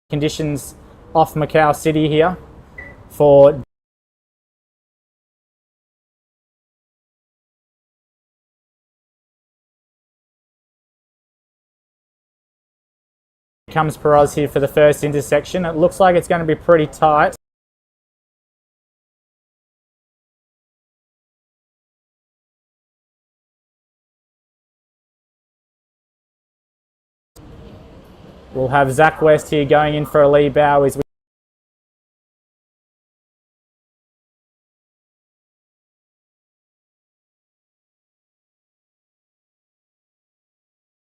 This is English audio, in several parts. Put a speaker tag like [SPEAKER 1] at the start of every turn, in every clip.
[SPEAKER 1] Conditions off Macao City here for comes Perez here for the first intersection. It looks like it's going to be pretty tight. We'll have Zach West here going in for a lead bow as we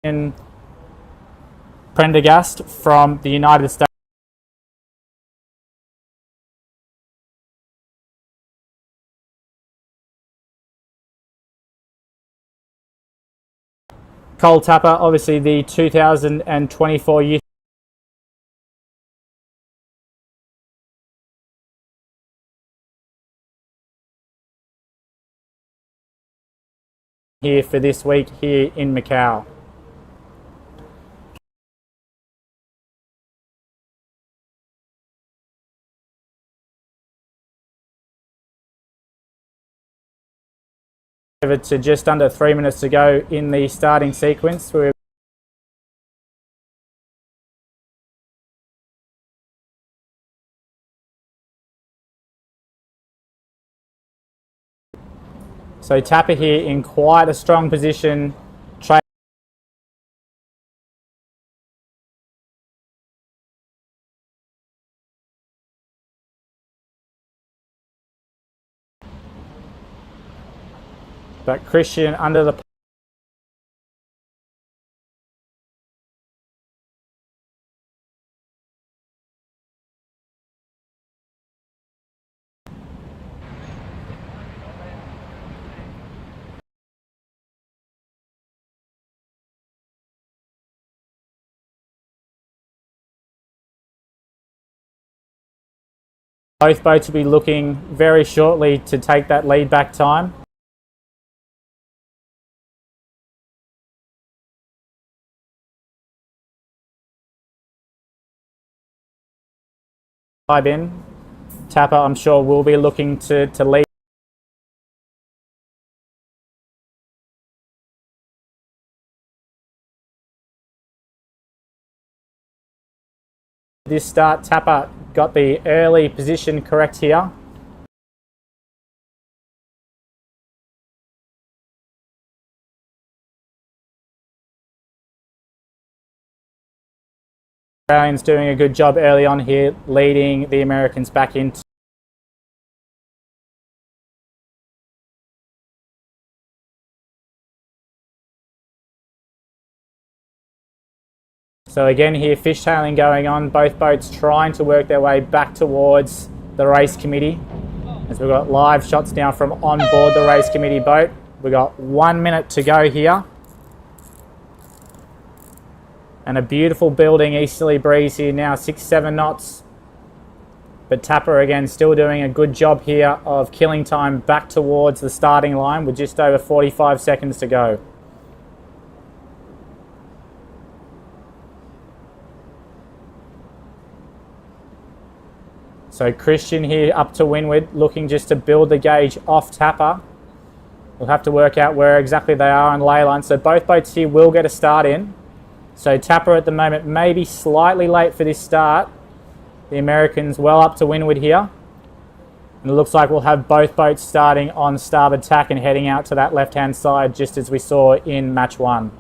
[SPEAKER 1] in Prendergast from the United States. Cole Tapper, obviously the 2024 youth here for this week here in Macao. To just under 3 minutes to go in the starting sequence. So Tapper here in quite a strong position. But Christian under the both boats will be looking very shortly to take that lead back time. In Tapper, I'm sure, will be looking to lead. This start, Tapper got the early position correct here. Australians doing a good job early on here, leading the Americans back into. So again here, fishtailing going on, both boats trying to work their way back towards the race committee. As we've got live shots now from on board the race committee boat. We've got 1 minute to go here. And a beautiful building easterly breeze here now, 6-7 knots. But Tapper again still doing a good job here of killing time back towards the starting line with just over 45 seconds to go. So Christian here up to windward, looking just to build the gauge off Tapper. We'll have to work out where exactly they are on ley line. So both boats here will get a start in. So Tapper at the moment may be slightly late for this start. The Americans well up to windward here. And it looks like we'll have both boats starting on starboard tack and heading out to that left-hand side, just as we saw in match one.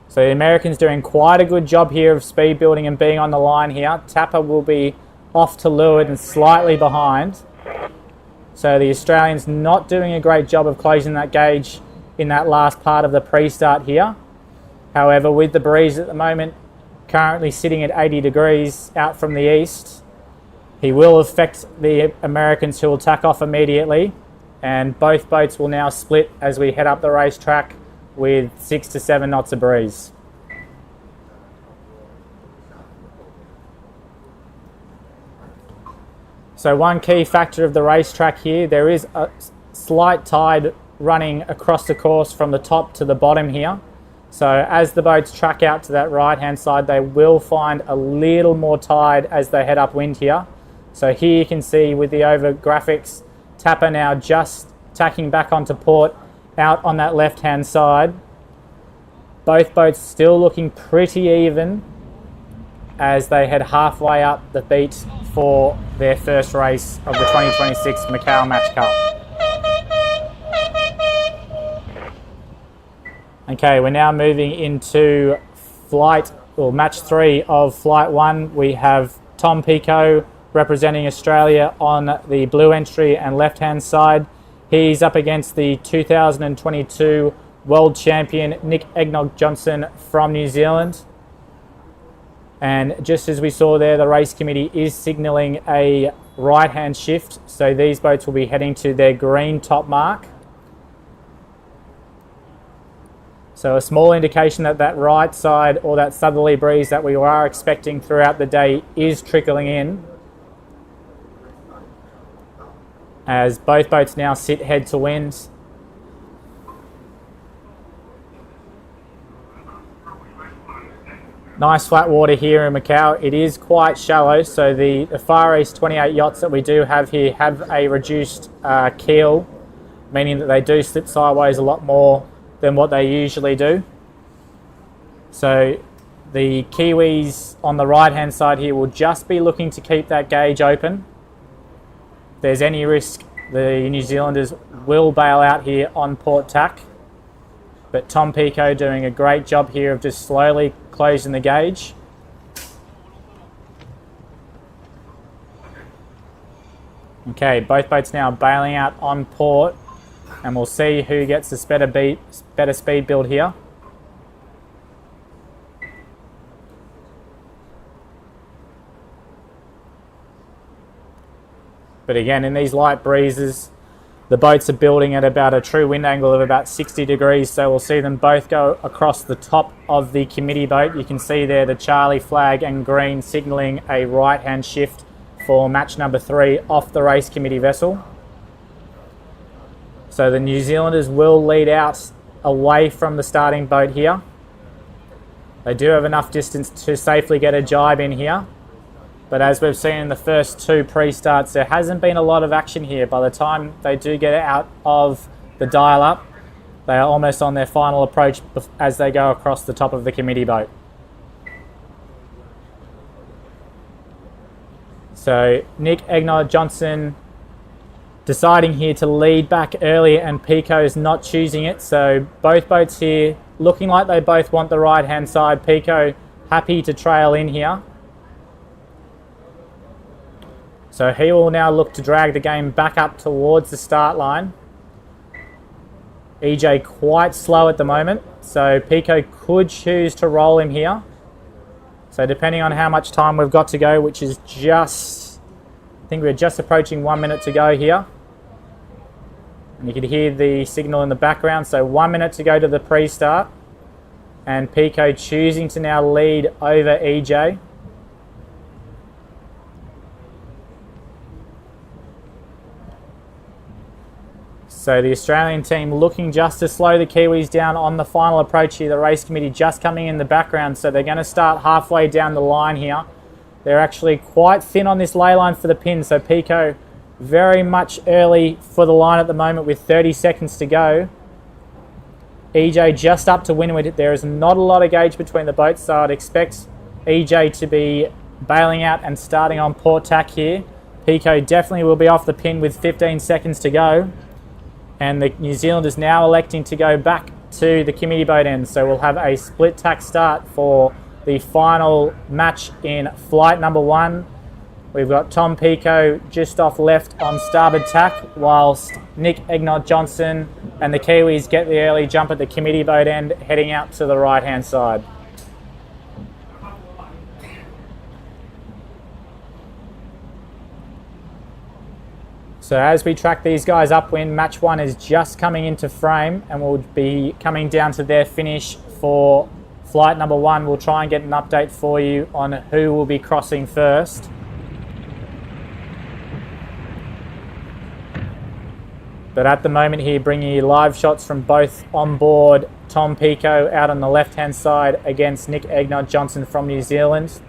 [SPEAKER 1] So the Americans doing quite a good job here of speed building and being on the line here. Tapper will be off to leeward and slightly behind. So the Australians not doing a great job of closing that gauge in that last part of the pre-start here. However, with the breeze at the moment currently sitting at 80 degrees out from the east, he will affect the Americans, who will tack off immediately, and both boats will now split as we head up the racetrack with 6 to 7 knots of breeze. So one key factor of the racetrack here, there is a slight tide running across the course from the top to the bottom here. So as the boats track out to that right hand side, they will find a little more tide as they head upwind here. So here you can see with the over graphics, Tapper now just tacking back onto port out on that left hand side. Both boats still looking pretty even as they head halfway up the beat for their first race of the 2026 Macao Match Cup. Okay, we're now moving into match 3 of flight 1. We have Tom Pico representing Australia on the blue entry and left hand side. He's up against the 2022 world champion Nick Eggnog Johnson from New Zealand. And just as we saw there, the race committee is signalling a right hand shift, so these boats will be heading to their green top mark. So a small indication that that right side or that southerly breeze that we are expecting throughout the day is trickling in, as both boats now sit head to wind. Nice flat water here in Macao. It is quite shallow, so the Far East 28 yachts that we do have here have a reduced keel, meaning that they do slip sideways a lot more than what they usually do. So the Kiwis on the right hand side here will just be looking to keep that gauge open. If there's any risk, the New Zealanders will bail out here on port tack, but Tom Pico doing a great job here of just slowly closing the gauge. Okay, both boats now bailing out on port, and we'll see who gets the better speed build here. But again, in these light breezes, the boats are building at about a true wind angle of about 60 degrees, so we'll see them both go across the top of the committee boat. You can see there the Charlie flag and green signalling a right-hand shift for match number 3 off the race committee vessel. So the New Zealanders will lead out away from the starting boat here. They do have enough distance to safely get a jibe in here. But as we've seen in the first 2 pre-starts, there hasn't been a lot of action here. By the time they do get out of the dial-up, they are almost on their final approach as they go across the top of the committee boat. So Nick Eggnog Johnson deciding here to lead back early, and Pico's not choosing it. So both boats here looking like they both want the right-hand side. Pico happy to trail in here. So he will now look to drag the game back up towards the start line. EJ quite slow at the moment, so Pico could choose to roll him here. So depending on how much time we've got to go, which is just, I think we're just approaching 1 minute to go here. And you can hear the signal in the background, so 1 minute to go to the pre-start. And Pico choosing to now lead over EJ. So the Australian team looking just to slow the Kiwis down on the final approach here. The race committee just coming in the background, so they're going to start halfway down the line here. They're actually quite thin on this lay line for the pin, so Pico very much early for the line at the moment with 30 seconds to go. EJ just up to windward. There is not a lot of gauge between the boats, so I'd expect EJ to be bailing out and starting on port tack here. Pico definitely will be off the pin with 15 seconds to go. And the New Zealanders now electing to go back to the committee boat end. So we'll have a split tack start for the final match in flight number 1. We've got Tom Pico just off left on starboard tack, whilst Nick Eggnog Johnson and the Kiwis get the early jump at the committee boat end, heading out to the right-hand side. So as we track these guys upwind, match 1 is just coming into frame and will be coming down to their finish for flight number 1. We'll try and get an update for you on who will be crossing first. But at the moment here, bringing you live shots from both on board Tom Pico out on the left-hand side against Nick Egnott-Johnson from New Zealand.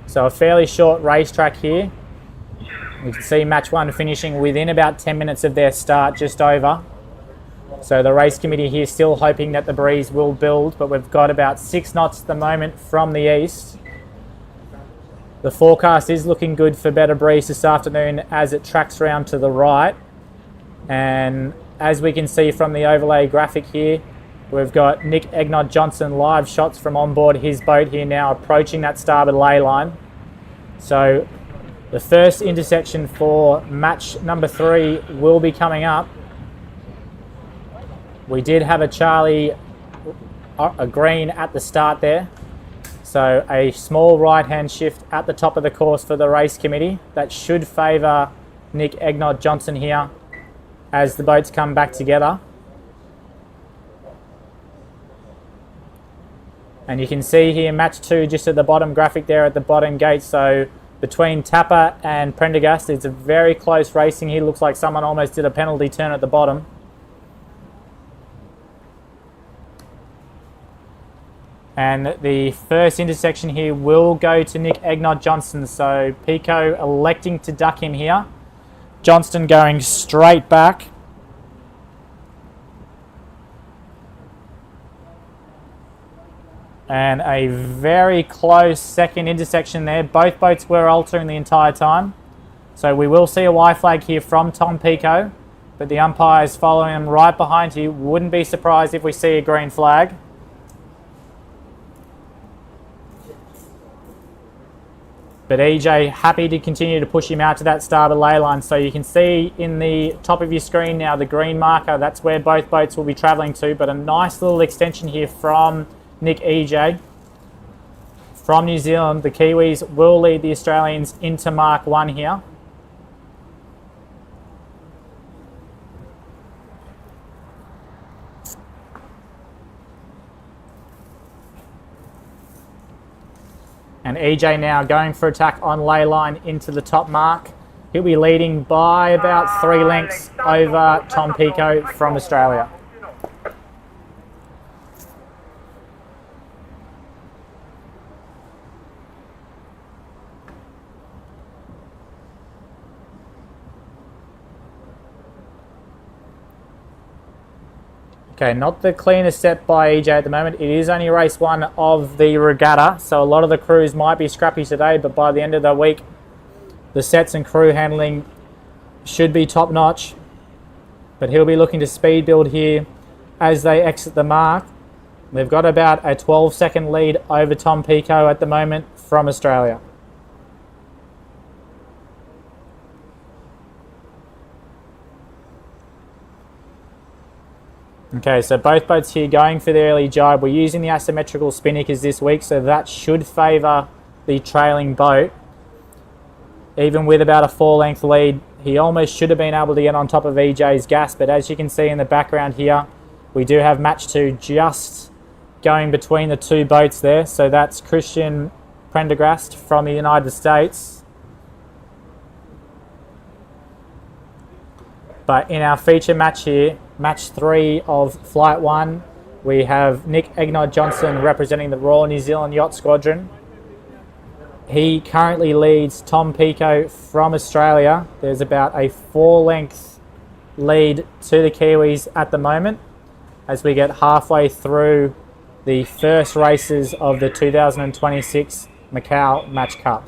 [SPEAKER 1] So a fairly short racetrack here. We can see match 1 finishing within about 10 minutes of their start, just over. So the race committee here still hoping that the breeze will build, but we've got about 6 knots at the moment from the east. The forecast is looking good for better breeze this afternoon as it tracks around to the right. And as we can see from the overlay graphic here, we've got Nick Egnott-Johnson live shots from on board his boat here now, approaching that starboard ley line. So the first intersection for match number 3 will be coming up. We did have a Charlie, a green at the start there. So a small right-hand shift at the top of the course for the race committee. That should favour Nick Egnott-Johnson here as the boats come back together. And you can see here match 2 just at the bottom graphic there at the bottom gate. So between Tapper and Prendergast, it's a very close racing here. Looks like someone almost did a penalty turn at the bottom. And the first intersection here will go to Nick Egnott-Johnson. So Pico electing to duck him here. Johnston going straight back. And a very close second intersection there. Both boats were altering the entire time. So we will see a Y flag here from Tom Pico, but the umpire's following him right behind you. Wouldn't be surprised if we see a green flag. But EJ happy to continue to push him out to that starboard ley line. So you can see in the top of your screen now the green marker. That's where both boats will be travelling to. But a nice little extension here from Nick EJ. From New Zealand, the Kiwis will lead the Australians into Mark 1 here. And EJ now going for attack on ley line into the top mark. He'll be leading by about 3 lengths over Tom Pico from Australia. Okay, not the cleanest set by EJ at the moment. It is only race 1 of the regatta, so a lot of the crews might be scrappy today, but by the end of the week, the sets and crew handling should be top notch. But he'll be looking to speed build here as they exit the mark. They've got about a 12-second lead over Tom Pico at the moment from Australia. Okay, so both boats here going for the early jibe. We're using the asymmetrical spinnakers this week, so that should favour the trailing boat. Even with about a 4-length lead, he almost should have been able to get on top of EJ's gas, but as you can see in the background here, we do have match 2 just going between the 2 boats there. So that's Christian Prendergast from the United States. But in our feature match here, match 3 of Flight 1, we have Nick Egnott-Johnson representing the Royal New Zealand Yacht Squadron. He currently leads Tom Pico from Australia. There's about a 4-length lead to the Kiwis at the moment as we get halfway through the first races of the 2026 Macao Match Cup.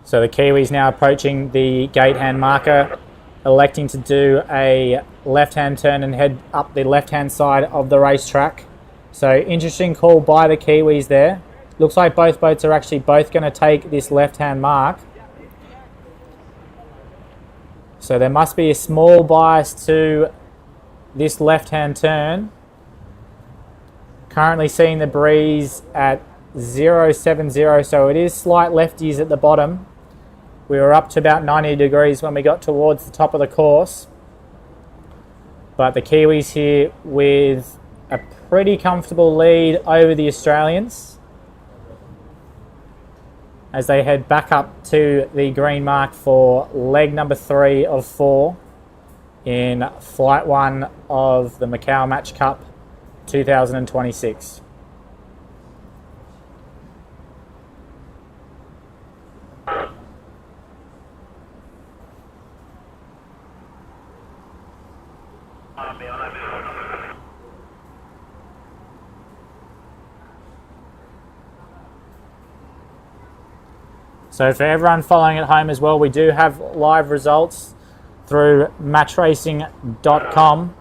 [SPEAKER 1] So the Kiwis now approaching the gate hand marker, electing to do a left-hand turn and head up the left-hand side of the racetrack. So interesting call by the Kiwis there. Looks like both boats are actually both going to take this left-hand mark. So there must be a small bias to this left-hand turn. Currently seeing the breeze at 0.70, so it is slight lefties at the bottom. We were up to about 90 degrees when we got towards the top of the course. But the Kiwis here with a pretty comfortable lead over the Australians as they head back up to the green mark for leg number 3 of 4 in Flight 1 of the Macao Match Cup 2026. So for everyone following at home as well, we do have live results through matchracing.com.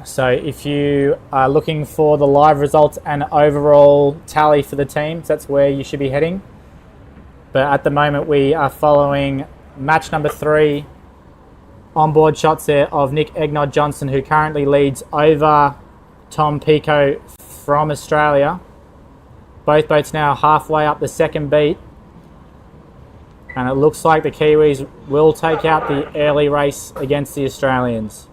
[SPEAKER 1] So if you are looking for the live results and overall tally for the teams, that's where you should be heading. But at the moment we are following match number 3, onboard shots there of Nick Egnod Johnson, who currently leads over Tom Pico from Australia. Both boats now halfway up the second beat. And it looks like the Kiwis will take out the early race against the Australians.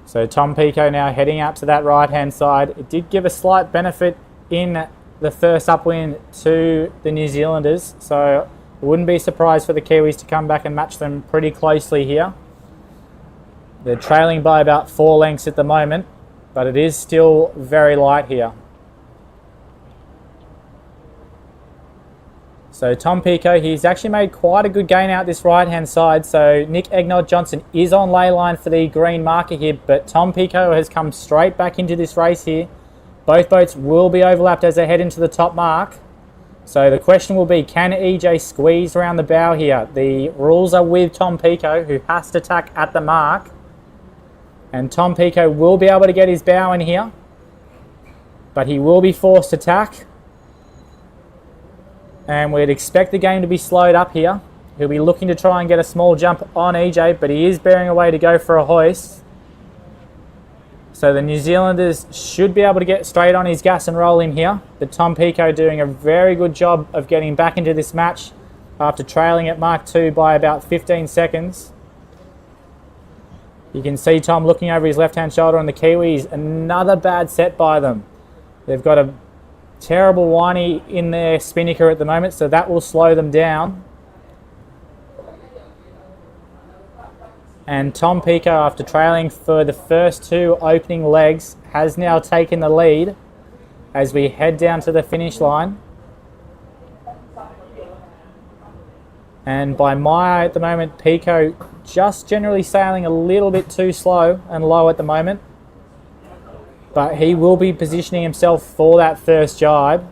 [SPEAKER 1] So Tom Pico now heading out to that right-hand side. It did give a slight benefit in the first upwind to the New Zealanders, so I wouldn't be surprised for the Kiwis to come back and match them pretty closely here. They're trailing by about 4 lengths at the moment, but it is still very light here. So Tom Pico, he's actually made quite a good gain out this right-hand side, so Nick Egnod Johnson is on lay line for the green marker here, but Tom Pico has come straight back into this race here. Both boats will be overlapped as they head into the top mark. So the question will be, can EJ squeeze around the bow here? The rules are with Tom Pico, who has to tack at the mark. And Tom Pico will be able to get his bow in here, but he will be forced to tack. And we'd expect the game to be slowed up here. He'll be looking to try and get a small jump on EJ, but he is bearing away to go for a hoist. So the New Zealanders should be able to get straight on his gas and roll in here. But Tom Pico doing a very good job of getting back into this match after trailing at Mark 2 by about 15 seconds. You can see Tom looking over his left-hand shoulder on the Kiwis. Another bad set by them. They've got a terrible whiny in their spinnaker at the moment, so that will slow them down. And Tom Pico, after trailing for the first 2 opening legs, has now taken the lead as we head down to the finish line. And by my eye at the moment, Pico just generally sailing a little bit too slow and low at the moment. But he will be positioning himself for that first jibe.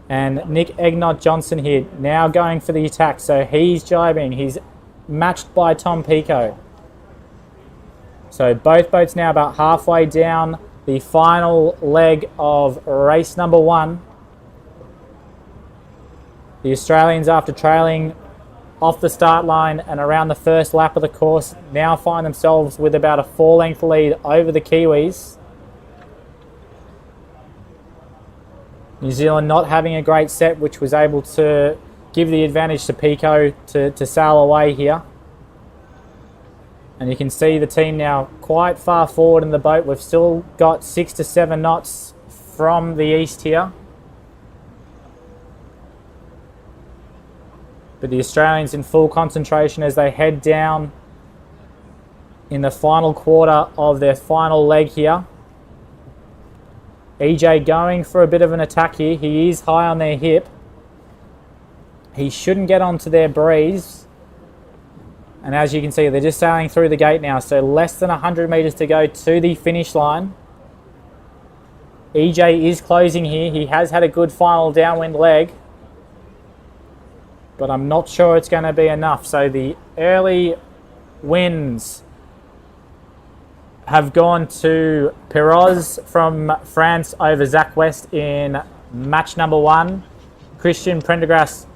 [SPEAKER 1] And Nick Egnod Johnson here now going for the attack. So he's jibing. He's matched by Tom Pico. So both boats now about halfway down the final leg of race number 1. The Australians, after trailing off the start line and around the first lap of the course, now find themselves with about a 4-length lead over the Kiwis. New Zealand not having a great set, which was able to give the advantage to Pico to sail away here. And you can see the team now quite far forward in the boat. We've still got 6 to 7 knots from the east here. But the Australians in full concentration as they head down in the final quarter of their final leg here. EJ going for a bit of an attack here. He is high on their hip. He shouldn't get onto their breeze. And as you can see, they're just sailing through the gate now. So less than 100 metres to go to the finish line. EJ is closing here. He has had a good final downwind leg, but I'm not sure it's going to be enough. So the early wins have gone to Piroz from France over Zach West in match number 1. Christian Prendergast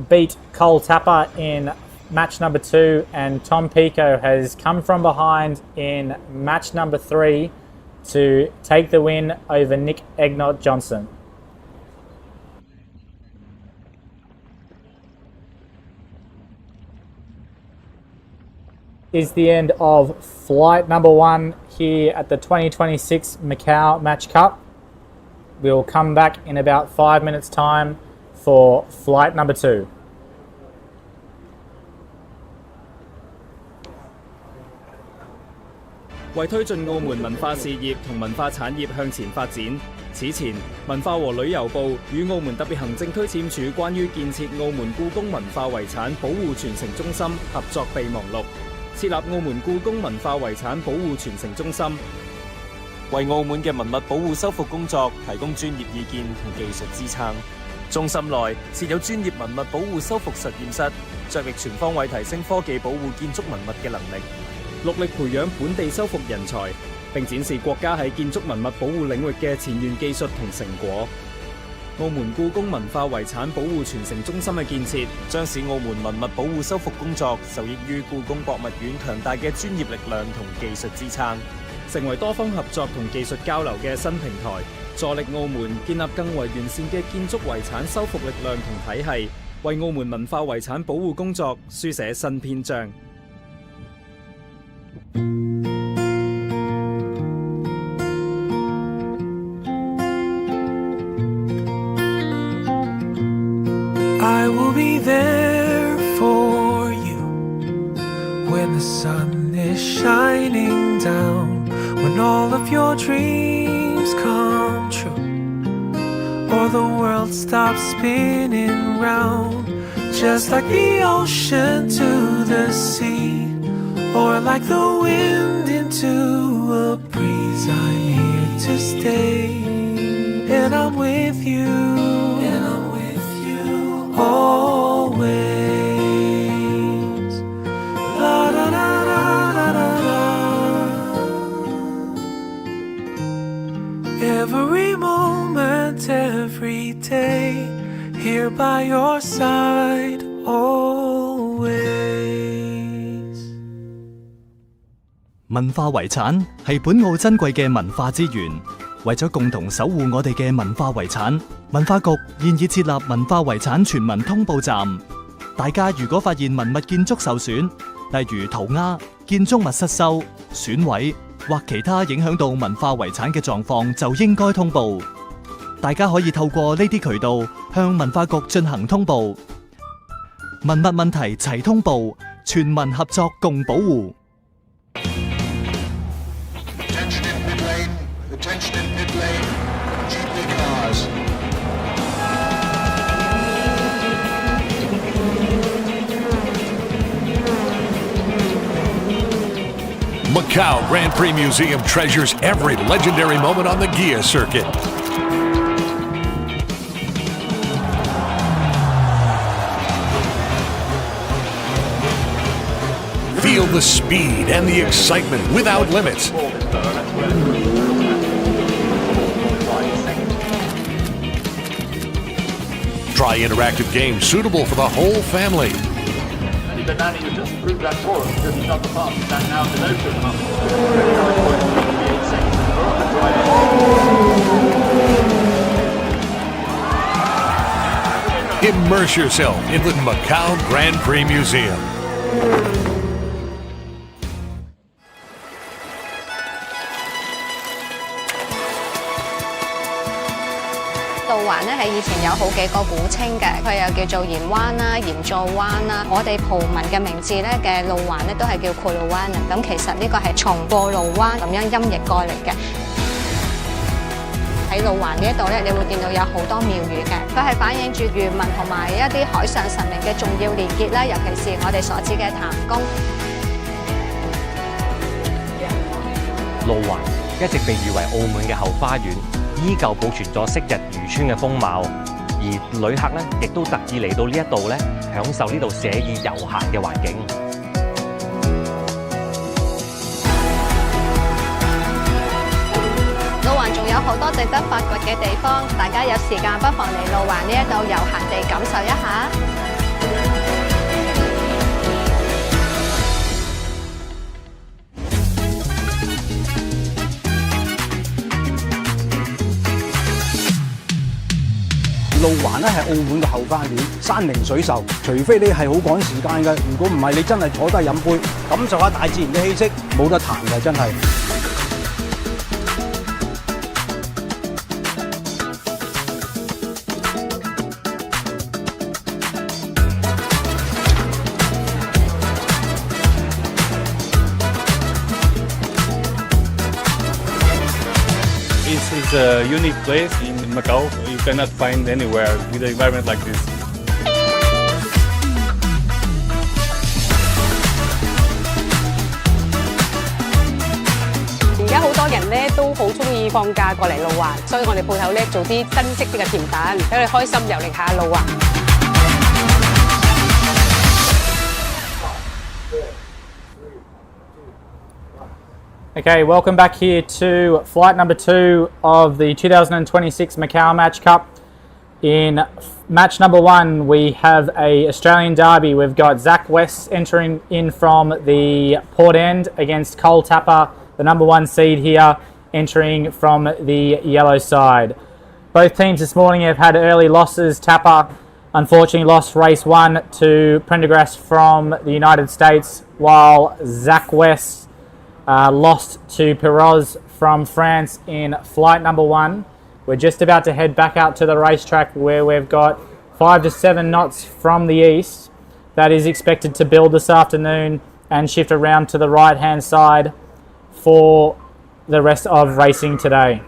[SPEAKER 1] beat Cole Tapper in match number 2, and Tom Pico has come from behind in match number 3 to take the win over Nick Egnott Johnson. Is the end of flight number 1 here at the 2026 Macao Match Cup. We'll come back in about 5 minutes time for flight number 2.
[SPEAKER 2] 為推進澳門文化事業同文化產業向前發展，此前文化和旅遊部與澳門特別行政區簽署關於建設澳門故宮文化遺產保護傳承中心合作備忘錄，設立澳門故宮文化遺產保護傳承中心，為澳門嘅文物保護修復工作提供專業意見同技術支撐。中心內設有專業文物保護修復實驗室，着力全方位提升科技保護建築文物嘅能力。戮力培養本地修復人才，並展示國家喺建築文物保護領域嘅前沿技術同成果。澳門故宮文化遺產保護傳承中心嘅建設，將使澳門文物保護修復工作受益於故宮博物院強大嘅專業力量同技術支撐，成為多方合作同技術交流嘅新平台，助力澳門建立更為完善嘅建築遺產修復力量同體系，為澳門文化遺產保護工作書寫新篇章。
[SPEAKER 3] I will be there for you when the sun is shining down, when all of your dreams come true, or the world stops spinning round, just like the ocean to the sea, or like the wind into a breeze. I'm here to stay, and I'm with you, always. La da da da da da da. Every moment, every day, here by your side, always.
[SPEAKER 4] 文化遺產係本澳珍貴嘅文化資源，為咗共同守護我哋嘅文化遺產，文化局現已設立文化遺產全民通報站。大家如果發現文物建築受損，例如塗鴉、建築物失修、損毀或其他影響到文化遺產嘅狀況，就應該通報。大家可以透過呢啲渠道向文化局進行通報。文物問題齊通報，全民合作共保護。
[SPEAKER 5] Attention in pit lane, GP cars. Macao Grand Prix Museum treasures every legendary moment on the Gia circuit. Feel the speed and the excitement without limits. Try interactive games suitable for the whole family.
[SPEAKER 6] But Danny, you just proved that for us because you got the pass. That now to no to them. 8 seconds in the
[SPEAKER 5] Immerse yourself in the Macao Grand Prix Museum.
[SPEAKER 7] 路環咧係以前有好幾個古稱嘅，佢又叫做鹽灣啦、鹽座灣啦。我哋葡文嘅名字咧嘅路環咧都係叫庫路灣啊。咁其實呢個係從過路灣咁樣音譯過嚟嘅。喺路環呢一度咧，你會見到有好多廟宇嘅，佢係反映住漁民同埋一啲海上神明嘅重要連結啦，尤其是我哋所指嘅譚公。
[SPEAKER 8] 路環一直被譽為澳門嘅後花園。依舊保存咗昔日漁村嘅風貌，而旅客咧亦都特意嚟到呢一度咧，享受呢度寫意悠閒嘅環境。
[SPEAKER 7] 路環仲仲有好多值得發掘嘅地方，大家有時間不妨嚟路環呢一度悠閒地感受一下。
[SPEAKER 9] 路環咧係澳門嘅後花園，山明水秀。除非你係好趕時間嘅，如果唔係，你真係坐低飲杯，感受下大自然嘅氣息，冇得彈嘅真係。
[SPEAKER 10] It's a unique place in Macau. You cannot find anywhere with an environment like this.
[SPEAKER 11] 而家好多人咧都好中意放假過嚟路環，所以我哋鋪頭咧做啲新式啲嘅甜品，等你開心遊歷下路環。
[SPEAKER 1] Okay, welcome back here to flight number 2 of the 2026 Macao Match Cup. In match number 1, we have a Australian derby. We've got Zach West entering in from the port end against Cole Tapper, the number 1 seed here, entering from the yellow side. Both teams this morning have had early losses. Tapper unfortunately lost race 1 to Prendergast from the United States, while Zach West lost to Perroz from France in flight number 1. We're just about to head back out to the racetrack where we've got 5 to 7 knots from the east. That is expected to build this afternoon and shift around to the right hand side for the rest of racing today.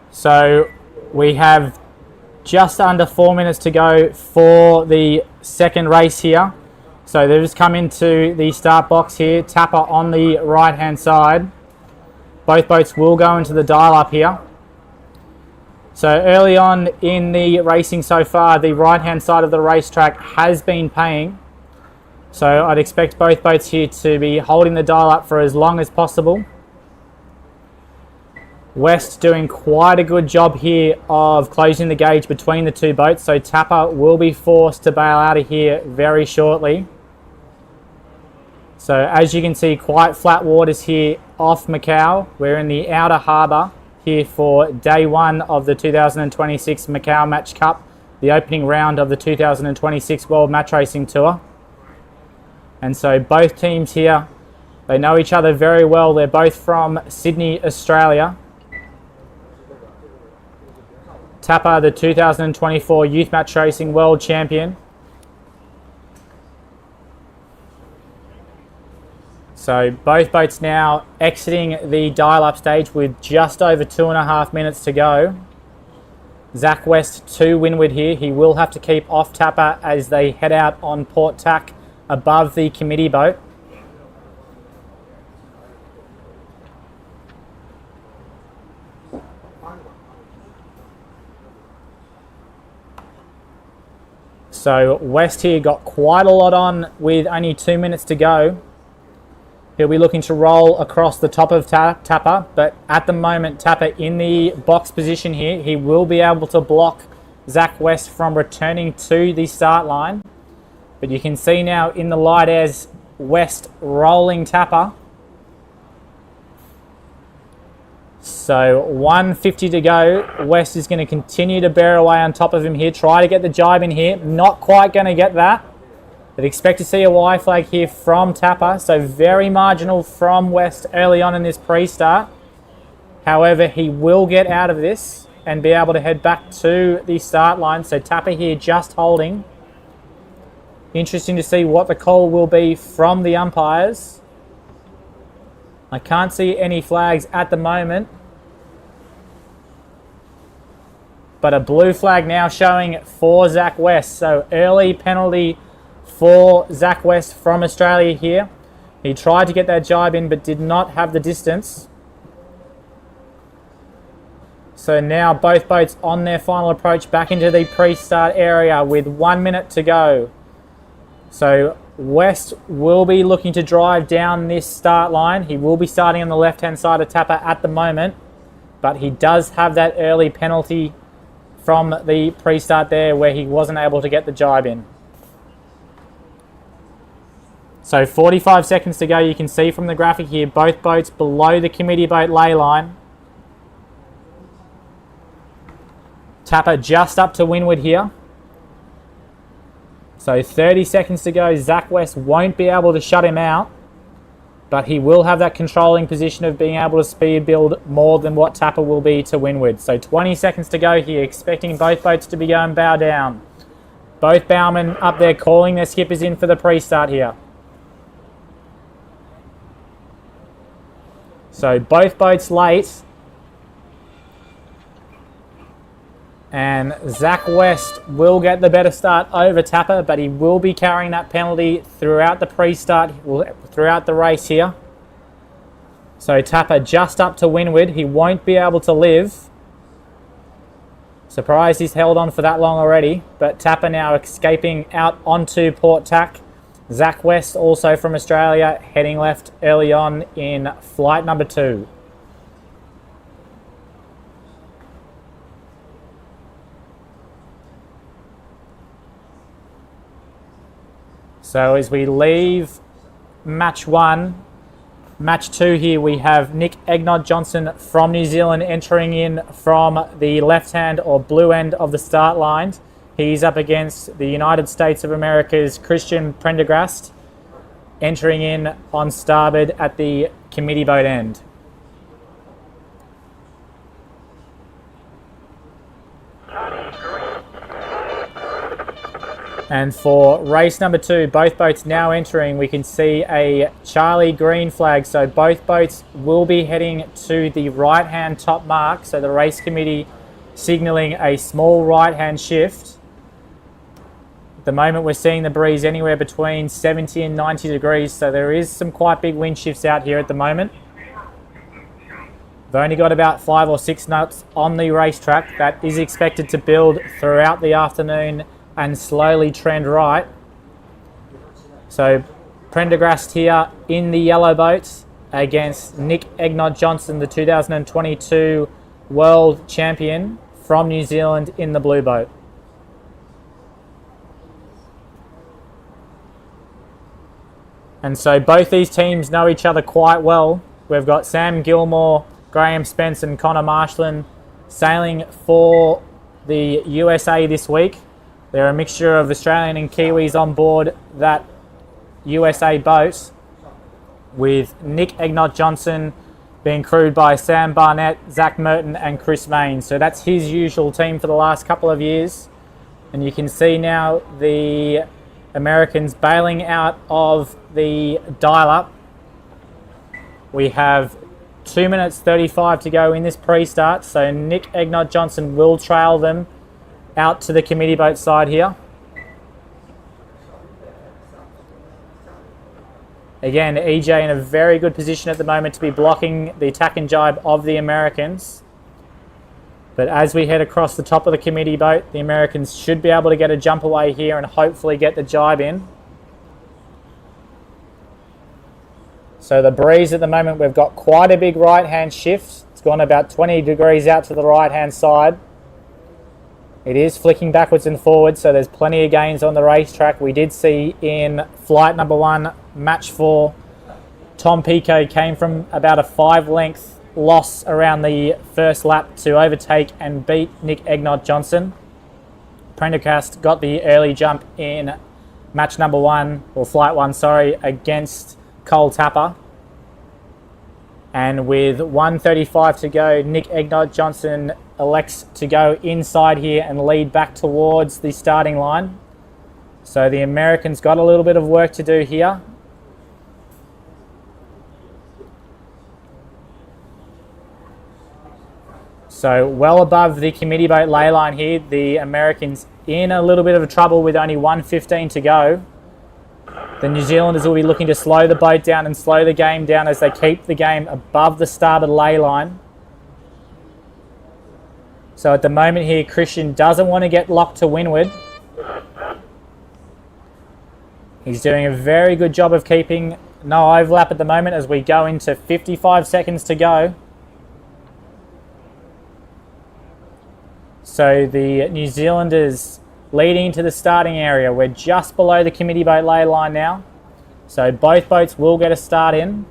[SPEAKER 1] So we have just under 4 minutes to go for the second race here. So they've just come into the start box here, Tapper on the right hand side. Both boats will go into the dial up here. So early on in the racing so far, the right hand side of the racetrack has been paying. So I'd expect both boats here to be holding the dial up for as long as possible. West doing quite a good job here of closing the gauge between the two boats. So Tapper will be forced to bail out of here very shortly. So as you can see, quite flat waters here off Macau. We're in the outer harbour here for day 1 of the 2026 Macau Match Cup, the opening round of the 2026 World Match Racing Tour. And so both teams here, they know each other very well. They're both from Sydney, Australia. Tapper, the 2024 Youth Match Racing World Champion. So both boats now exiting the dial-up stage with just over 2.5 minutes to go. Zach West to windward here. He will have to keep off Tapper as they head out on port tack above the committee boat. So West here got quite a lot on with only 2 minutes to go. He'll be looking to roll across the top of Tapper, but at the moment Tapper in the box position here. He will be able to block Zach West from returning to the start line. But you can see now in the light as West rolling Tapper. So 150 to go. West is going to continue to bear away on top of him here. Try to get the jibe in here. Not quite going to get that. But expect to see a Y flag here from Tapper. So very marginal from West early on in this pre-start. However, he will get out of this and be able to head back to the start line. So Tapper here just holding. Interesting to see what the call will be from the umpires. I can't see any flags at the moment. But a blue flag now showing for Zach West. So early penalty for Zach West from Australia here. He tried to get that jibe in but did not have the distance. So now both boats on their final approach back into the pre-start area with 1 minute to go. So West will be looking to drive down this start line. He will be starting on the left-hand side of Tapper at the moment, but he does have that early penalty from the pre-start there where he wasn't able to get the jibe in. So 45 seconds to go. You can see from the graphic here, both boats below the committee boat lay line. Tapper just up to windward here. So 30 seconds to go. Zach West won't be able to shut him out, but he will have that controlling position of being able to speed build more than what Tapper will be to windward. So 20 seconds to go here, expecting both boats to be going bow down. Both bowmen up there calling their skippers in for the pre-start here. So both boats late. And Zach West will get the better start over Tapper, but he will be carrying that penalty throughout the pre-start, throughout the race here. So Tapper just up to windward. He won't be able to live. Surprised he's held on for that long already, but Tapper now escaping out onto port tack. Zach West, also from Australia, heading left early on in flight number 2. So as we leave match 1, match 2 here, we have Nick Egnod Johnson from New Zealand entering in from the left hand or blue end of the start line. He's up against the United States of America's Christian Prendergast, entering in on starboard at the committee boat end. And for race number 2, both boats now entering, we can see a Charlie green flag. So both boats will be heading to the right-hand top mark. So the race committee signalling a small right-hand shift. At the moment, we're seeing the breeze anywhere between 70 and 90 degrees. So there is some quite big wind shifts out here at the moment. We've only got about 5 or 6 knots on the racetrack. That is expected to build throughout the afternoon and slowly trend right. So Prendergast here in the yellow boat against Nick Egnod Johnson, the 2022 world champion from New Zealand, in the blue boat. And so both these teams know each other quite well. We've got Sam Gilmore, Graham Spence and Connor Marshland sailing for the USA this week. They're a mixture of Australian and Kiwis on board that USA boat, with Nick Egnod Johnson being crewed by Sam Barnett, Zach Merton and Chris Main. So that's his usual team for the last couple of years. And you can see now the Americans bailing out of the dial-up. We have 2 minutes 35 to go in this pre-start, so Nick Egnod Johnson will trail them out to the committee boat side here. Again, EJ in a very good position at the moment to be blocking the tack and jibe of the Americans. But as we head across the top of the committee boat, the Americans should be able to get a jump away here and hopefully get the jibe in. So the breeze at the moment, we've got quite a big right-hand shift. It's gone about 20 degrees out to the right-hand side. It is flicking backwards and forwards, so there's plenty of gains on the racetrack. We did see in flight number 1, match 4, Tom Pico came from about a 5-length loss around the first lap to overtake and beat Nick Egnod Johnson. Prendergast got the early jump in match number 1, or flight 1, sorry, against Cole Tapper. And with 1:35 to go, Nick Egnod Johnson elects to go inside here and lead back towards the starting line. So the Americans got a little bit of work to do here. So well above the committee boat lay line here, the Americans in a little bit of trouble with only 1:15 to go. The New Zealanders will be looking to slow the boat down and slow the game down as they keep the game above the starboard lay line. So at the moment here, Christian doesn't want to get locked to windward. He's doing a very good job of keeping no overlap at the moment as we go into 55 seconds to go. So the New Zealanders leading into the starting area. We're just below the committee boat lay line now. So both boats will get a start in.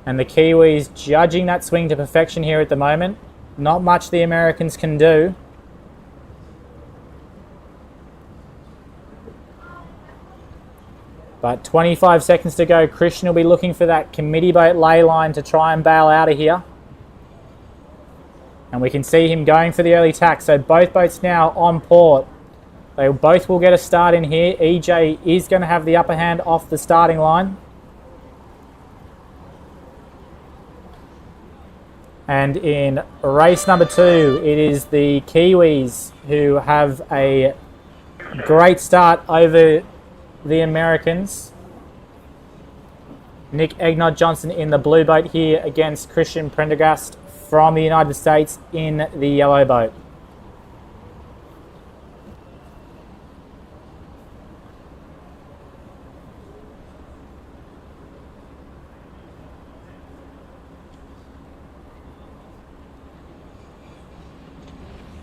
[SPEAKER 1] And the Kiwis judging that swing to perfection here at the moment. Not much the Americans can do. But 25 seconds to go. Christian will be looking for that committee boat lay line to try and bail out of here. And we can see him going for the early tack. So both boats now on port. They both will get a start in here. EJ is going to have the upper hand off the starting line. And in race number 2, it is the Kiwis who have a great start over the Americans. Nick Egnod Johnson in the blue boat here against Christian Prendergast from the United States in the yellow boat.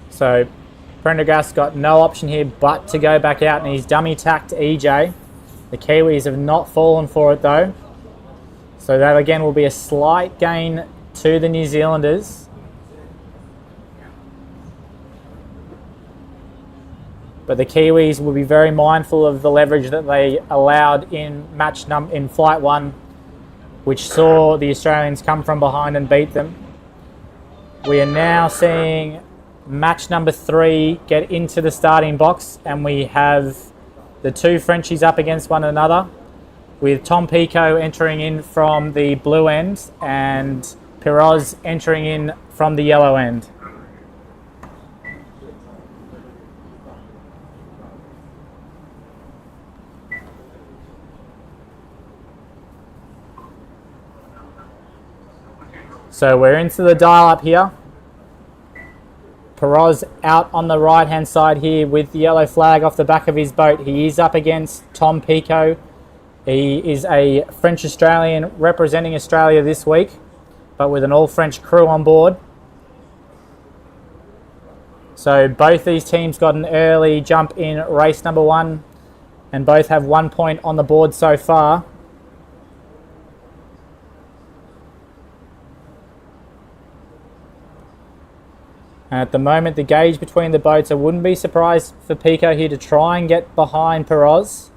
[SPEAKER 1] So Prendergast got no option here but to go back out, and he's dummy tacked EJ. The Kiwis have not fallen for it though. So that again will be a slight gain to the New Zealanders. But the Kiwis will be very mindful of the leverage that they allowed in in flight 1, which saw the Australians come from behind and beat them. We are now seeing match number 3 get into the starting box, and we have the two Frenchies up against one another, with Tom Pico entering in from the blue end and Piroz entering in from the yellow end. So we're into the dial up here. Piroz out on the right hand side here with the yellow flag off the back of his boat. He is up against Tom Pico. He is a French Australian representing Australia this week, but with an all French crew on board. So both these teams got an early jump in race number 1 and both have 1 point on the board so far. And at the moment, the gauge between the boats, I wouldn't be surprised for Pico here to try and get behind Piroz.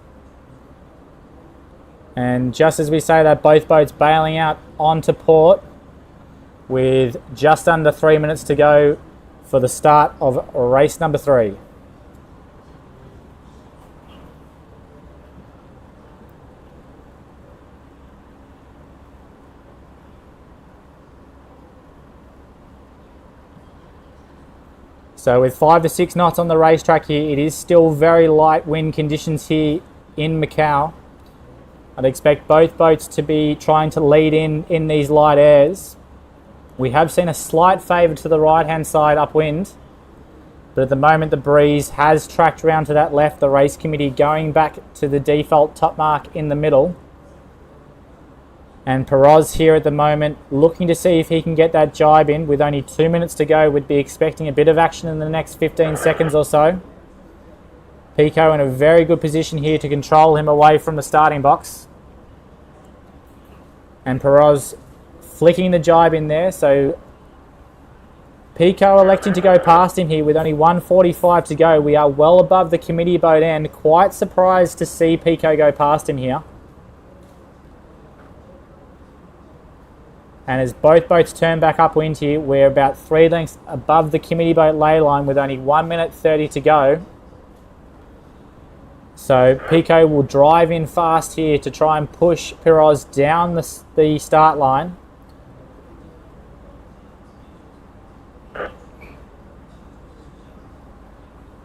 [SPEAKER 1] And just as we say that, both boats bailing out onto port with just under 3 minutes to go for the start of race number 3. So with 5 to 6 knots on the racetrack here, it is still very light wind conditions here in Macao. I'd expect both boats to be trying to lead in these light airs. We have seen a slight favour to the right-hand side upwind, but at the moment the breeze has tracked round to that left, the race committee going back to the default top mark in the middle. And Piroz here at the moment looking to see if he can get that jibe in. With only 2 minutes to go, we'd be expecting a bit of action in the next 15 seconds or so. Pico in a very good position here to control him away from the starting box. And Piroz flicking the jibe in there. So Pico electing to go past him here with only 1:45 to go. We are well above the committee boat end. Quite surprised to see Pico go past him here. And as both boats turn back upwind here, we're about 3 lengths above the committee boat lay line with only 1 minute 30 to go. So Pico will drive in fast here to try and push Piroz down the start line.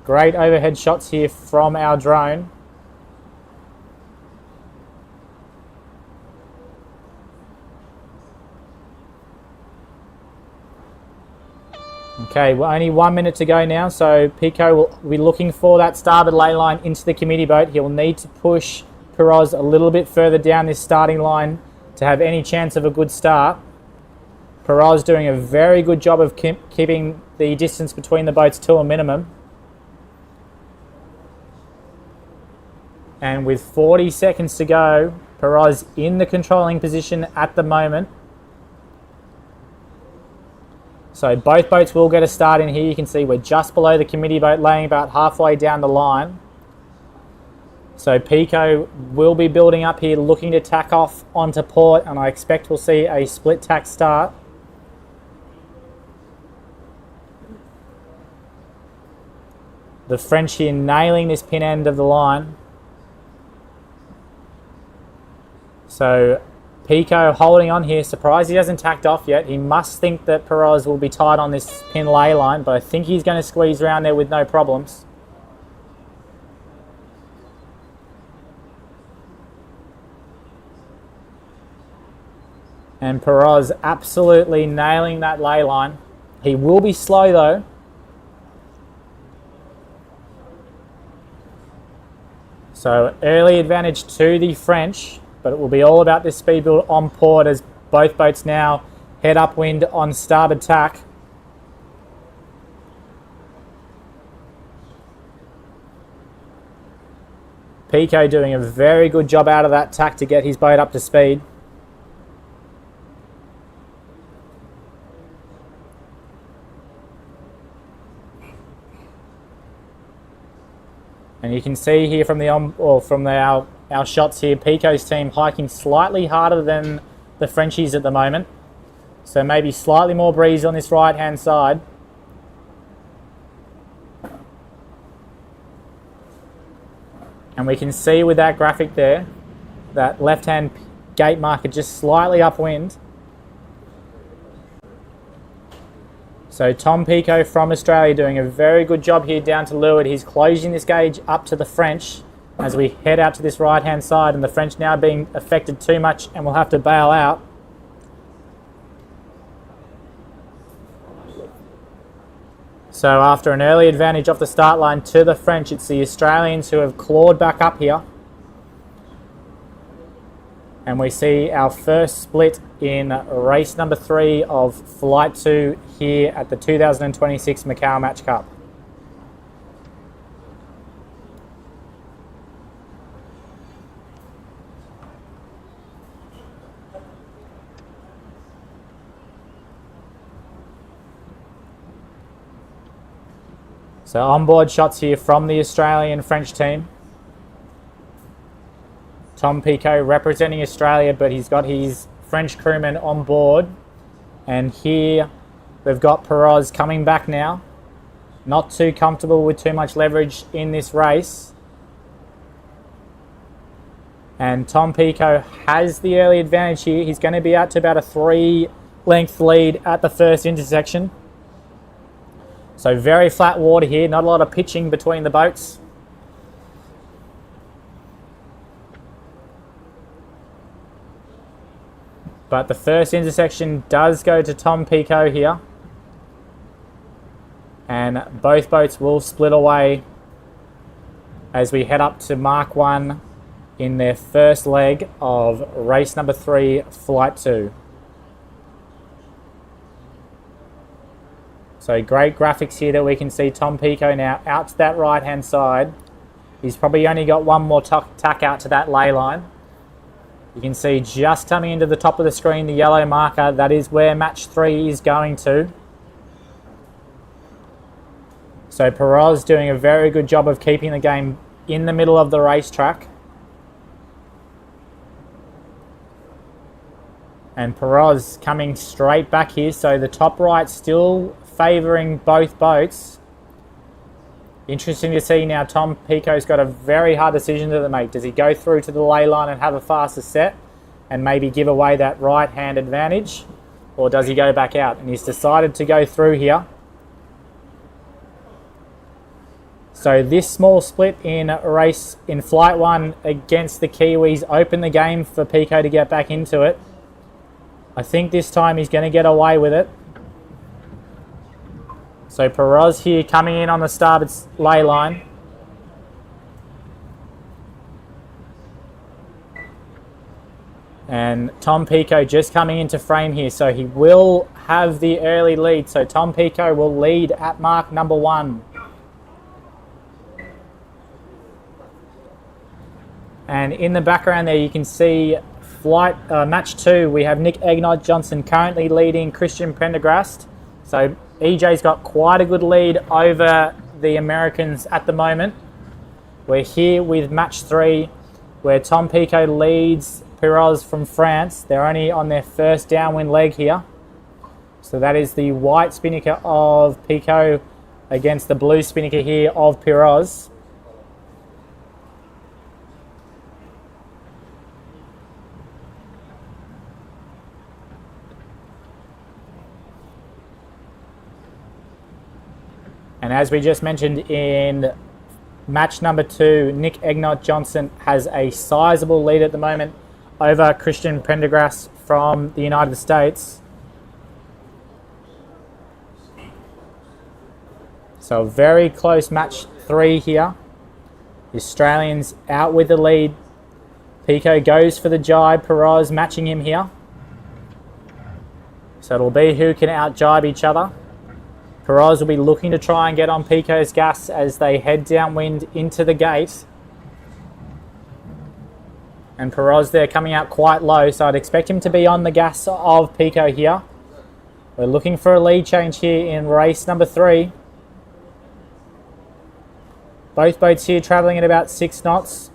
[SPEAKER 1] Great overhead shots here from our drone. Okay, we're only 1 minute to go now, so Pico will be looking for that starboard lay line into the committee boat. He'll need to push Peroz a little bit further down this starting line to have any chance of a good start. Peroz doing a very good job of keeping the distance between the boats to a minimum. And with 40 seconds to go, Peroz in the controlling position at the moment. So both boats will get a start in here. You can see we're just below the committee boat, laying about halfway down the line. So Pico will be building up here, looking to tack off onto port, and I expect we'll see a split tack start. The French here nailing this pin end of the line. So Pico holding on here. Surprised he hasn't tacked off yet. He must think that Peroz will be tied on this pin lay line, but I think he's going to squeeze around there with no problems. And Peroz absolutely nailing that lay line. He will be slow though. So early advantage to the French, but it will be all about this speed build on port as both boats now head upwind on starboard tack. Pico doing a very good job out of that tack to get his boat up to speed. And you can see here from our shots here, Pico's team hiking slightly harder than the Frenchies at the moment. So maybe slightly more breeze on this right hand side. And we can see with that graphic there, that left hand gate marker just slightly upwind. So Tom Pico from Australia doing a very good job here down to leeward. He's closing this gauge up to the French as we head out to this right hand side, and the French now being affected too much and will have to bail out. So after an early advantage off the start line to the French, it's the Australians who have clawed back up here. And we see our first split in race number 3 of Flight 2 here at the 2026 Macao Match Cup. So onboard shots here from the Australian French team. Tom Pico representing Australia, but he's got his French crewman on board. And here we've got Peroz coming back now. Not too comfortable with too much leverage in this race. And Tom Pico has the early advantage here. He's going to be out to about a 3-length lead at the first intersection. So very flat water here, not a lot of pitching between the boats. But the first intersection does go to Tom Pico here. And both boats will split away as we head up to Mark 1 in their first leg of race number 3, Flight 2. So great graphics here that we can see Tom Pico now out to that right hand side. He's probably only got one more tack out to that lay line. You can see just coming into the top of the screen the yellow marker. That is where match 3 is going to. So Peroz doing a very good job of keeping the game in the middle of the racetrack. And Peroz coming straight back here. So the top right still favouring both boats. Interesting to see now Tom Pico's got a very hard decision to make. Does he go through to the lay line and have a faster set and maybe give away that right hand advantage? Or does he go back out? And he's decided to go through here. So this small split in race in Flight 1 against the Kiwis opened the game for Pico to get back into it. I think this time he's going to get away with it. So Perez here coming in on the starboard lay line. And Tom Pico just coming into frame here, so he will have the early lead. So Tom Pico will lead at mark number 1. And in the background there you can see match 2. We have Nick Egnott-Johnson currently leading Christian Prendergast. So EJ's got quite a good lead over the Americans at the moment. We're here with match 3 where Tom Pico leads Perez from France. They're only on their first downwind leg here. So that is the white spinnaker of Pico against the blue spinnaker here of Perez. And as we just mentioned in match number 2, Nick Egnott-Johnson has a sizable lead at the moment over Christian Prendergast from the United States. So a very close match 3 here. The Australians out with the lead. Pico goes for the jibe, Perez matching him here. So it'll be who can out-jibe each other. Perez will be looking to try and get on Pico's gas as they head downwind into the gate. And Perez there coming out quite low, so I'd expect him to be on the gas of Pico here. We're looking for a lead change here in race number 3. Both boats here travelling at about 6 knots.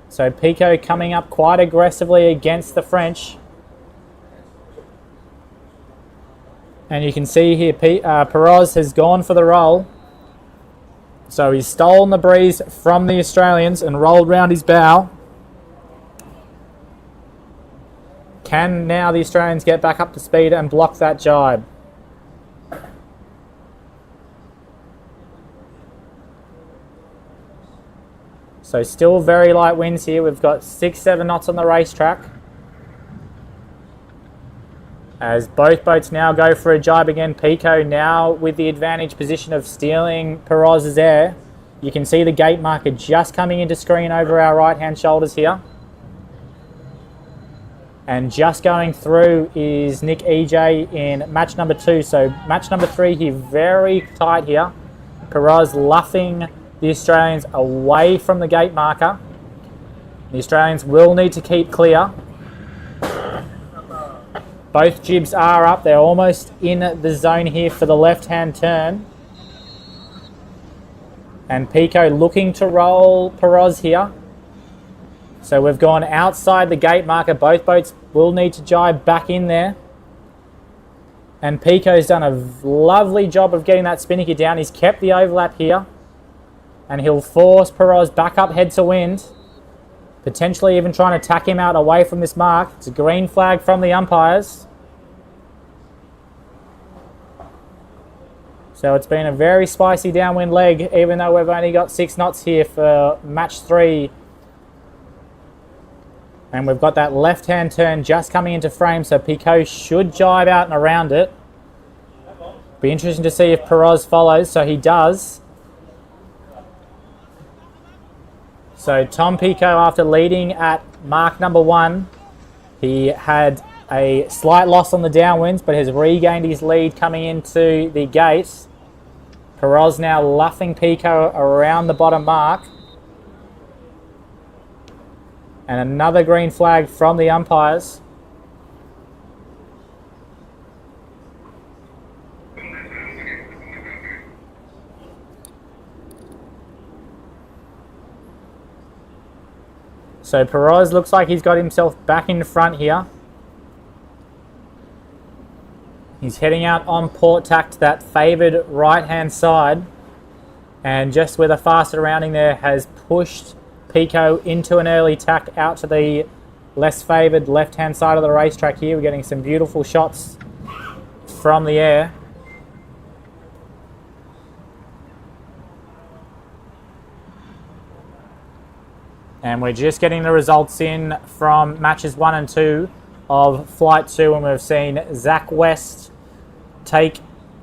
[SPEAKER 1] So Pico coming up quite aggressively against the French. And you can see here Perez has gone for the roll. So he's stolen the breeze from the Australians and rolled round his bow. Can now the Australians get back up to speed and block that jibe? So still very light winds here. We've got 6-7 knots on the racetrack. As both boats now go for a jibe again. Pico now with the advantage position of stealing Perez's air. You can see the gate marker just coming into screen over our right hand shoulders here. And just going through is Nick EJ in match number 2. So match number 3 here, very tight here. Perez luffing the Australians away from the gate marker. The Australians will need to keep clear. Both jibs are up. They're almost in the zone here for the left-hand turn. And Pico looking to roll Perez here. So we've gone outside the gate marker. Both boats will need to jibe back in there. And Pico's done a lovely job of getting that spinnaker down. He's kept the overlap here. And he'll force Perez back up head to wind. Potentially even trying to tack him out away from this mark. It's a green flag from the umpires. So it's been a very spicy downwind leg, even though we've only got 6 knots here for match 3. And we've got that left-hand turn just coming into frame, so Pico should jibe out and around it. Be interesting to see if Perez follows, so he does. So Tom Pico, after leading at mark number 1, he had a slight loss on the downwinds, but has regained his lead coming into the gate. Perez now luffing Pico around the bottom mark. And another green flag from the umpires. So Perez looks like he's got himself back in front here. He's heading out on port tack to that favoured right-hand side. And just with a faster rounding there has pushed Pico into an early tack out to the less favoured left-hand side of the racetrack here. We're getting some beautiful shots from the air. And we're just getting the results in from matches 1 and 2 of Flight 2, and we've seen Zach West take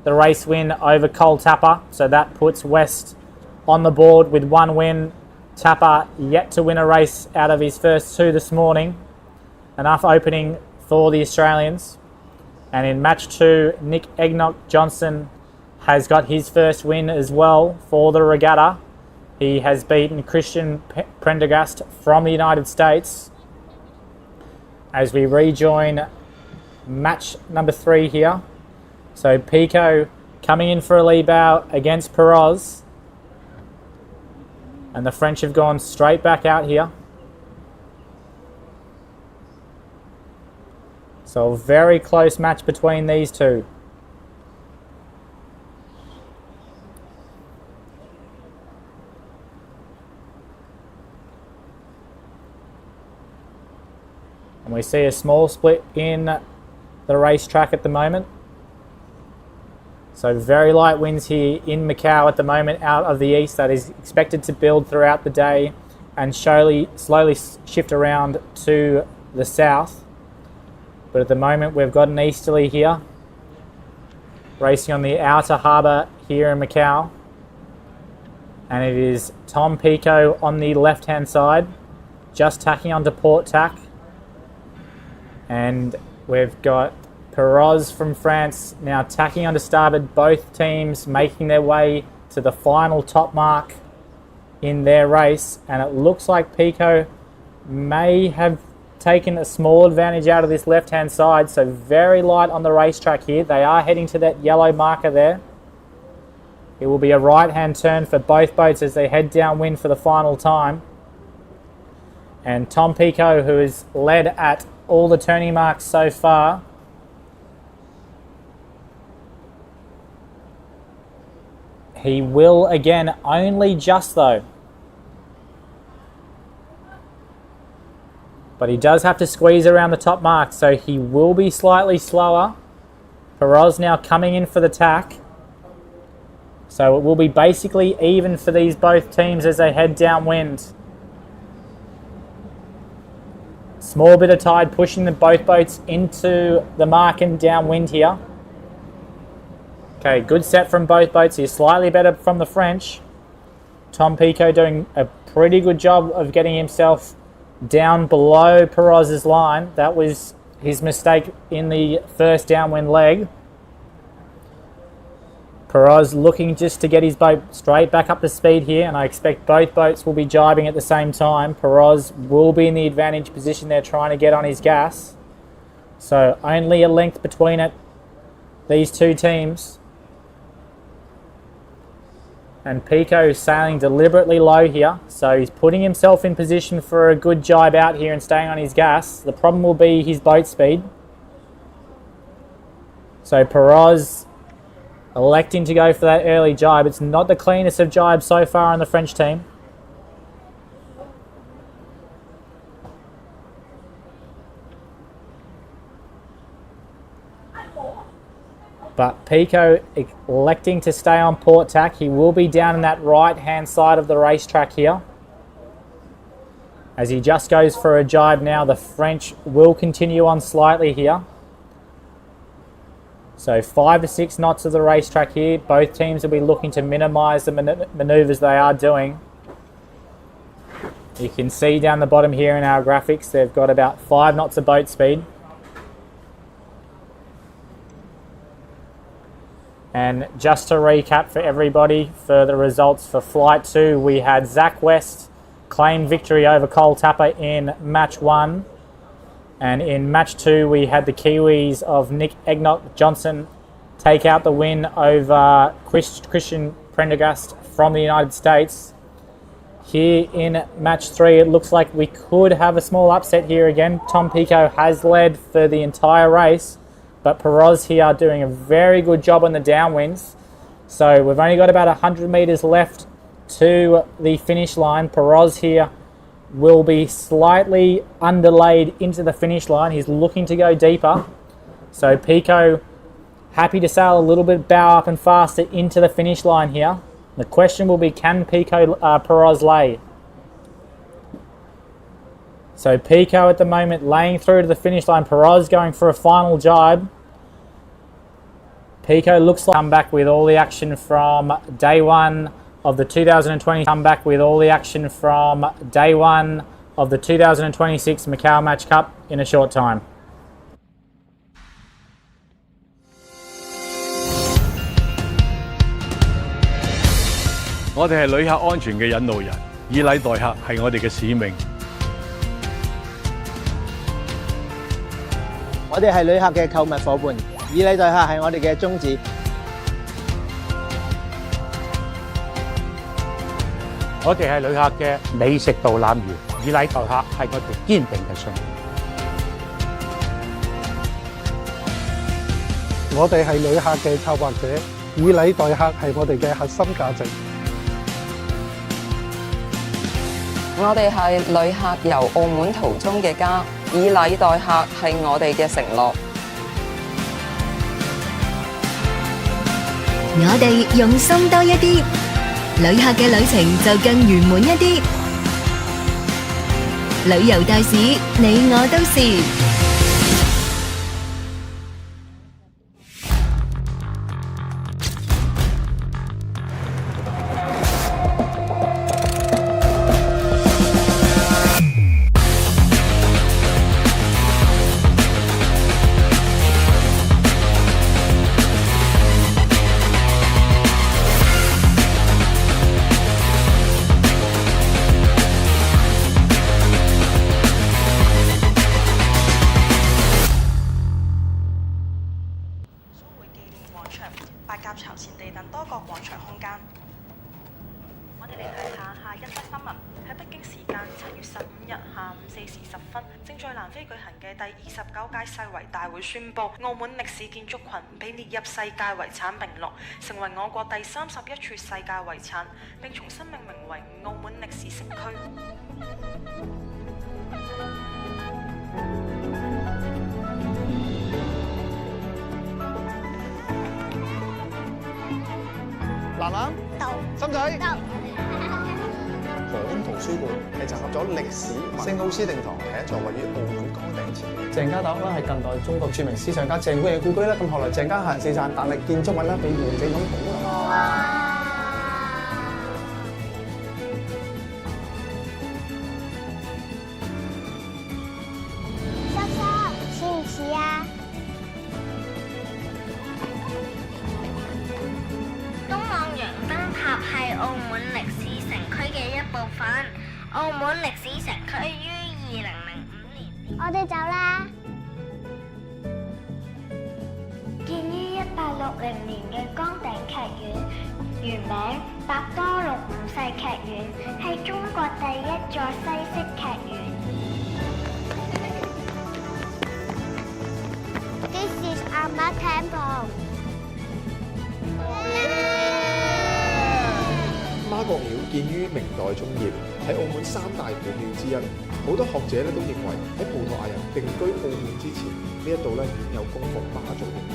[SPEAKER 1] the race win over Cole Tapper. So that puts West on the board with 1 win. Tapper yet to win a race out of his first 2 this morning. Enough opening for the Australians. And in match 2, Nick Johnson has got his first win as well for the Regatta. He has beaten Christian Prendergast from the United States. As we rejoin match number 3 here. So Pico coming in for a lead bow against Perez. And the French have gone straight back out here. So a very close match between these two. And we see a small split in the racetrack at the moment. So very light winds here in Macao at the moment out of the east. That is expected to build throughout the day and slowly shift around to the south. But at the moment we've got an easterly here, racing on the outer harbour here in Macao. And it is Tom Pico on the left-hand side, just tacking onto port tack. And we've got Perez from France now tacking onto starboard, both teams making their way to the final top mark in their race. And it looks like Pico may have taken a small advantage out of this left-hand side, so very light on the racetrack here. They are heading to that yellow marker there. It will be a right-hand turn for both boats as they head downwind for the final time. And Tom Pico, who has led at all the turning marks so far, he will again only just though. But he does have to squeeze around the top mark, so he will be slightly slower. Perez now coming in for the tack. So it will be basically even for these both teams as they head downwind. Small bit of tide pushing both boats into the mark and downwind here. Okay, good set from both boats here. Slightly better from the French. Tom Pico doing a pretty good job of getting himself down below Perez's line. That was his mistake in the first downwind leg. Perez looking just to get his boat straight back up to speed here, and I expect both boats will be jibing at the same time. Perez will be in the advantage position there trying to get on his gas. So only a length between these two teams. And Pico is sailing deliberately low here, so he's putting himself in position for a good jibe out here and staying on his gas. The problem will be his boat speed. So Perez electing to go for that early jibe. It's not the cleanest of jibes so far on the French team. But Pico electing to stay on port tack. He will be down in that right-hand side of the racetrack here. As he just goes for a jibe now, the French will continue on slightly here. So 5 to 6 knots of the racetrack here. Both teams will be looking to minimise the manoeuvres they are doing. You can see down the bottom here in our graphics, they've got about 5 knots of boat speed. And just to recap for everybody, for the results for Flight 2, we had Zach West claim victory over Cole Tapper in Match 1. And in Match 2, we had the Kiwis of Nick Johnson take out the win over Christian Prendergast from the United States. Here in Match 3, it looks like we could have a small upset here again. Tom Pico has led for the entire race, but Perez here doing a very good job on the downwinds. So we've only got about 100 metres left to the finish line. Perez here will be slightly underlaid into the finish line. He's looking to go deeper. So Pico happy to sail a little bit bow up and faster into the finish line here. The question will be, can Perez lay? So Pico at the moment laying through to the finish line. Perez going for a final jibe. Pico looks like come back with all the action from day one of the 2020. Come back with all the action from day one of the 2026 Macao Match Cup in a short time.
[SPEAKER 10] 我哋係旅客安全嘅引路人，以禮待客係我哋嘅使命。
[SPEAKER 12] 我哋係旅客嘅購物伙伴，以禮待客係我哋嘅宗旨。
[SPEAKER 9] 我哋係旅客嘅美食導覽員，以禮待客係我哋堅定嘅信念。
[SPEAKER 13] 我哋係旅客嘅策劃者，以禮待客係我哋嘅核心價值。
[SPEAKER 14] 我哋係旅客遊澳門途中嘅家，以禮待客係我哋嘅承諾。
[SPEAKER 15] 我哋用心多一啲，旅客嘅旅程就更圓滿一啲。旅遊大使，你我都是。
[SPEAKER 16] 白鴿巢前地等多個廣場空間。我哋嚟睇下下一則新聞。喺北京時間7月15日下午4時10分，正在南非舉行嘅第29屆世遺大會宣布，澳門歷史建築群被列入世界遺產名錄，成為我國第31處世界遺產，並重新命名為澳門歷史城區。
[SPEAKER 17] 南南到，深仔到。皇宮圖書館係集合咗歷史、聖奧斯定堂係一座位於澳門崗頂前嘅。鄭家大屋啦係近代中國著名思想家鄭觀嘅故居啦。咁後來鄭家下人四散，但係建築物啦被完整咁保留。
[SPEAKER 18] 叔叔似唔似啊？塔係澳門歷史城區嘅一部分。澳門歷史城區於2005年。我哋走啦。建於1860年嘅崗頂劇院，原名百多祿5世劇院，係中國第一座西式劇院。This is our temple。
[SPEAKER 19] 媽閣廟建於明代中葉，係澳門3大古廟之一。好多學者都認為喺葡萄牙人定居澳門之前，呢一度已有供奉媽祖嘅廟。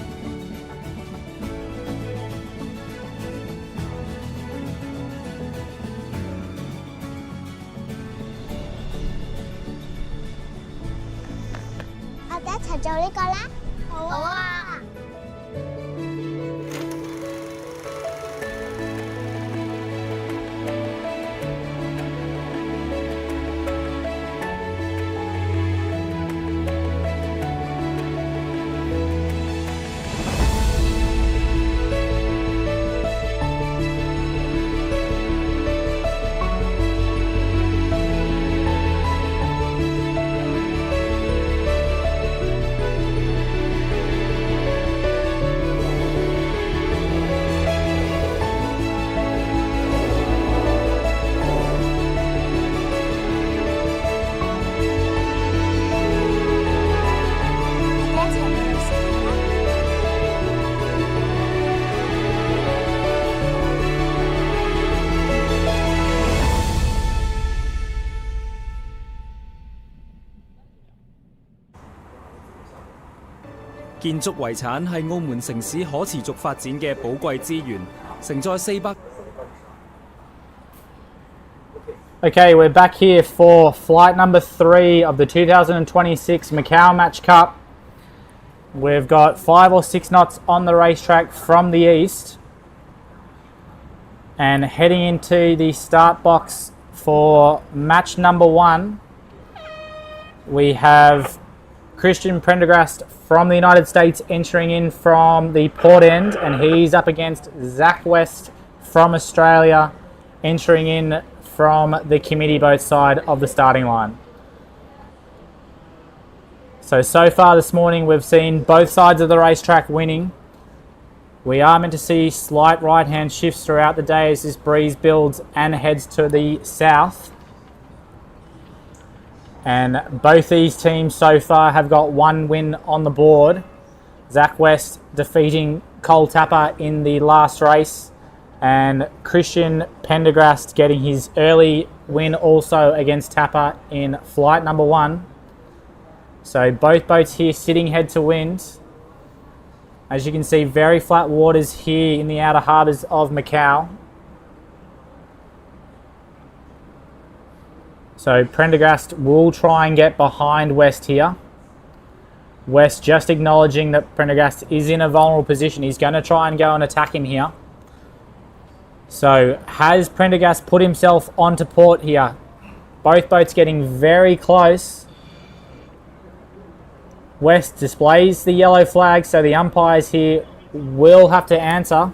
[SPEAKER 18] 我哋一齊做呢個啦。好啊。
[SPEAKER 2] 建築遺產係澳門城市可持續發展嘅寶貴資源，承載400。
[SPEAKER 1] Okay, we're back here for flight number 3 of the 2026 Macao Match Cup. We've got 5 or 6 knots on the racetrack from the east. And heading into the start box for match number 1, we have Christian Prendergast from the United States entering in from the port end, and he's up against Zach West from Australia entering in from the committee boat side of the starting line. So far this morning we've seen both sides of the racetrack winning. We are meant to see slight right-hand shifts throughout the day as this breeze builds and heads to the south. And both these teams so far have got 1 win on the board. Zach West defeating Cole Tapper in the last race, and Christian Prendergast getting his early win also against Tapper in flight number 1. So both boats here sitting head to wind. As you can see, very flat waters here in the outer harbours of Macao. So Prendergast will try and get behind West here. West just acknowledging that Prendergast is in a vulnerable position. He's going to try and go and attack him here. So has Prendergast put himself onto port here? Both boats getting very close. West displays the yellow flag, so the umpires here will have to answer.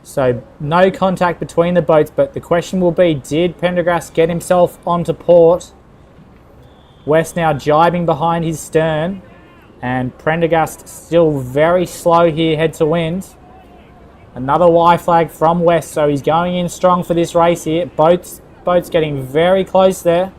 [SPEAKER 1] So no contact between the boats, but the question will be, did Prendergast get himself onto port? West now jibing behind his stern, and Prendergast still very slow here head to wind. Another Y flag from West, so he's going in strong for this race here. Boats getting very close there.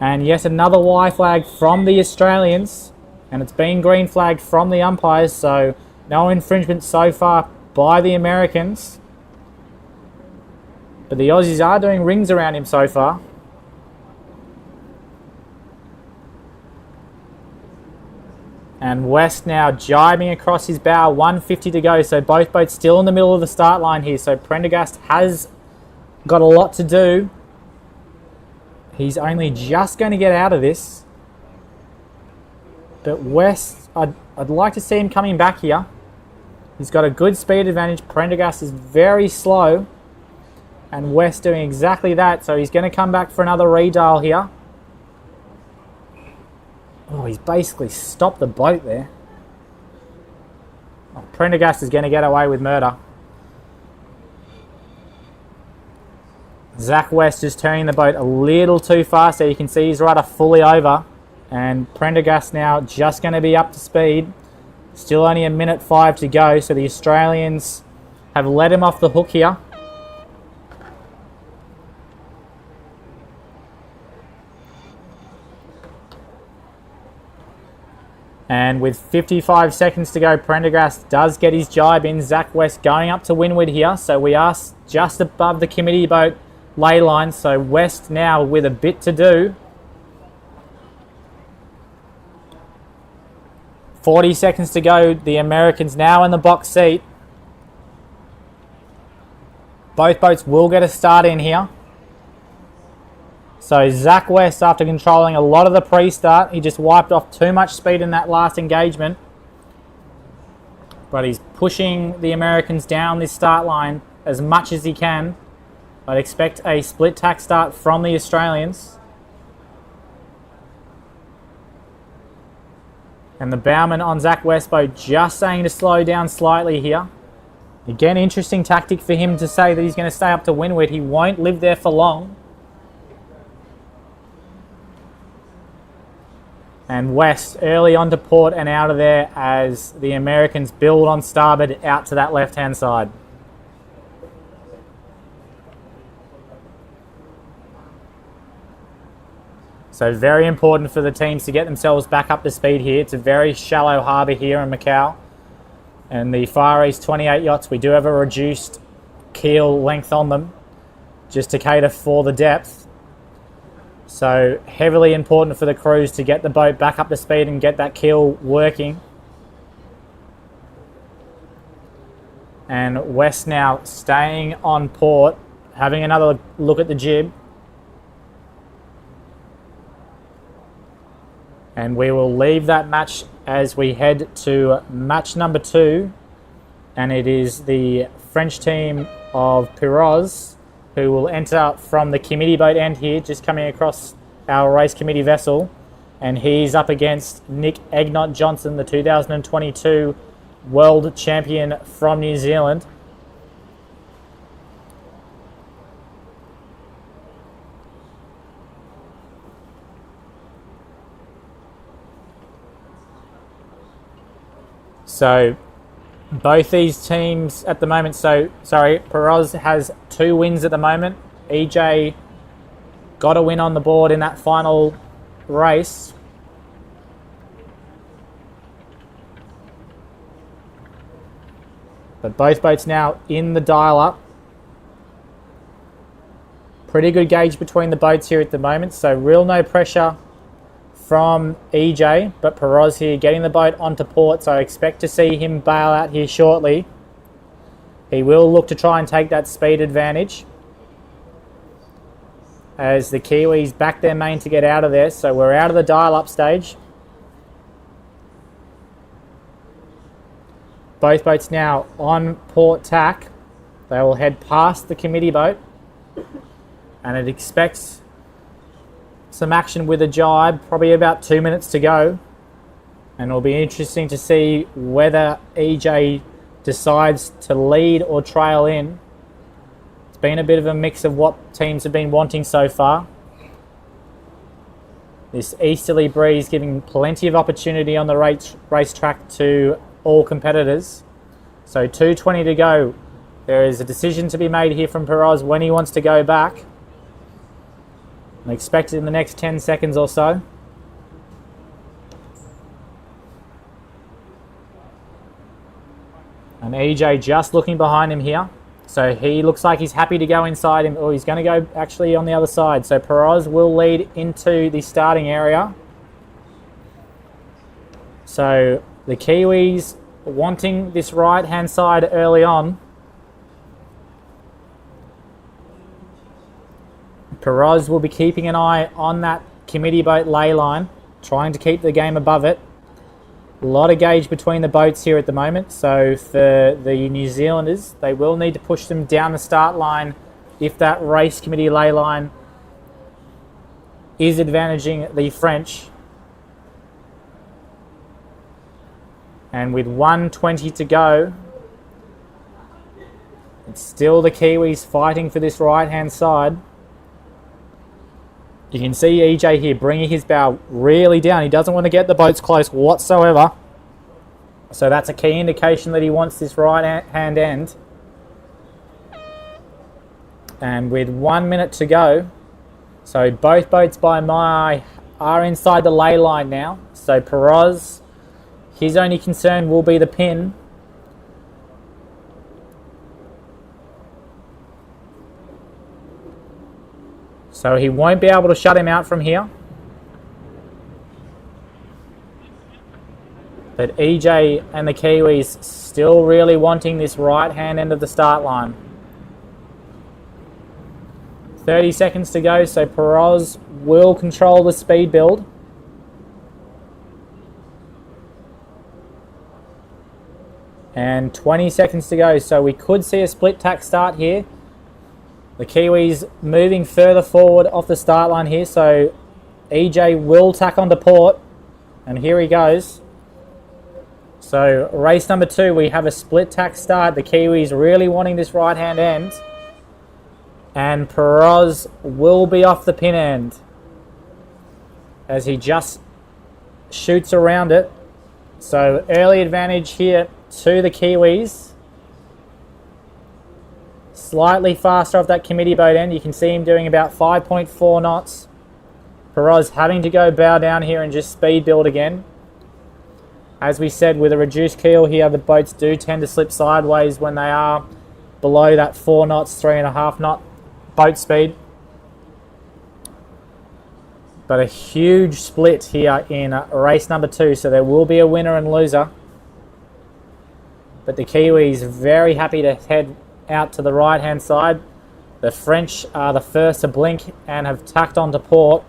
[SPEAKER 1] And yet another Y flag from the Australians, and it's been green flagged from the umpires, so no infringement so far by the Americans. But the Aussies are doing rings around him so far. And West now jibing across his bow, 150 to go, so both boats still in the middle of the start line here. So Prendergast has got a lot to do. He's only just going to get out of this. But West, I'd like to see him coming back here. He's got a good speed advantage. Prendergast is very slow. And West doing exactly that, so he's going to come back for another redial here. Oh, he's basically stopped the boat there. Oh, Prendergast is going to get away with murder. Zach West is turning the boat a little too fast, so you can see his rudder fully over. And Prendergast now just going to be up to speed. Still only 1:05 to go, so the Australians have let him off the hook here. And with 55 seconds to go, Prendergast does get his jibe in. Zach West going up to windward here. So we are just above the committee boat ley line. So West now with a bit to do. 40 seconds to go. The Americans now in the box seat. Both boats will get a start in here. So Zach West, after controlling a lot of the pre-start, he just wiped off too much speed in that last engagement. But he's pushing the Americans down this start line as much as he can. I'd expect a split tack start from the Australians. And the bowman on Zach West's boat just saying to slow down slightly here. Again, interesting tactic for him to say that he's going to stay up to windward. He won't live there for long. And West early onto port and out of there as the Americans build on starboard out to that left-hand side. So very important for the teams to get themselves back up to speed here. It's a very shallow harbour here in Macao. And the Far East 28 yachts, we do have a reduced keel length on them just to cater for the depth. So heavily important for the crews to get the boat back up to speed and get that keel working. And West now staying on port, having another look at the jib. And we will leave that match as we head to match number 2. And it is the French team of Piroz who will enter from the committee boat end here, just coming across our race committee vessel. And he's up against Nick Egnott Johnson, the 2022 world champion from New Zealand. So both these teams at the moment, Piroz has 2 wins at the moment. EJ got a win on the board in that final race. But both boats now in the dial-up. Pretty good gauge between the boats here at the moment, so real no pressure from EJ, but Piroz here getting the boat onto port, so I expect to see him bail out here shortly. He will look to try and take that speed advantage as the Kiwis back their main to get out of there, so we're out of the dial-up stage. Both boats now on port tack. They will head past the committee boat, and it expects some action with a jibe, probably about 2 minutes to go. And it'll be interesting to see whether EJ decides to lead or trail in. It's been a bit of a mix of what teams have been wanting so far. This easterly breeze giving plenty of opportunity on the racetrack to all competitors. So 2:20 to go. There is a decision to be made here from Piroz when he wants to go back. I expect it in the next 10 seconds or so. And EJ just looking behind him here. So he looks like he's happy to go inside him. Oh, he's going to go actually on the other side. So Piroz will lead into the starting area. So the Kiwis wanting this right-hand side early on. Piroz will be keeping an eye on that committee boat ley line, trying to keep the game above it. A lot of gauge between the boats here at the moment, so for the New Zealanders, they will need to push them down the start line if that race committee ley line is advantaging the French. And with 1:20 to go, it's still the Kiwis fighting for this right-hand side. You can see EJ here bringing his bow really down. He doesn't want to get the boats close whatsoever. So that's a key indication that he wants this right-hand end. And with 1 minute to go, so both boats by my eye are inside the ley line now. So Piroz, his only concern will be the pin. So he won't be able to shut him out from here. But EJ and the Kiwis still really wanting this right-hand end of the start line. 30 seconds to go, so Piroz will control the speed build. And 20 seconds to go, so we could see a split tack start here. The Kiwis moving further forward off the start line here, so EJ will tack onto port, and here he goes. So race number 2, we have a split tack start. The Kiwis really wanting this right-hand end, and Piroz will be off the pin end as he just shoots around it. So early advantage here to the Kiwis. Slightly faster off that committee boat end. You can see him doing about 5.4 knots. Piroz having to go bow down here and just speed build again. As we said, with a reduced keel here, the boats do tend to slip sideways when they are below that 4 knots, 3.5 knot boat speed. But a huge split here in race number 2, so there will be a winner and loser. But the Kiwis very happy to head out to the right-hand side. The French are the first to blink and have tacked onto port.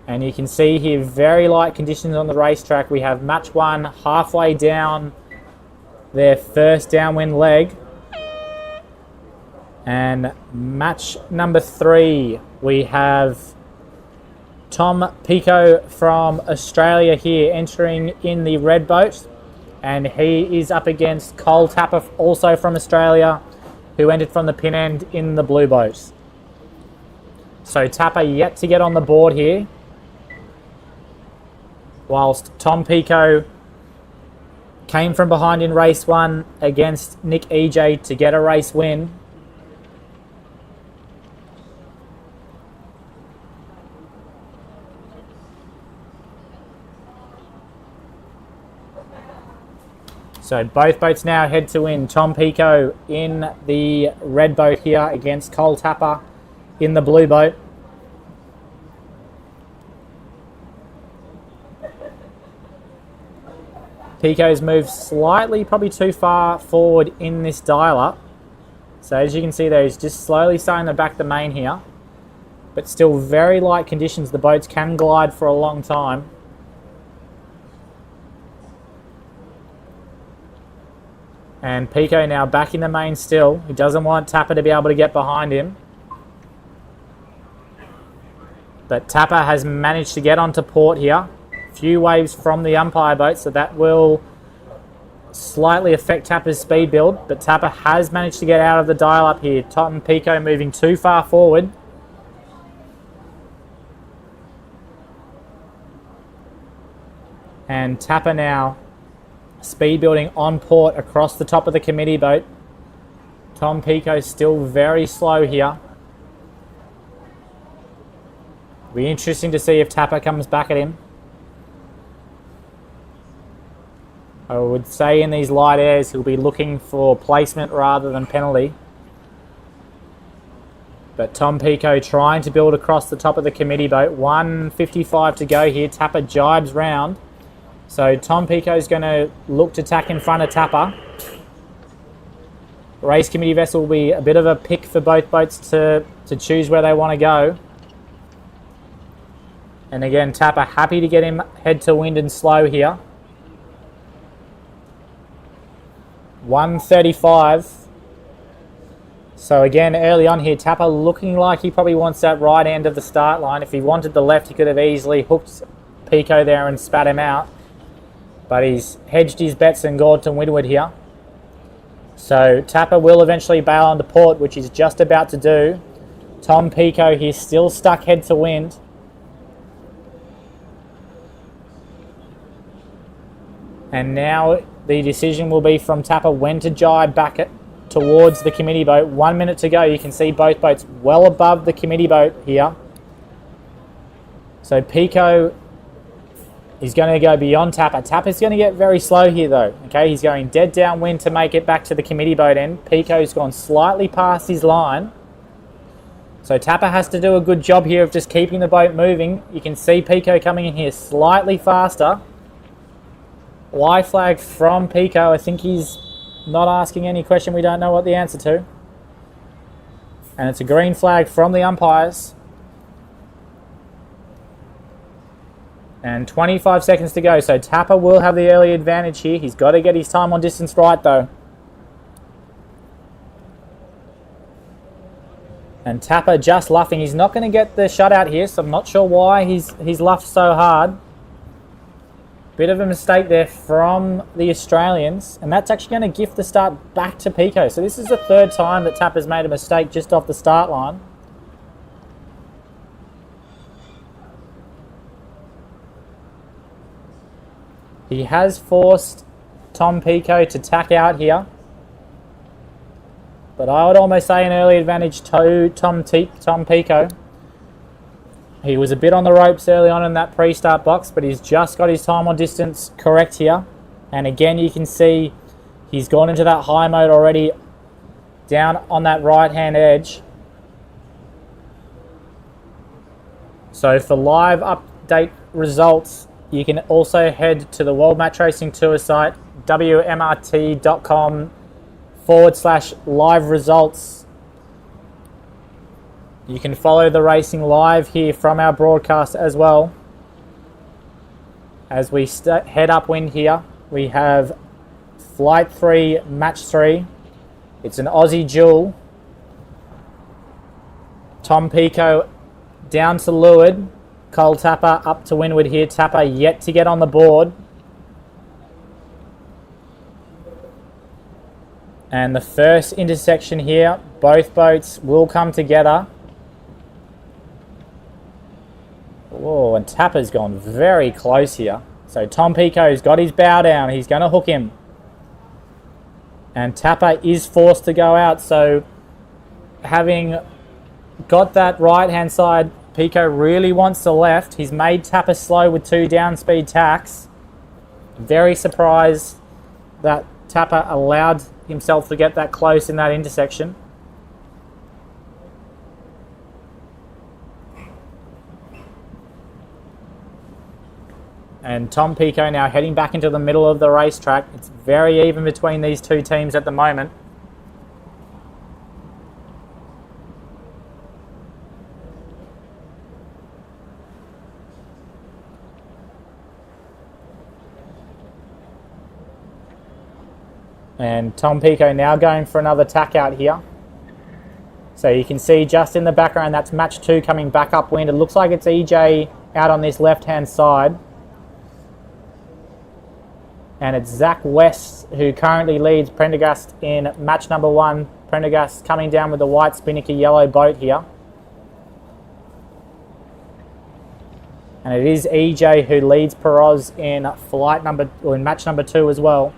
[SPEAKER 1] And you can see here very light conditions on the racetrack. We have match 1 halfway down their first downwind leg. And match number 3, we have Tom Pico from Australia here entering in the red boat. And he is up against Cole Tapper, also from Australia, who entered from the pin end in the blue boat. So Tapper yet to get on the board here, whilst Tom Pico came from behind in race 1 against Nick EJ to get a race win. So both boats now head to win. Tom Pico in the red boat here against Cole Tapper in the blue boat. Pico's moved slightly, probably too far forward in this dial-up. So as you can see there, he's just slowly starting to back the main here. But still very light conditions. The boats can glide for a long time. And Pico now back in the main still. He doesn't want Tapper to be able to get behind him. But Tapper has managed to get onto port here. Few waves from the umpire boat, so that will slightly affect Tapper's speed build. But Tapper has managed to get out of the dial up here. Tom Pico moving too far forward. And Tapper now speed building on port across the top of the committee boat. Tom Pico still very slow here. Be interesting to see if Tapper comes back at him. I would say in these light airs he'll be looking for placement rather than penalty. But Tom Pico trying to build across the top of the committee boat. 1:55 to go here. Tapper jibes round. So Tom Pico is going to look to tack in front of Tapper. Race committee vessel will be a bit of a pick for both boats to choose where they want to go. And again, Tapper happy to get him head to wind and slow here. 1:35. So again, early on here, Tapper looking like he probably wants that right end of the start line. If he wanted the left, he could have easily hooked Pico there and spat him out. But he's hedged his bets and gone to windward here. So Tapper will eventually bail onto port, which he's just about to do. Tom Pico, he's still stuck head to wind. And now the decision will be from Tapper when to jibe back towards the committee boat. 1 minute to go. You can see both boats well above the committee boat here. So Pico is going to go beyond Tapper. Tapper's going to get very slow here though. Okay, he's going dead downwind to make it back to the committee boat end. Pico's gone slightly past his line. So Tapper has to do a good job here of just keeping the boat moving. You can see Pico coming in here slightly faster. Y flag from Pico. I think he's not asking any question we don't know what the answer to. And it's a green flag from the umpires. And 25 seconds to go. So Tapper will have the early advantage here. He's got to get his time on distance right though. And Tapper just luffing. He's not going to get the shutout here, so I'm not sure why he's luffed so hard. Bit of a mistake there from the Australians, and that's actually going to gift the start back to Pico. So this is the third time that Tapper's made a mistake just off the start line. He has forced Tom Pico to tack out here. But I would almost say an early advantage to Tom Pico. He was a bit on the ropes early on in that pre-start box, but he's just got his time on distance correct here. And again, you can see he's gone into that high mode already down on that right-hand edge. So for live update results, you can also head to the World Match Racing Tour site, wmrt.com/live results. You can follow the racing live here from our broadcast as well. As we head upwind here, we have Flight 3, Match 3. It's an Aussie duel. Tom Pico down to leeward. Cole Tapper up to windward here. Tapper yet to get on the board. And the first intersection here, both boats will come together. Whoa, and Tapper's gone very close here. So Tom Pico's got his bow down. He's going to hook him. And Tapper is forced to go out. So having got that right-hand side, Pico really wants the left. He's made Tapper slow with 2 down-speed tacks. Very surprised that Tapper allowed himself to get that close in that intersection. And Tom Pico now heading back into the middle of the racetrack. It's very even between these two teams at the moment. And Tom Pico now going for another tack out here. So you can see just in the background, that's match 2 coming back upwind. It looks like it's EJ out on this left-hand side. And it's Zach West who currently leads Prendergast in match number 1. Prendergast coming down with the white Spinnaker yellow boat here. And it is EJ who leads Peroz in in match number 2 as well.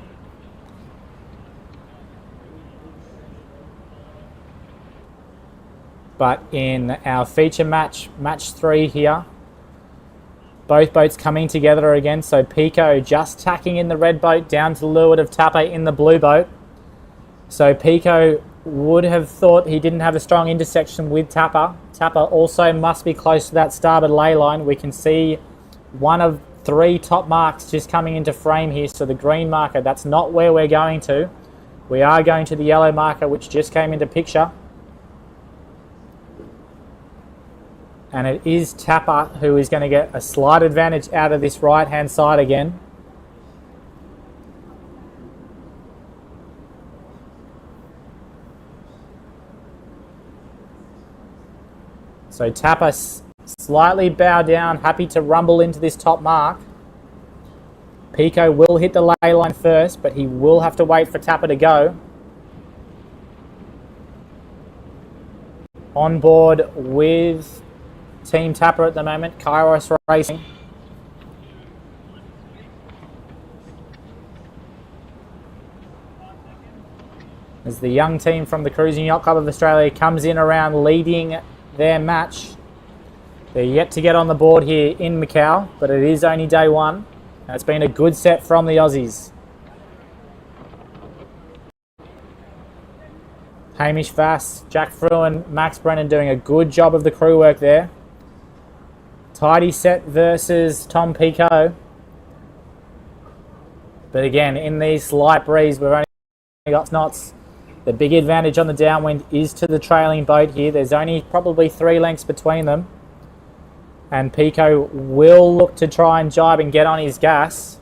[SPEAKER 1] But in our feature match, match 3 here, both boats coming together again. So Pico just tacking in the red boat down to leeward of Tapper in the blue boat. So Pico would have thought he didn't have a strong intersection with Tapper. Tapper also must be close to that starboard ley line. We can see one of 3 top marks just coming into frame here. So the green marker, that's not where we're going to. We are going to the yellow marker, which just came into picture. And it is Tapper who is going to get a slight advantage out of this right-hand side again. So Tapper slightly bow down, happy to rumble into this top mark. Pico will hit the ley line first, but he will have to wait for Tapper to go. On board with Team Tapper at the moment, Kairos Racing. As the young team from the Cruising Yacht Club of Australia comes in around leading their match. They're yet to get on the board here in Macao, but it is only day 1. It's been a good set from the Aussies. Hamish Vass, Jack Fruin, Max Brennan doing a good job of the crew work there. Tidy set versus Tom Pico. But again, in these light breeze, we've only got knots. The big advantage on the downwind is to the trailing boat here. There's only probably 3 lengths between them. And Pico will look to try and jibe and get on his gas.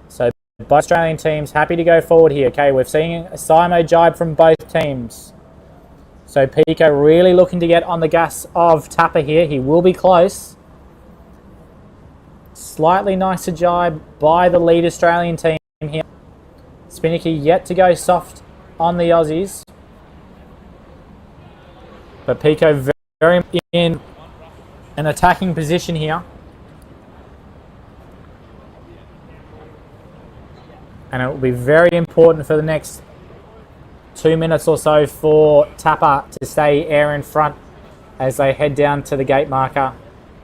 [SPEAKER 1] So both Australian teams happy to go forward here. Okay, we're seeing a simo jibe from both teams. So Pico really looking to get on the gas of Tapper here. He will be close. Slightly nicer jibe by the lead Australian team here. Spinnaker yet to go soft on the Aussies. But Pico very in an attacking position here. And it will be very important for the next 2 minutes or so for Tapper to stay air in front as they head down to the gate marker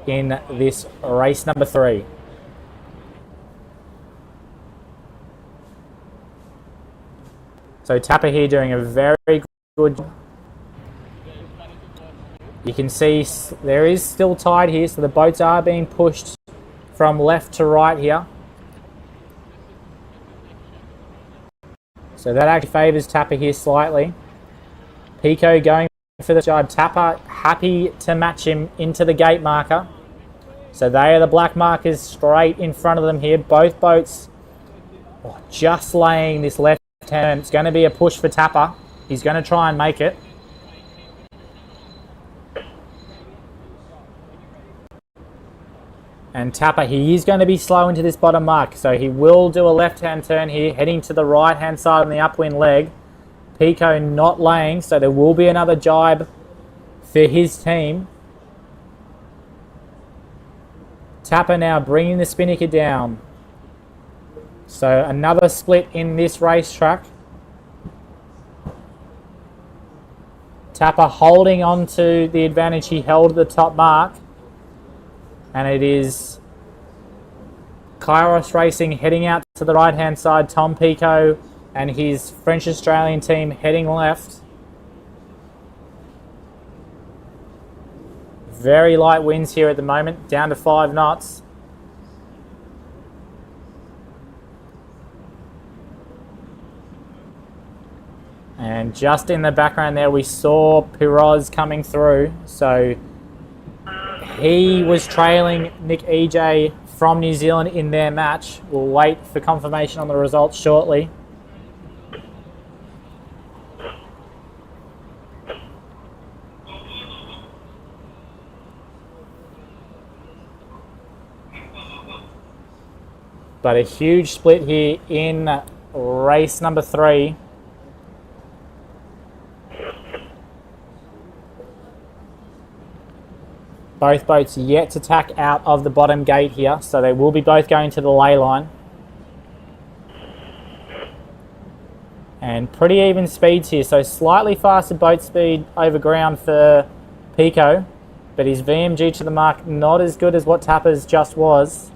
[SPEAKER 1] in this race number 3. So Tapper here doing a very good job. You can see there is still tide here, so the boats are being pushed from left to right here. So that actually favours Tapper here slightly. Pico going for the jibe. Tapper happy to match him into the gate marker. So they are the black markers straight in front of them here. Both boats just laying this left turn. It's going to be a push for Tapper. He's going to try and make it. And Tapper, he is going to be slow into this bottom mark. So he will do a left-hand turn here, heading to the right-hand side on the upwind leg. Pico not laying, so there will be another jibe for his team. Tapper now bringing the spinnaker down. So another split in this racetrack. Tapper holding on to the advantage he held at the top mark. And it is Kairos Racing heading out to the right-hand side. Tom Pico and his French-Australian team heading left. Very light winds here at the moment, down to 5 knots. And just in the background there, we saw Piroz coming through. So he was trailing Nick EJ from New Zealand in their match. We'll wait for confirmation on the results shortly. But a huge split here in race number 3. Both boats yet to tack out of the bottom gate here, so they will be both going to the lay line. And pretty even speeds here, so slightly faster boat speed over ground for Pico, but his VMG to the mark not as good as what Tapper's just was.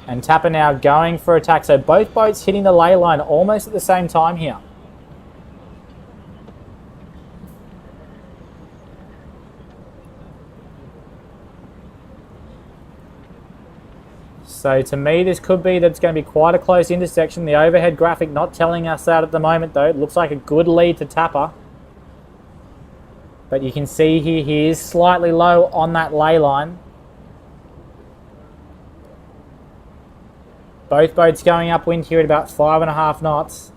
[SPEAKER 1] And Tapper now going for attack, so both boats hitting the lay line almost at the same time here. So to me, this could be that it's going to be quite a close intersection. The overhead graphic not telling us that at the moment, though. It looks like a good lead to Tapper. But you can see here, he is slightly low on that lay line. Both boats going upwind here at about 5.5 knots.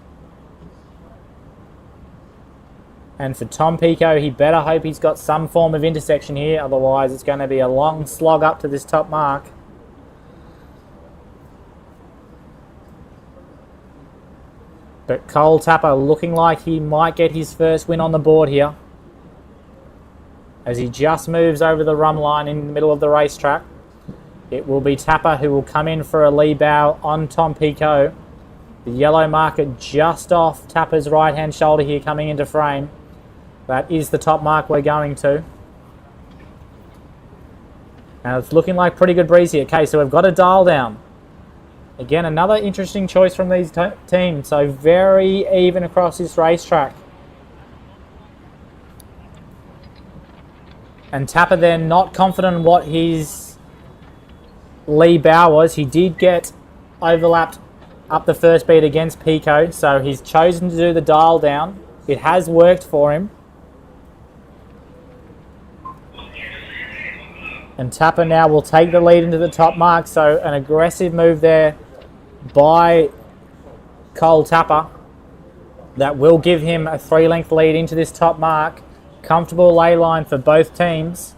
[SPEAKER 1] And for Tom Pico, he better hope he's got some form of intersection here. Otherwise, it's going to be a long slog up to this top mark. But Cole Tapper looking like he might get his first win on the board here, as he just moves over the rum line in the middle of the racetrack. It will be Tapper who will come in for a lee bow on Tom Pico. The yellow marker just off Tapper's right-hand shoulder here coming into frame. That is the top mark we're going to. And it's looking like pretty good breeze here. Okay, so we've got a dial down. Again, another interesting choice from these teams. So very even across this racetrack. And Tapper then not confident in what his lee bow was. He did get overlapped up the first beat against Pico. So he's chosen to do the dial down. It has worked for him. And Tapper now will take the lead into the top mark. So an aggressive move there by Cole Tapper that will give him a 3-length lead into this top mark. Comfortable lay line for both teams.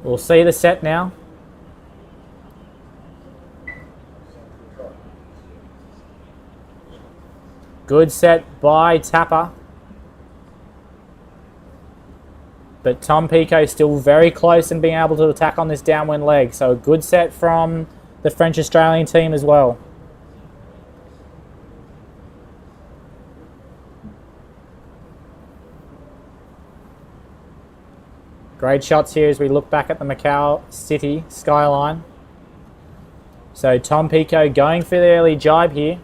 [SPEAKER 1] We'll see the set now. Good set by Tapper. But Tom Pico still very close and being able to attack on this downwind leg. So a good set from the French-Australian team as well. Great shots here as we look back at the Macao city skyline. So Tom Pico going for the early jibe here.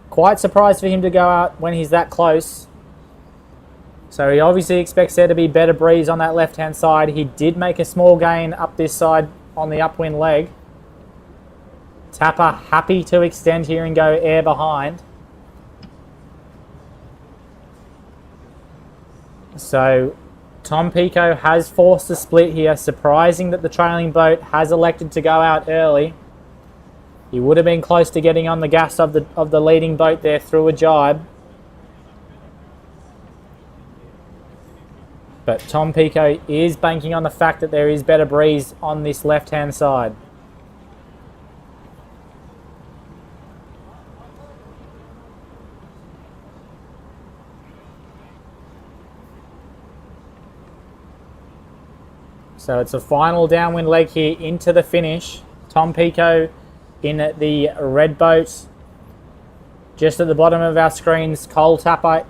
[SPEAKER 1] Quite surprised for him to go out when he's that close. So he obviously expects there to be better breeze on that left-hand side. He did make a small gain up this side on the upwind leg. Tapper happy to extend here and go air behind. So Tom Pico has forced a split here. Surprising that the trailing boat has elected to go out early. He would have been close to getting on the gas of the leading boat there through a jibe. But Tom Pico is banking on the fact that there is better breeze on this left-hand side. So it's a final downwind leg here into the finish. Tom Pico in the red boat. Just at the bottom of our screens, Cole Tapper,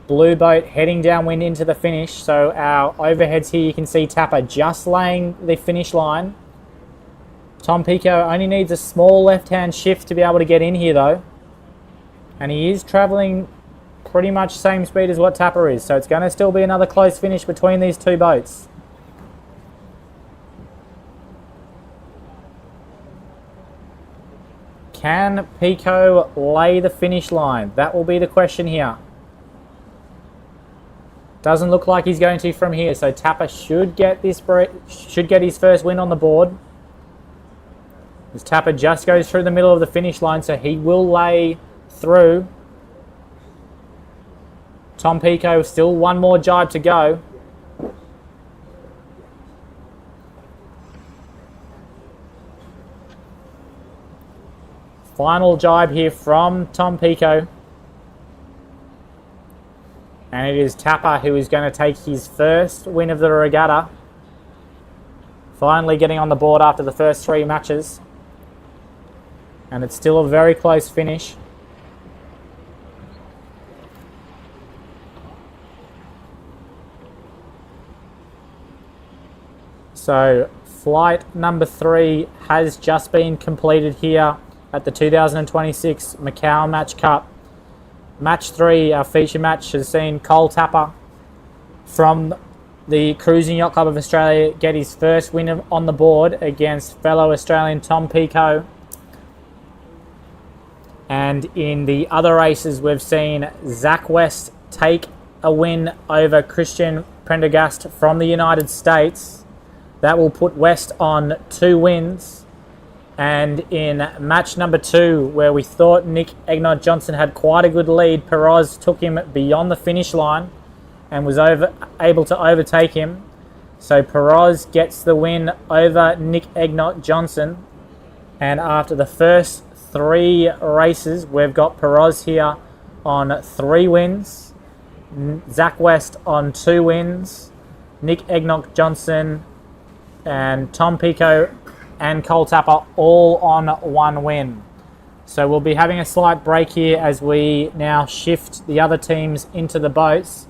[SPEAKER 1] blue boat heading downwind into the finish. So our overheads here, you can see Tapper just laying the finish line. Tom Pico only needs a small left-hand shift to be able to get in here though. And he is travelling pretty much same speed as what Tapper is. So it's going to still be another close finish between these two boats. Can Pico lay the finish line? That will be the question here. Doesn't look like he's going to from here, so Tapper should get his first win on the board. As Tapper just goes through the middle of the finish line, so he will lay through. Tom Pico still one more jibe to go. Final jibe here from Tom Pico. And it is Tapper who is going to take his first win of the regatta. Finally getting on the board after the first 3 matches. And it's still a very close finish. So flight number 3 has just been completed here at the 2026 Macao Match Cup. Match 3, our feature match, has seen Cole Tapper from the Cruising Yacht Club of Australia get his first win on the board against fellow Australian Tom Pico. And in the other races, we've seen Zach West take a win over Christian Prendergast from the United States. That will put West on 2 wins. And in match number 2, where we thought Nick Egnott Johnson had quite a good lead, Perez took him beyond the finish line and was able to overtake him. So Perez gets the win over Nick Egnott Johnson. And after the first 3 races, we've got Perez here on 3 wins, Zach West on 2 wins, Nick Egnott Johnson and Tom Pico and Cole Tapper all on 1 win. So we'll be having a slight break here as we now shift the other teams into the boats.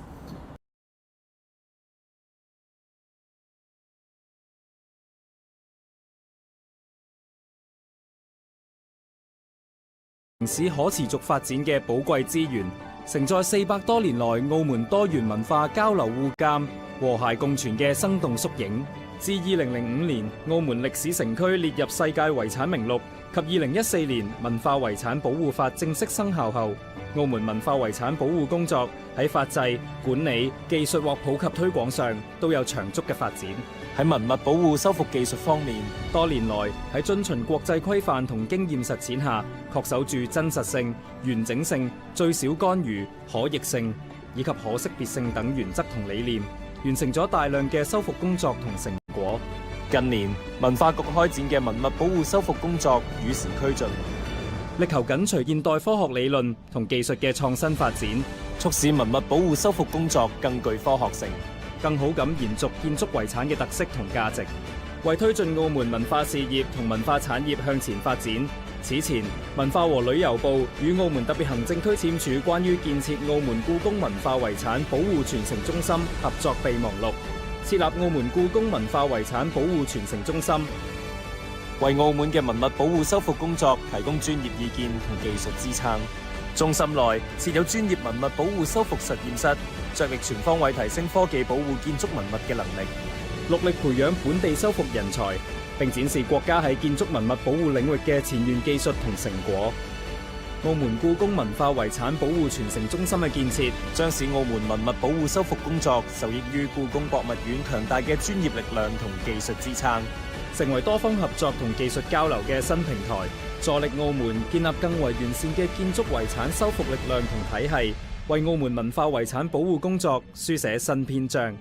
[SPEAKER 2] 城市可持續發展嘅寶貴資源，承載400多年來澳門多元文化交流互鑑、和諧共存嘅生動縮影。自2005年澳門歷史城區列入世界遺產名錄及2014年文化遺產保護法正式生效後，澳門文化遺產保護工作喺法制、管理、技術或普及推廣上都有長足嘅發展。喺文物保護修復技術方面，多年來喺遵循國際規範同經驗實踐下，確守住真實性、完整性、最少干預、可逆性以及可識別性等原則同理念，完成咗大量嘅修復工作同成果。近年文化局開展嘅文物保護修復工作與時俱進，力求緊隨現代科學理論同技術嘅創新發展，促使文物保護修復工作更具科學性，更好咁延續建築遺產嘅特色同價值，為推進澳門文化事業同文化產業向前發展。此前，文化和旅遊部與澳門特別行政區簽署關於建設澳門故宮文化遺產保護傳承中心合作備忘錄，設立澳門故宮文化遺產保護傳承中心，為澳門嘅文物保護修復工作提供專業意見同技術支撐。中心內設有專業文物保護修復實驗室，着力全方位提升科技保護建築文物嘅能力，戮力培養本地修復人才，並展示國家喺建築文物保護領域嘅前沿技術同成果。澳門故宮文化遺產保護傳承中心嘅建設，將使澳門文物保護修復工作受益於故宮博物院強大嘅專業力量同技術支撐，成為多方合作同技術交流嘅新平台，助力澳門建立更為完善嘅建築遺產修復力量同體系，為澳門文化遺產保護工作書寫新篇章。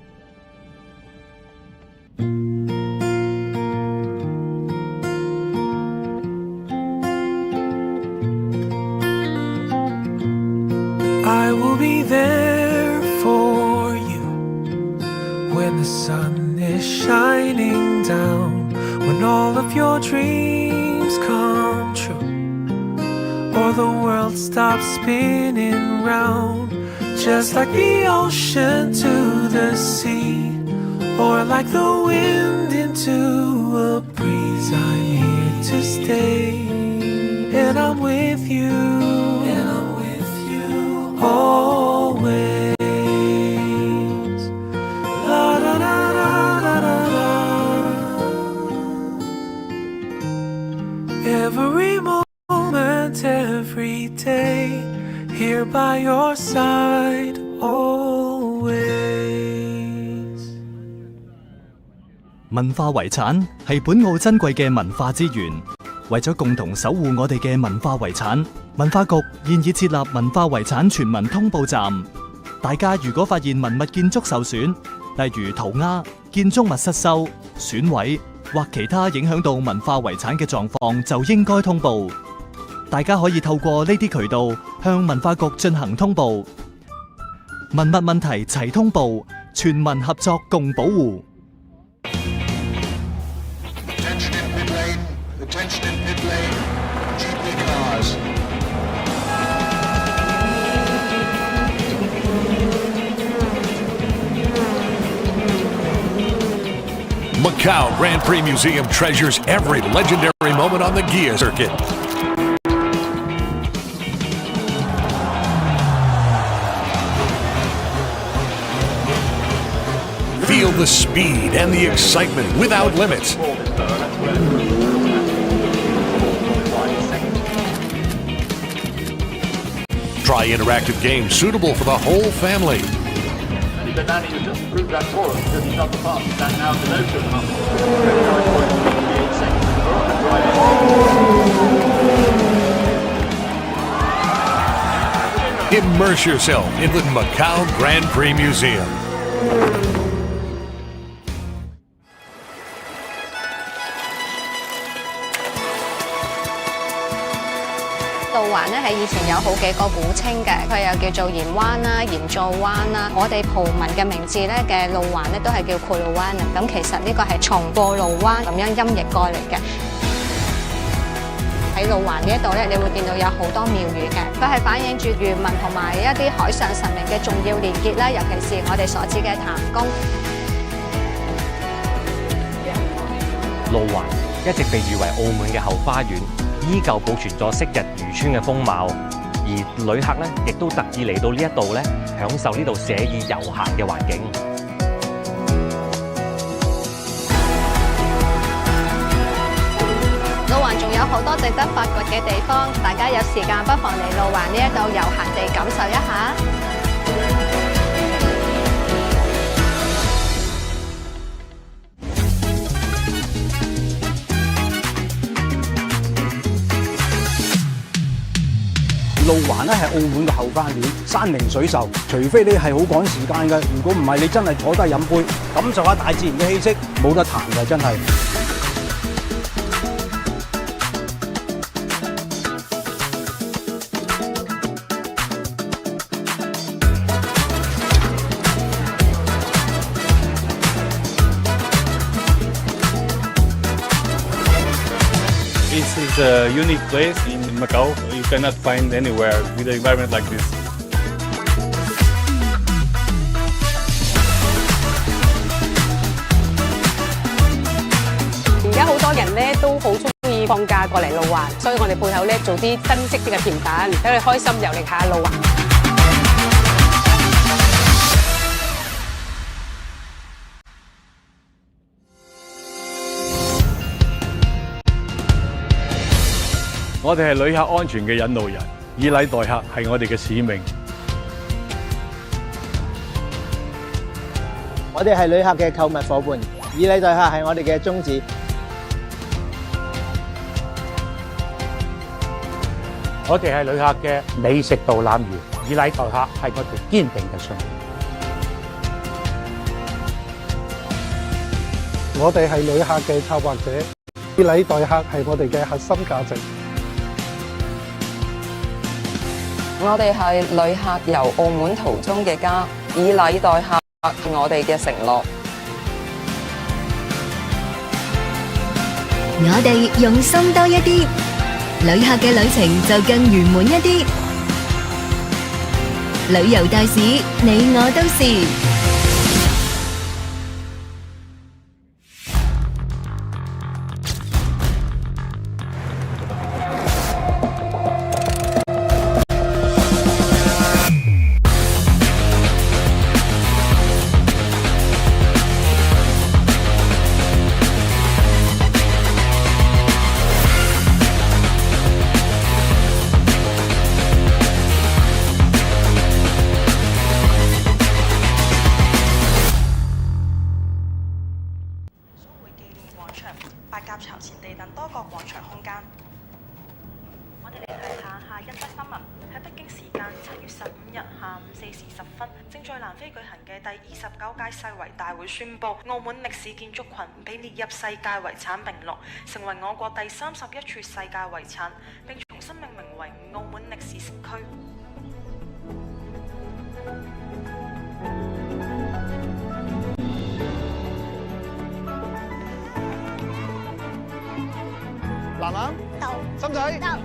[SPEAKER 3] I will be there for you when the sun is shining down, when all of your dreams come true, or the world stops spinning round, just like the ocean to the sea, or like the wind into a breeze. I'm here to stay, and I'm with you, always. La da da da da da da. Every moment, every day, here by your side, always.
[SPEAKER 4] 文化遺產係本澳珍貴嘅文化資源，為咗共同守護我哋嘅文化遺產，文化局現已設立文化遺產全民通報站。大家如果發現文物建築受損，例如塗鴉、建築物失修、損毀或其他影響到文化遺產嘅狀況，就應該通報。大家可以透過呢啲渠道向文化局進行通報。文物問題齊通報，全民合作共保護。
[SPEAKER 5] Attention in pit lane, GP cars. Macao Grand Prix Museum treasures every legendary moment on the gear circuit. Feel the speed and the excitement without limits. Try interactive games suitable for the whole family.
[SPEAKER 6] But Danny, you just proved that for us because he's not the fastest and now to those 2.5.
[SPEAKER 5] Immerse yourself in the Macao Grand Prix Museum.
[SPEAKER 7] 路環咧係以前有好幾個古稱嘅，佢又叫做鹽灣啦、鹽造灣啦。我哋葡文嘅名字咧嘅路環咧都係叫庫魯灣。咁其實呢個係從過路灣咁樣音譯過嚟嘅。喺路環呢一度咧，你會見到有好多廟宇嘅，佢係反映住漁民同埋一啲海上神明嘅重要連結啦，尤其是我哋所指嘅譚公。
[SPEAKER 8] 路環一直被譽為澳門嘅後花園，依舊保存咗昔日漁村嘅風貌，而旅客咧亦都特意嚟到呢一度咧，享受呢度寫意悠閒嘅環境。
[SPEAKER 7] 路環仲有好多值得發掘嘅地方，大家有時間不妨嚟路環呢一度悠閒地感受一下。
[SPEAKER 9] 路環咧係澳門嘅後花園，山明水秀，除非你係好趕時間嘅，如果唔係，你真係坐低飲杯，感受下大自然嘅氣息，冇得彈嘅真係。
[SPEAKER 10] This is a unique place in Macau. You cannot find anywhere with an environment like this.
[SPEAKER 11] 而家好多人咧都好中意放假過嚟路環，所以我哋鋪頭咧做啲新式啲嘅甜品，等你開心遊歷下路環。
[SPEAKER 10] 我哋係旅客安全嘅引路人，以禮待客係我哋嘅使命。
[SPEAKER 12] 我哋係旅客嘅購物伙伴，以禮待客係我哋嘅宗旨。
[SPEAKER 9] 我哋係旅客嘅美食導覽員，以禮待客係我哋堅定嘅信念。
[SPEAKER 13] 我哋係旅客嘅策劃者，以禮待客係我哋嘅核心價值。
[SPEAKER 14] 我哋係旅客遊澳門途中嘅家，以禮待客係我哋嘅承諾。
[SPEAKER 15] 我哋用心多一啲，旅客嘅旅程就更圓滿一啲。旅遊大使，你我都是。
[SPEAKER 16] 白鴿巢前地等多個廣場空間。我哋嚟睇下下一則新聞。喺北京時間7月15日下午4時10分，正在南非舉行嘅第29屆世遺大會宣布，澳門歷史建築群被列入世界遺產名錄，成為我國第31處世界遺產，並重新命名為澳門歷史城區。
[SPEAKER 17] 南南到，深仔到。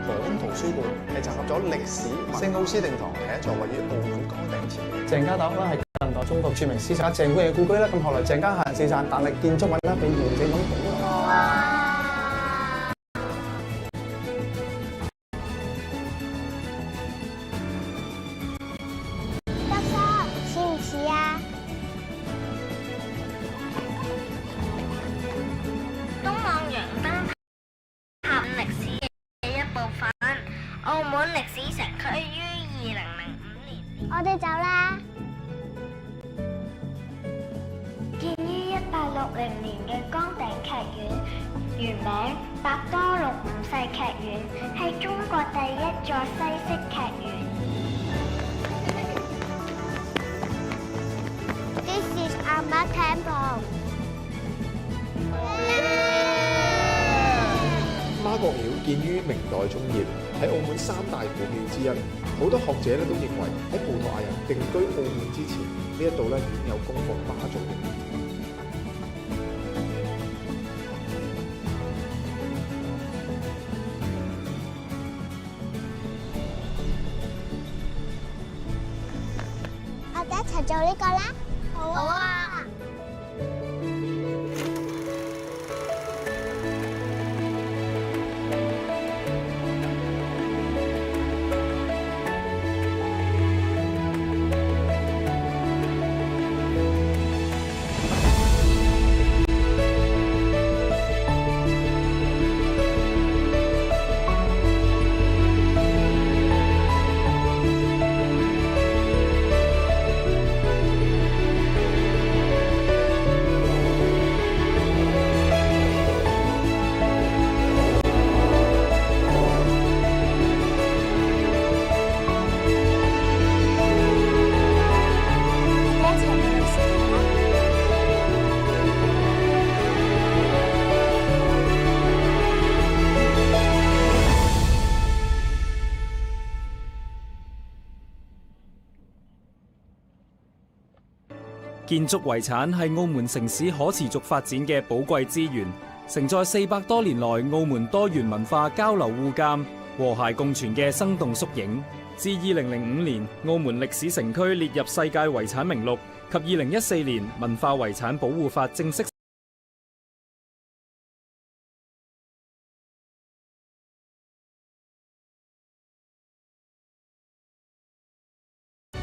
[SPEAKER 17] 河東圖書館係集合咗歷史、聖奧斯定堂係一座位於澳門崗頂前嘅。鄭家大屋啦係近代中國著名詩人鄭觀嘅故居啦。咁後來鄭家下人四散，但係建築物咧被完整咁保留。
[SPEAKER 18] 澳門歷史城區於2005年，我哋走啦。建於1860年嘅崗頂劇院，原名百多祿5世劇院，係中國第一座西式劇院。This is our temple。
[SPEAKER 19] 媽閣廟建於明代中葉，喺澳門三大古廟之一。好多學者都認為喺葡萄牙人定居澳門之前，呢一度已有供奉媽祖嘅廟。
[SPEAKER 18] 我哋一齊做呢個啦。好啊。
[SPEAKER 2] 建築遺產係澳門城市可持續發展嘅寶貴資源，承載400多年來澳門多元文化交流互鑑、和諧共存嘅生動縮影。自2005年澳門歷史城區列入世界遺產名錄及2014年文化遺產保護法正式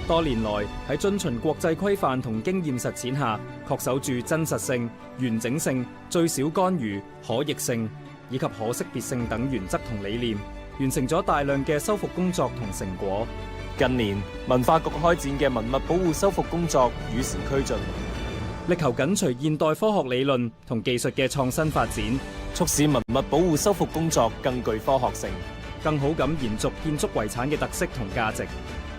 [SPEAKER 2] 多年來喺遵循國際規範同經驗實踐下，確守住真實性、完整性、最小干預、可逆性。以及可識別性等原則同理念，完成咗大量嘅修復工作同成果。
[SPEAKER 20] 近年文化局開展嘅文物保護修復工作與時俱進，
[SPEAKER 2] 力求緊隨現代科學理論同技術嘅創新發展，
[SPEAKER 20] 促使文物保護修復工作更具科學性，
[SPEAKER 2] 更好咁延續建築遺產嘅特色同價值，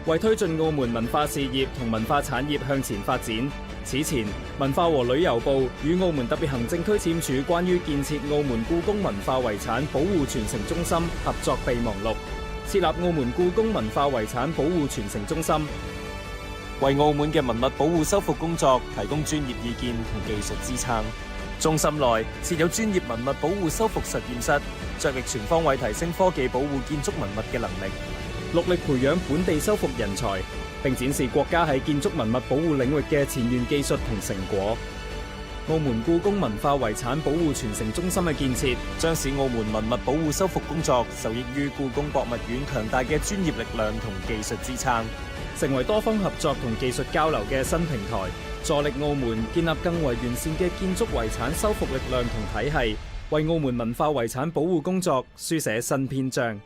[SPEAKER 2] 為推進澳門文化事業同文化產業向前發展。此前，文化和旅遊部與澳門特別行政區簽署關於建設澳門故宮文化遺產保護傳承中心合作備忘錄，設立澳門故宮文化遺產保護傳承中心，
[SPEAKER 20] 為澳門嘅文物保護修復工作提供專業意見同技術支撐。中心內設有專業文物保護修復實驗室，着力全方位提升科技保護建築文物嘅能力，
[SPEAKER 2] 戮力培養本地修復人才，並展示國家喺建築文物保護領域嘅前沿技術同成果。澳門故宮文化遺產保護傳承中心嘅建設，
[SPEAKER 20] 將使澳門文物保護修復工作受益於故宮博物院強大嘅專業力量同技術支撐，
[SPEAKER 2] 成為多方合作同技術交流嘅新平台，助力澳門建立更為完善嘅建築遺產修復力量同體系，為澳門文化遺產保護工作書寫新篇章。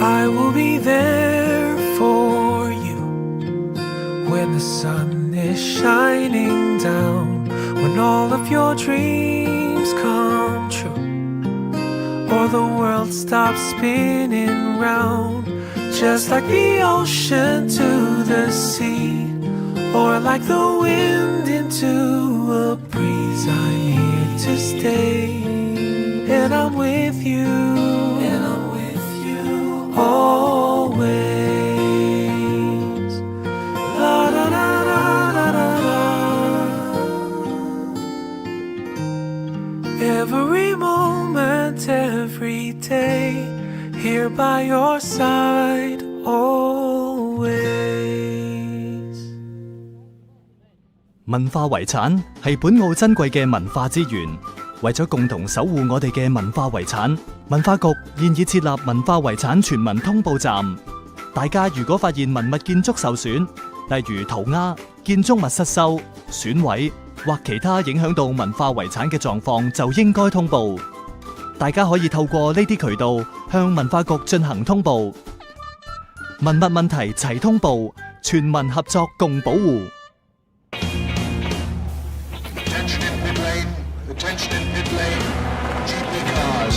[SPEAKER 3] I will be there for you when the sun is shining down, when all of your dreams come true, or the world stops spinning round, just like the ocean to the sea, or like the wind into a breeze. I'm here to stay, and I'm with you, always. La da da da da da da. Every moment, every day, here by your side, always.
[SPEAKER 4] 文化遺產係本澳珍貴嘅文化資源，為咗共同守護我哋嘅文化遺產，文化局現已設立文化遺產全民通報站。大家如果發現文物建築受損，例如塗鴉、建築物失修、損毀或其他影響到文化遺產嘅狀況，就應該通報。大家可以透過呢啲渠道向文化局進行通報。文物問題齊通報，全民合作共保護。
[SPEAKER 5] Attention in pit lane, GP cars.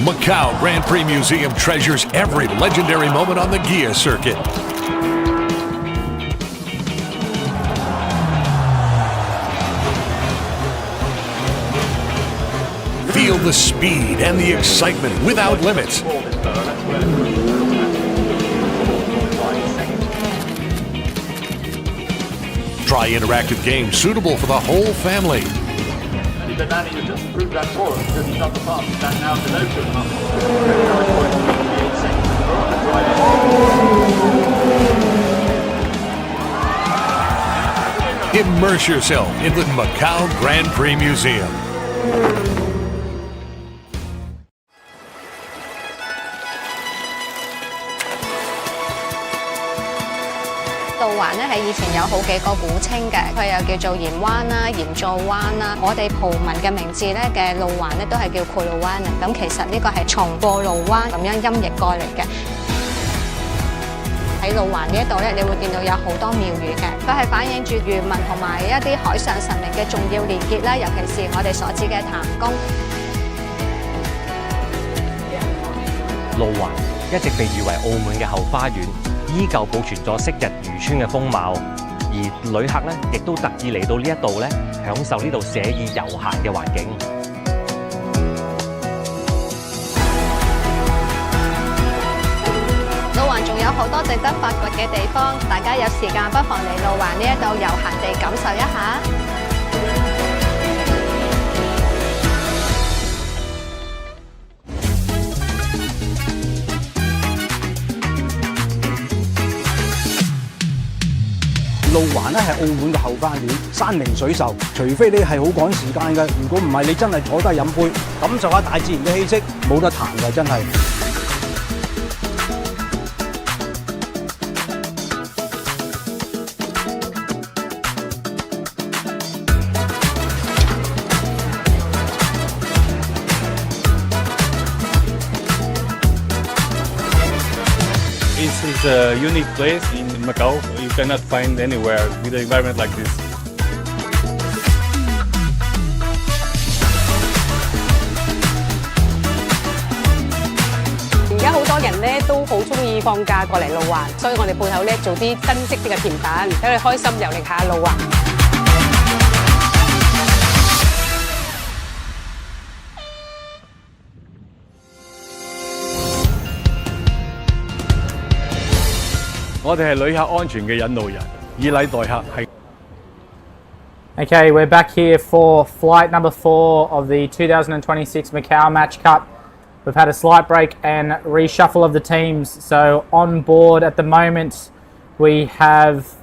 [SPEAKER 5] Macao Grand Prix Museum treasures every legendary moment on the Gia circuit. Feel the speed and the excitement without limits. Try interactive games suitable for the whole family.
[SPEAKER 6] The nanny has just proved that for us because he's up the pass. That now to Notion.
[SPEAKER 5] Immerse yourself in the Macao Grand Prix Museum.
[SPEAKER 7] 路環咧係以前有好幾個古稱嘅，佢又叫做鹽灣啦、鹽造灣啦。我哋葡文嘅名字咧嘅路環咧都係叫庫路灣啊。咁其實呢個係從過路灣咁樣音譯過嚟嘅。喺路環呢一度咧，你會見到有好多廟宇嘅，佢係反映住漁民同埋一啲海上神明嘅重要連結啦，尤其是我哋所指嘅譚公。
[SPEAKER 8] 路環一直被譽為澳門嘅後花園，依舊保存咗昔日漁村嘅風貌，而旅客咧亦都特意嚟到呢一度咧，享受呢度寫意悠閒嘅環境。
[SPEAKER 7] 路環仲有好多值得發掘嘅地方，大家有時間不妨嚟路環呢一度悠閒地感受一下。
[SPEAKER 20] 路
[SPEAKER 9] 路環咧係澳門嘅後花園，山明水秀，除非你係好趕時間嘅，如果唔係你真係坐低飲杯，感受下大自然嘅氣息，冇得彈㗎，真係。
[SPEAKER 10] This is a unique place in Macau. You cannot find anywhere with an environment like this.
[SPEAKER 11] 而家好多人咧都好中意放假過嚟路環，所以我哋鋪頭咧做啲新式啲嘅甜品，等佢開心遊歷下路環。
[SPEAKER 10] 我哋係旅客安全嘅引路人，以禮待客係。
[SPEAKER 1] Okay, we're back here for flight number 4 of the 2026 Macao Match Cup. We've had a slight break and reshuffle of the teams. So on board at the moment, we have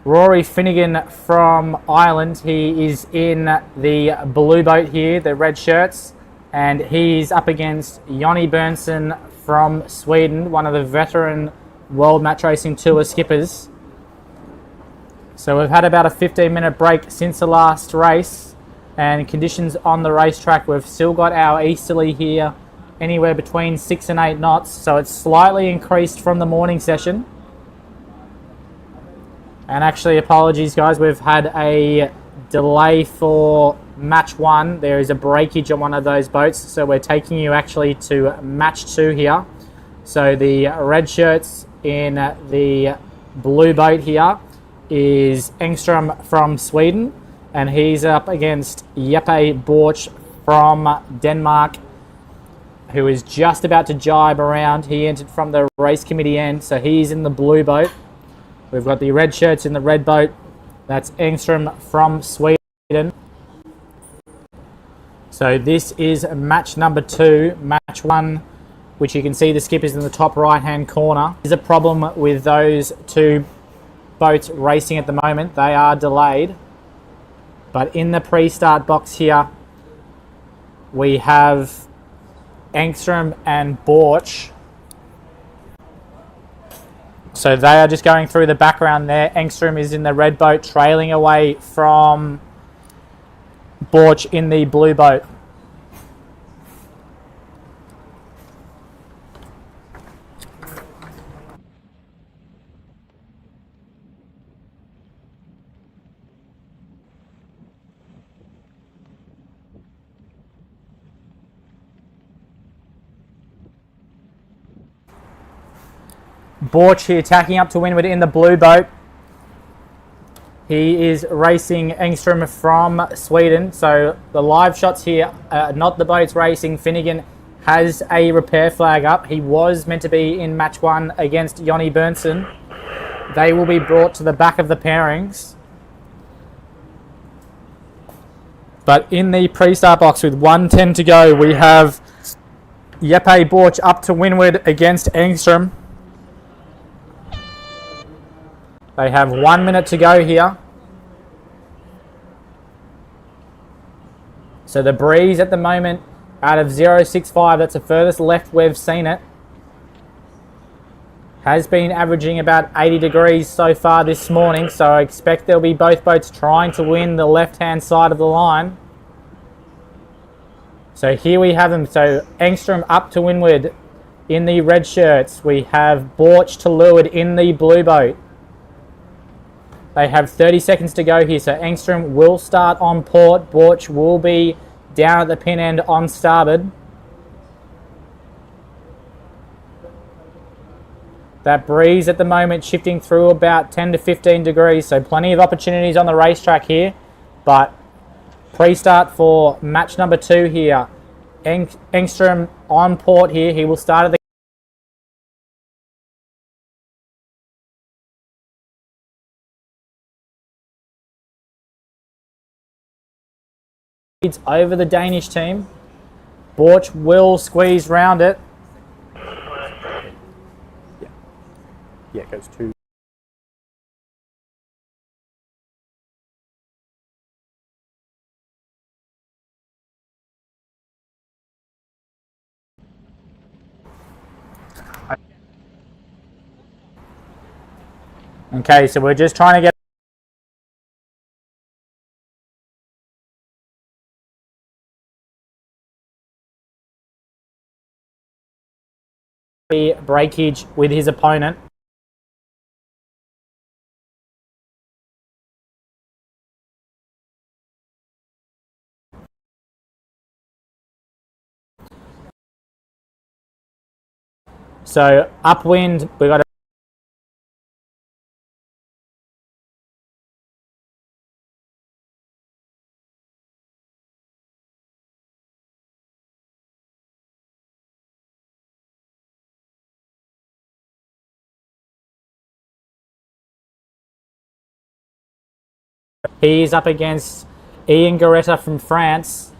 [SPEAKER 1] Rory Finnegan from Ireland. He is in the blue boat here, the red shirts, and he's up against Jonny Berntsson from Sweden, one of the veteran World Match Racing Tour skippers. So we've had about a 15-minute break since the last race, and conditions on the racetrack, we've still got our easterly here anywhere between 6 and 8 knots, so it's slightly increased from the morning session. And actually, apologies guys, we've had a delay for match 1. There is a breakage on one of those boats, so we're taking you actually to match 2 here. So the red shirts in the blue boat here is Engström from Sweden, and he's up against Jeppe Borch from Denmark, who is just about to jibe around. He entered from the race committee end, so he's in the blue boat. We've got the red shirts in the red boat. That's Engström from Sweden. So this is match number 2. Match 1, which you can see the skip is in the top right hand corner. There's a problem with those two boats racing at the moment. They are delayed. But in the pre-start box here, we have Engström and Borch. So they are just going through the background there. Engström is in the red boat, trailing away from Borch in the blue boat. Borch here tacking up to windward in the blue boat. He is racing Engström from Sweden. So the live shots here, not the boats racing. Finnegan has a repair flag up. He was meant to be in match 1 against Jonny Berntsson. They will be brought to the back of the pairings. But in the pre-start box with 1:10 to go, we have Jeppe Borch up to windward against Engström. They have 1 minute to go here. So the breeze at the moment out of 0.65, that's the furthest left we've seen it, has been averaging about 80 degrees so far this morning. So I expect there'll be both boats trying to win the left-hand side of the line. So here we have them. So Engström up to windward in the red shirts. We have Borch to leeward in the blue boat. They have 30 seconds to go here, so Engström will start on port. Borch will be down at the pin end on starboard. That breeze at the moment shifting through about 10 to 15 degrees, so plenty of opportunities on the racetrack here. But pre-start for match number 2 here. Engström on port here. He will start at the over the Danish team. Borch will squeeze round it. Yeah, it goes 2. Okay, so we're just trying to get the breakage with his opponent. So upwind, we got he's up against Ian Regatta from France.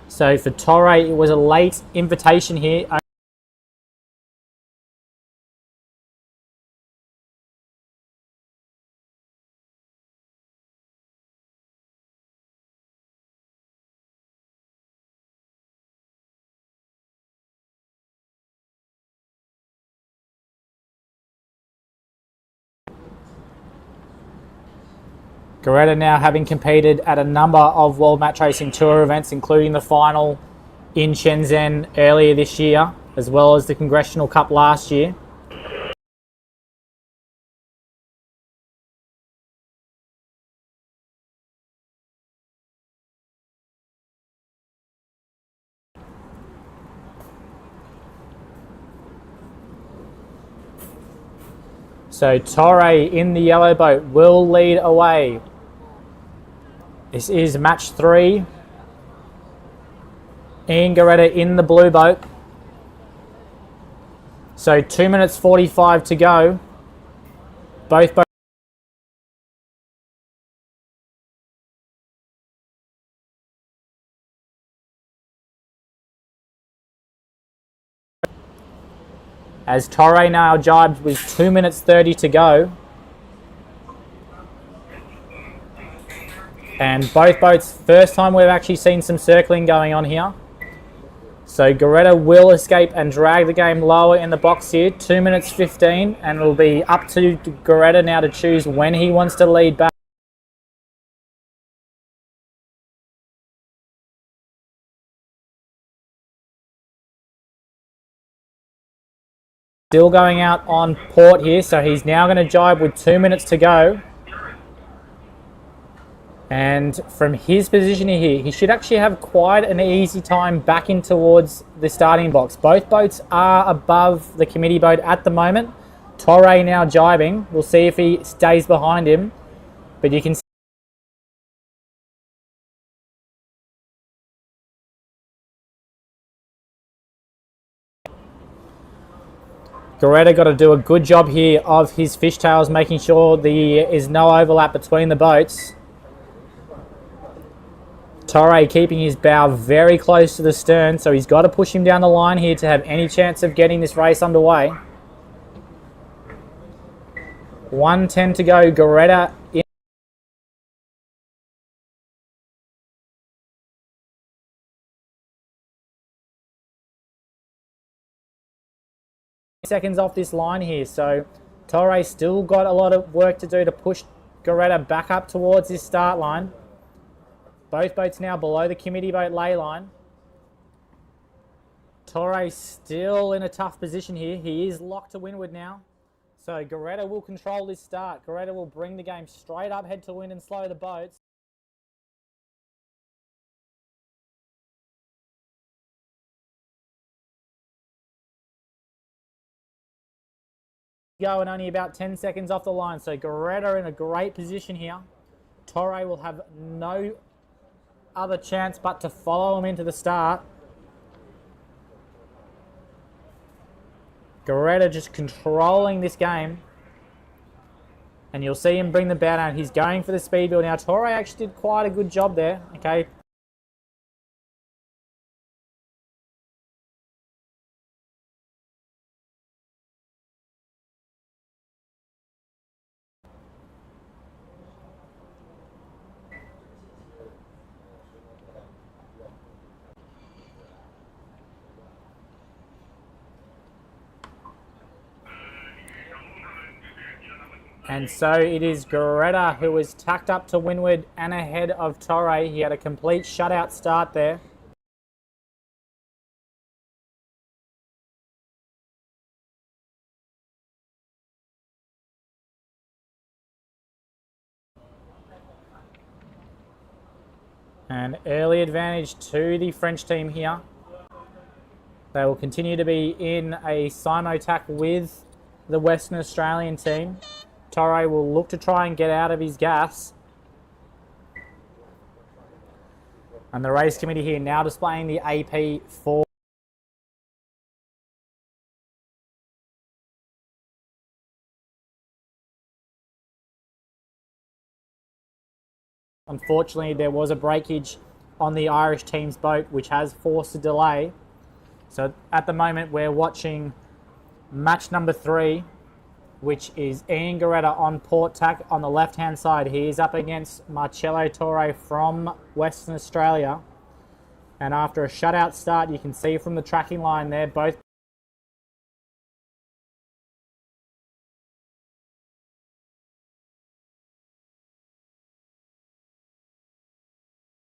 [SPEAKER 1] So for Torre, it was a late invitation here. Regatta now having competed at a number of World Match Racing Tour events, including the final in Shenzhen earlier this year, as well as the Congressional Cup last year. So Torre in the yellow boat will lead away. This is match 3. Ian Regatta in the blue boat. So 2 minutes 45 to go. Both boats. As Torre now jibed with 2 minutes 30 to go. And both boats, first time we've actually seen some circling going on here. So Regatta will escape and drag the game lower in the box here. 2 minutes 15, and it'll be up to Regatta now to choose when he wants to lead back. Still going out on port here, so he's now going to jibe with 2 minutes to go. And from his position here, he should actually have quite an easy time backing towards the starting box. Both boats are above the committee boat at the moment. Torre now jibing. We'll see if he stays behind him. But you can see Regatta got to do a good job here of his fishtails, making sure there is no overlap between the boats. Torre keeping his bow very close to the stern, so he's got to push him down the line here to have any chance of getting this race underway. 1:10 to go. Regatta in. Seconds off this line here, so Torre still got a lot of work to do to push Regatta back up towards his start line. Both boats now below the committee boat lay line. Torre still in a tough position here. He is locked to windward now. So Regatta will control this start. Regatta will bring the game straight up, head to wind and slow the boats. Go and only about 10 seconds off the line. So Regatta in a great position here. Torre will have no other chance but to follow him into the start. Regatta just controlling this game. And you'll see him bring the bow down. He's going for the speed build now. Torre actually did quite a good job there. Okay. And so it is Regatta who is tacked up to windward and ahead of Torre. He had a complete shutout start there. An early advantage to the French team here. They will continue to be in a simo-tack with the Western Australian team. Torre will look to try and get out of his gas. And the race committee here now displaying the AP for unfortunately, there was a breakage on the Irish team's boat, which has forced a delay. So at the moment, we're watching match number 3, which is Ian Regatta on port tack on the left-hand side. He is up against Marcello Torre from Western Australia. And after a shutout start, you can see from the tracking line there, both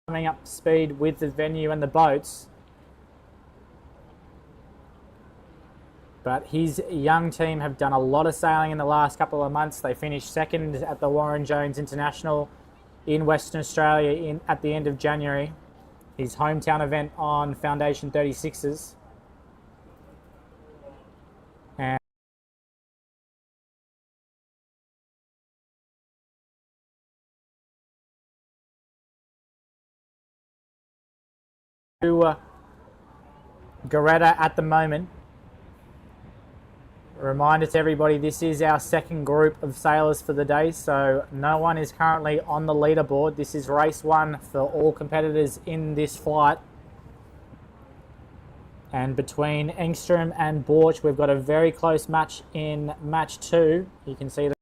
[SPEAKER 1] coming up to speed with the venue and the boats. But his young team have done a lot of sailing in the last couple of months. They finished second at the Warren Jones International in Western Australia at the end of January. His hometown event on Foundation 36s. And Regatta at the moment. A reminder to everybody, this is our second group of sailors for the day, so no one is currently on the leaderboard. This is race 1 for all competitors in this flight. And between Engstrom and Borch, we've got a very close match in match 2. You can see that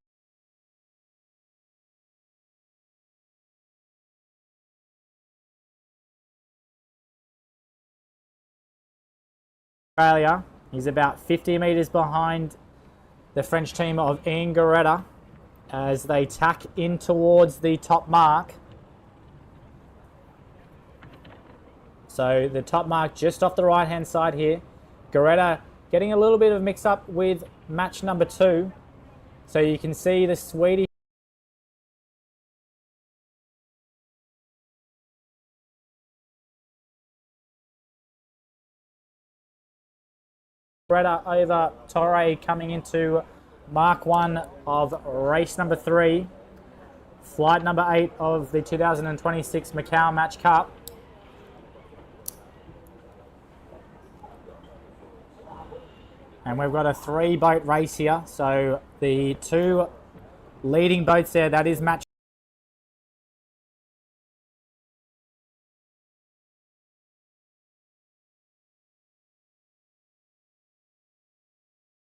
[SPEAKER 1] Australia. He's about 50 metres behind the French team of Ian Regatta as they tack in towards the top mark. So the top mark just off the right-hand side here. Regatta getting a little bit of mix-up with match number 2. So you can see the Swedish Regatta over Torre coming into Mark 1 of race number 3, flight number 8 of the 2026 Macao Match Cup. And we've got a 3-boat race here. So the 2 leading boats there, that is match.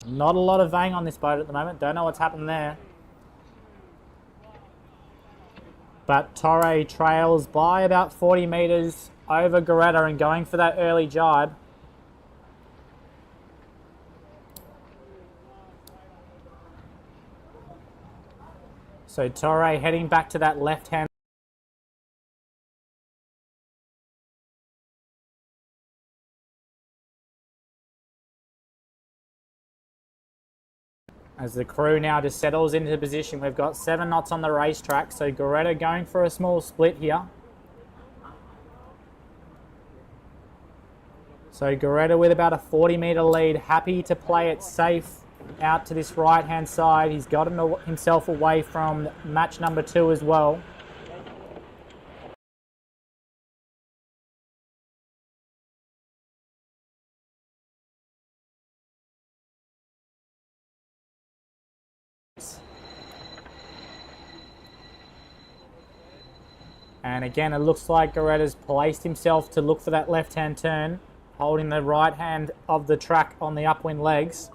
[SPEAKER 1] Not a lot of vang on this boat at the moment. Don't know what's happened there. But Torre trails by about 40 metres over Regatta and going for that early jibe. So Torre heading back to that left-hand. As the crew now just settles into position, we've got 7 knots on the racetrack. So Regatta going for a small split here. So Regatta with about a 40-metre lead, happy to play it safe out to this right-hand side. He's gotten himself away from match number 2 as well. And again, it looks like Regatta's placed himself to look for that left-hand turn, holding the right hand of the track on the upwind legs.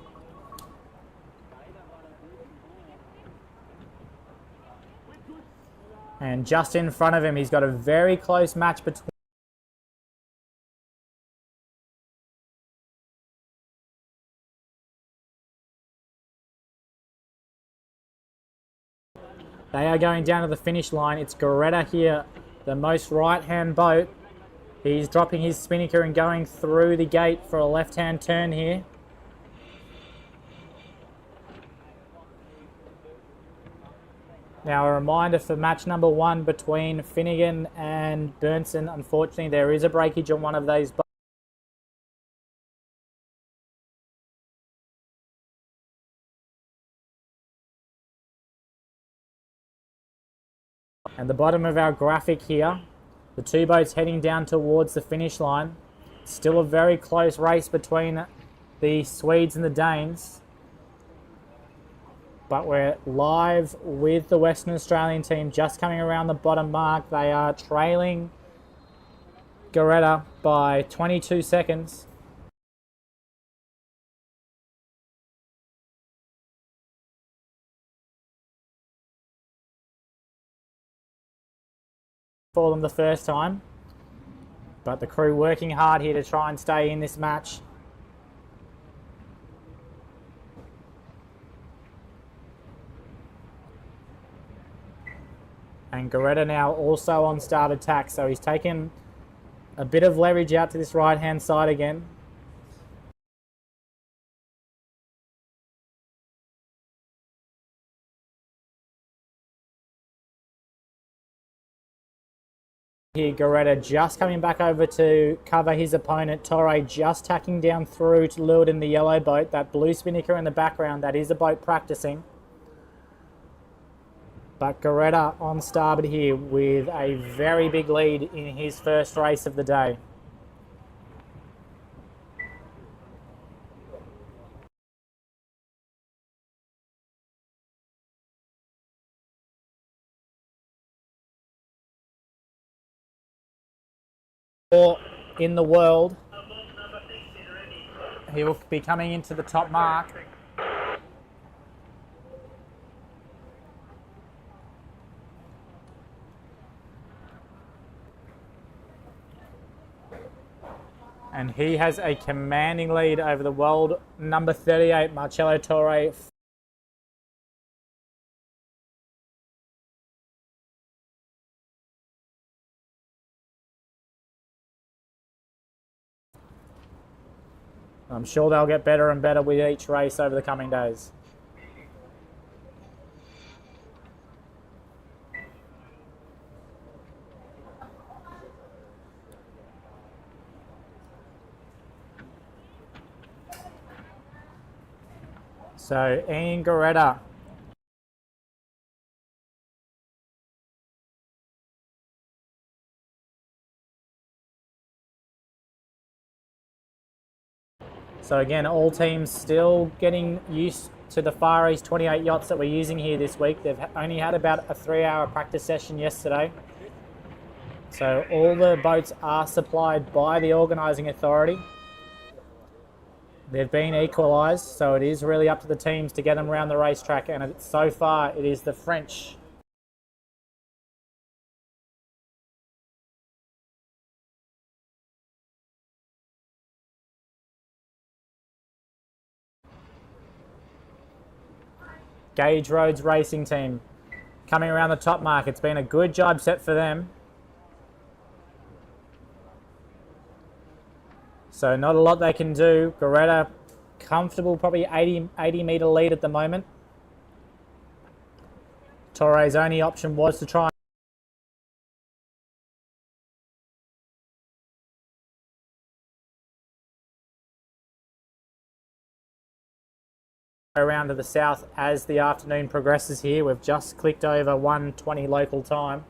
[SPEAKER 1] And just in front of him, he's got a very close match between They are going down to the finish line. It's Regatta here, the most right-hand boat. He's dropping his spinnaker and going through the gate for a left-hand turn here. Now a reminder for match number 1 between Finnegan and Bernson. Unfortunately, there is a breakage on one of those boats. And the bottom of our graphic here, the 2 boats heading down towards the finish line. Still a very close race between the Swedes and the Danes. But we're live with the Western Australian team just coming around the bottom mark. They are trailing Regatta by 22 seconds. For them the first time. But the crew working hard here to try and stay in this match. And Regatta now also on starboard tack, so he's taken a bit of leverage out to this right-hand side again. Here, Regatta just coming back over to cover his opponent. Torre just tacking down through to leeward in the yellow boat. That blue spinnaker in the background, that is a boat practicing. But Regatta on starboard here with a very big lead in his first race of the day. In the world, he will be coming into the top mark. And he has a commanding lead over the world number 38, Marcello Torre. I'm sure they'll get better and better with each race over the coming days. So Ian Regatta So again, all teams still getting used to the Far East 28 yachts that we're using here this week. They've only had about a 3-hour practice session yesterday. So all the boats are supplied by the organising authority. They've been equalised, so it is really up to the teams to get them around the racetrack, and so far it is the French Gage Roads Racing Team coming around the top mark. It's been a good job set for them. So not a lot they can do. Regatta comfortable, probably 80 metre lead at the moment. Torre's only option was to try around to the south as the afternoon progresses here. We've just clicked over 1:20 local time.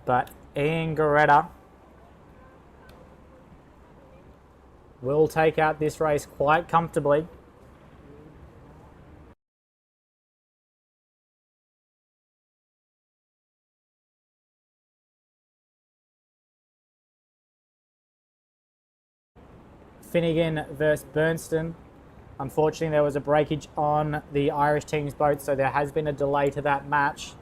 [SPEAKER 1] But Ian Regatta will take out this race quite comfortably. Finnegan versus Bernstein. Unfortunately, there was a breakage on the Irish team's boat, so there has been a delay to that match.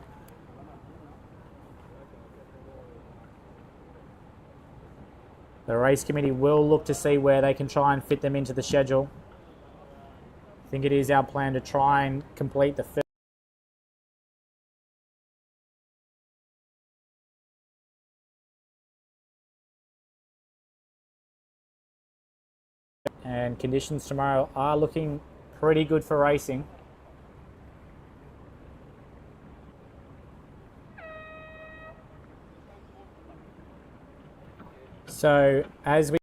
[SPEAKER 1] The race committee will look to see where they can try and fit them into the schedule. think it is our plan to try and complete the first. And conditions tomorrow are looking pretty good for racing. So as we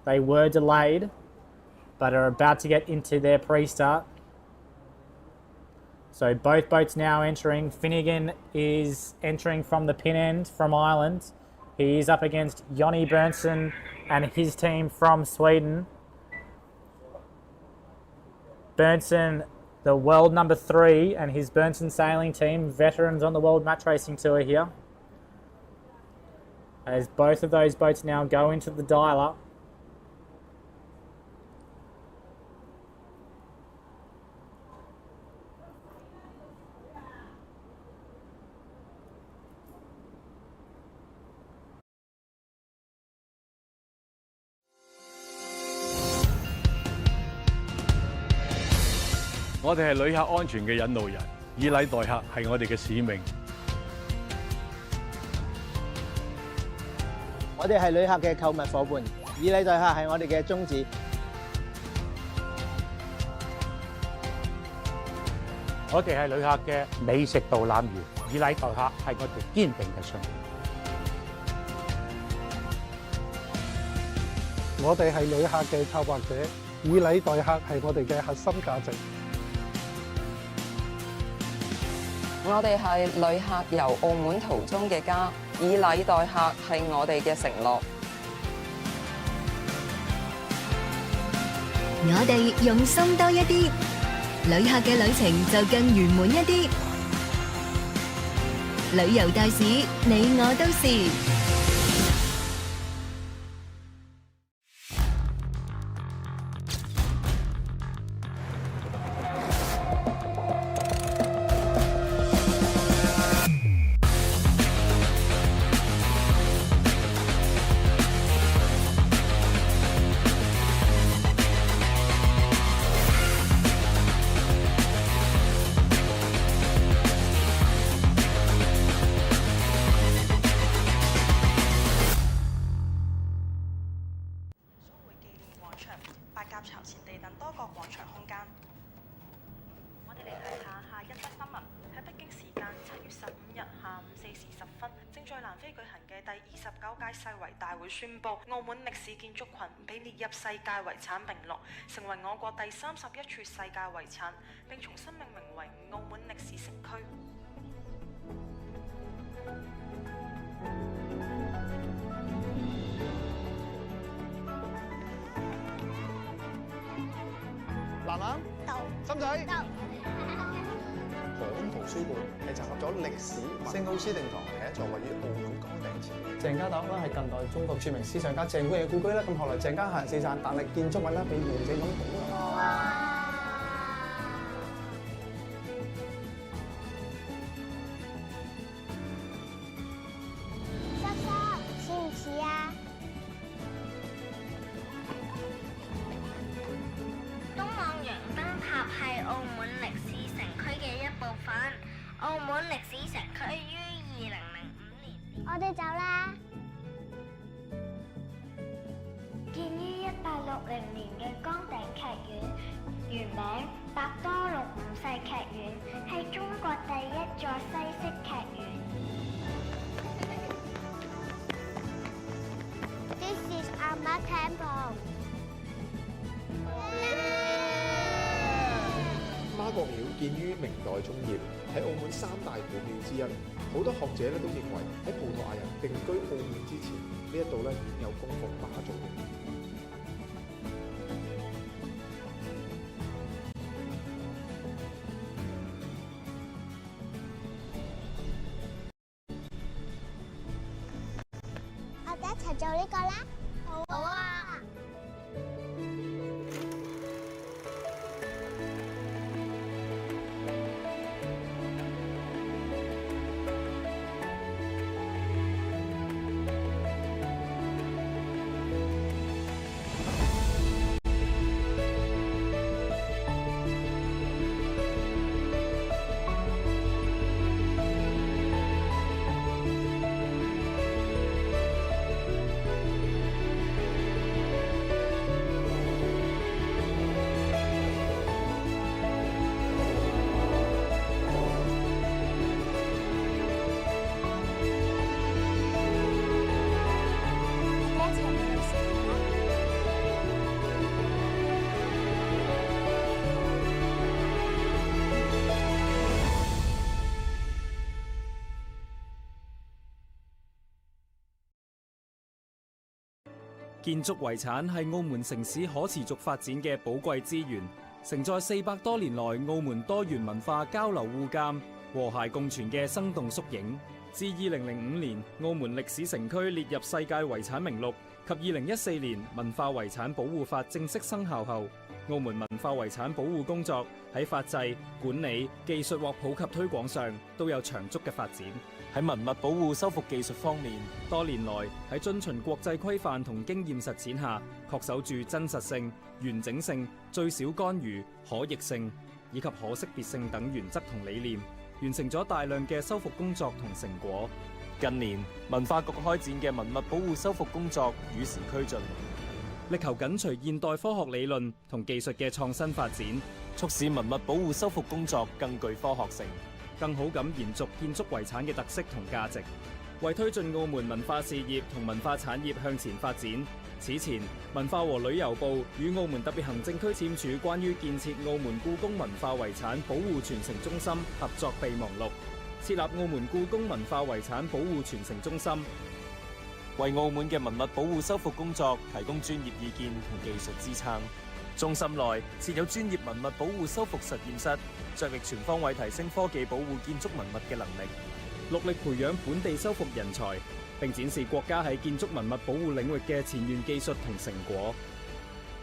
[SPEAKER 1] They were delayed, but are about to get into their pre-start. So both boats now entering. Finnegan is entering from the pin end from Ireland. He is up against Jonny Berntsson and his team from Sweden. Berntsson, the world number 3, and his Berntsson sailing team, veterans on the World Match Racing Tour here. As both of those boats now go into the dial-up.
[SPEAKER 10] 我哋係旅客安全嘅引路人，以禮待客係我哋嘅使命。
[SPEAKER 12] 我哋係旅客嘅購物伙伴，以禮待客係我哋嘅宗旨。
[SPEAKER 9] 我哋係旅客嘅美食導覽員，以禮待客係我哋堅定嘅信念。
[SPEAKER 13] 我哋係旅客嘅策劃者，以禮待客係我哋嘅核心價值。
[SPEAKER 14] 我哋係旅客遊澳門途中嘅家，以禮待客係我哋嘅承諾。
[SPEAKER 15] 我哋用心多一啲，旅客嘅旅程就更圓滿一啲。旅遊大使，你我都是。
[SPEAKER 16] 白鴿巢前地等多個廣場空間。我哋嚟睇下下一則新聞。喺北京時間7月15日下午4時10分，正在南非舉行嘅第29屆世遺大會宣布，澳門歷史建築群被列入世界遺產名錄，成為我國第31處世界遺產，並重新命名為澳門歷史城區。
[SPEAKER 17] 蘭蘭到，心仔到。航空圖書館係集合咗歷史、聖奧斯定堂係一座位於澳門崗頂前。鄭家特啦係近代中國著名思想家鄭觀嘅故居啦。咁後來鄭家下人四散，但係建築物咧被完整咁保留。
[SPEAKER 18] 叔叔似唔似啊？東望洋燈塔係澳門歷史城區嘅一部分。澳門歷史城區於2005年。我哋走啦。建於1860年嘅崗頂劇院，原名百多祿五世劇院，係中國第一座西式劇院。This is our temple。
[SPEAKER 19] 媽閣廟建於明代中葉，喺澳門三大古廟之一，好多學者咧都認為喺葡萄牙人定居澳門之前，呢一度咧已經有供奉媽祖嘅。
[SPEAKER 18] 我哋一齊做呢個啦！好啊！
[SPEAKER 2] 建築遺產係澳門城市可持續發展嘅寶貴資源，承載400多年來澳門多元文化交流互鑑、和諧共存嘅生動縮影。自2005年澳門歷史城區列入世界遺產名錄及2014年文化遺產保護法正式生效後，澳門文化遺產保護工作喺法制、管理、技術或普及推廣上都有長足嘅發展。
[SPEAKER 20] 喺文物保護修復技術方面，
[SPEAKER 2] 多年來喺遵循國際規範同經驗實踐下，確守住真實性、完整性、最少干預、可逆性以及可識別性等原則同理念，完成咗大量嘅修復工作同成果。
[SPEAKER 20] 近年文化局開展嘅文物保護修復工作與時俱進，
[SPEAKER 2] 力求緊隨現代科學理論同技術嘅創新發展，
[SPEAKER 20] 促使文物保護修復工作更具科學性，
[SPEAKER 2] 更好咁延續建築遺產嘅特色同價值，為推進澳門文化事業同文化產業向前發展。此前，文化和旅遊部與澳門特別行政區簽署關於建設澳門故宮文化遺產保護傳承中心合作備忘錄，設立澳門故宮文化遺產保護傳承中心，
[SPEAKER 20] 為澳門嘅文物保護修復工作提供專業意見同技術支撐。中心內設有專業文物保護修復實驗室，着力全方位提升科技保護建築文物嘅能力，
[SPEAKER 2] 戮力培養本地修復人才，並展示國家喺建築文物保護領域嘅前沿技術同成果。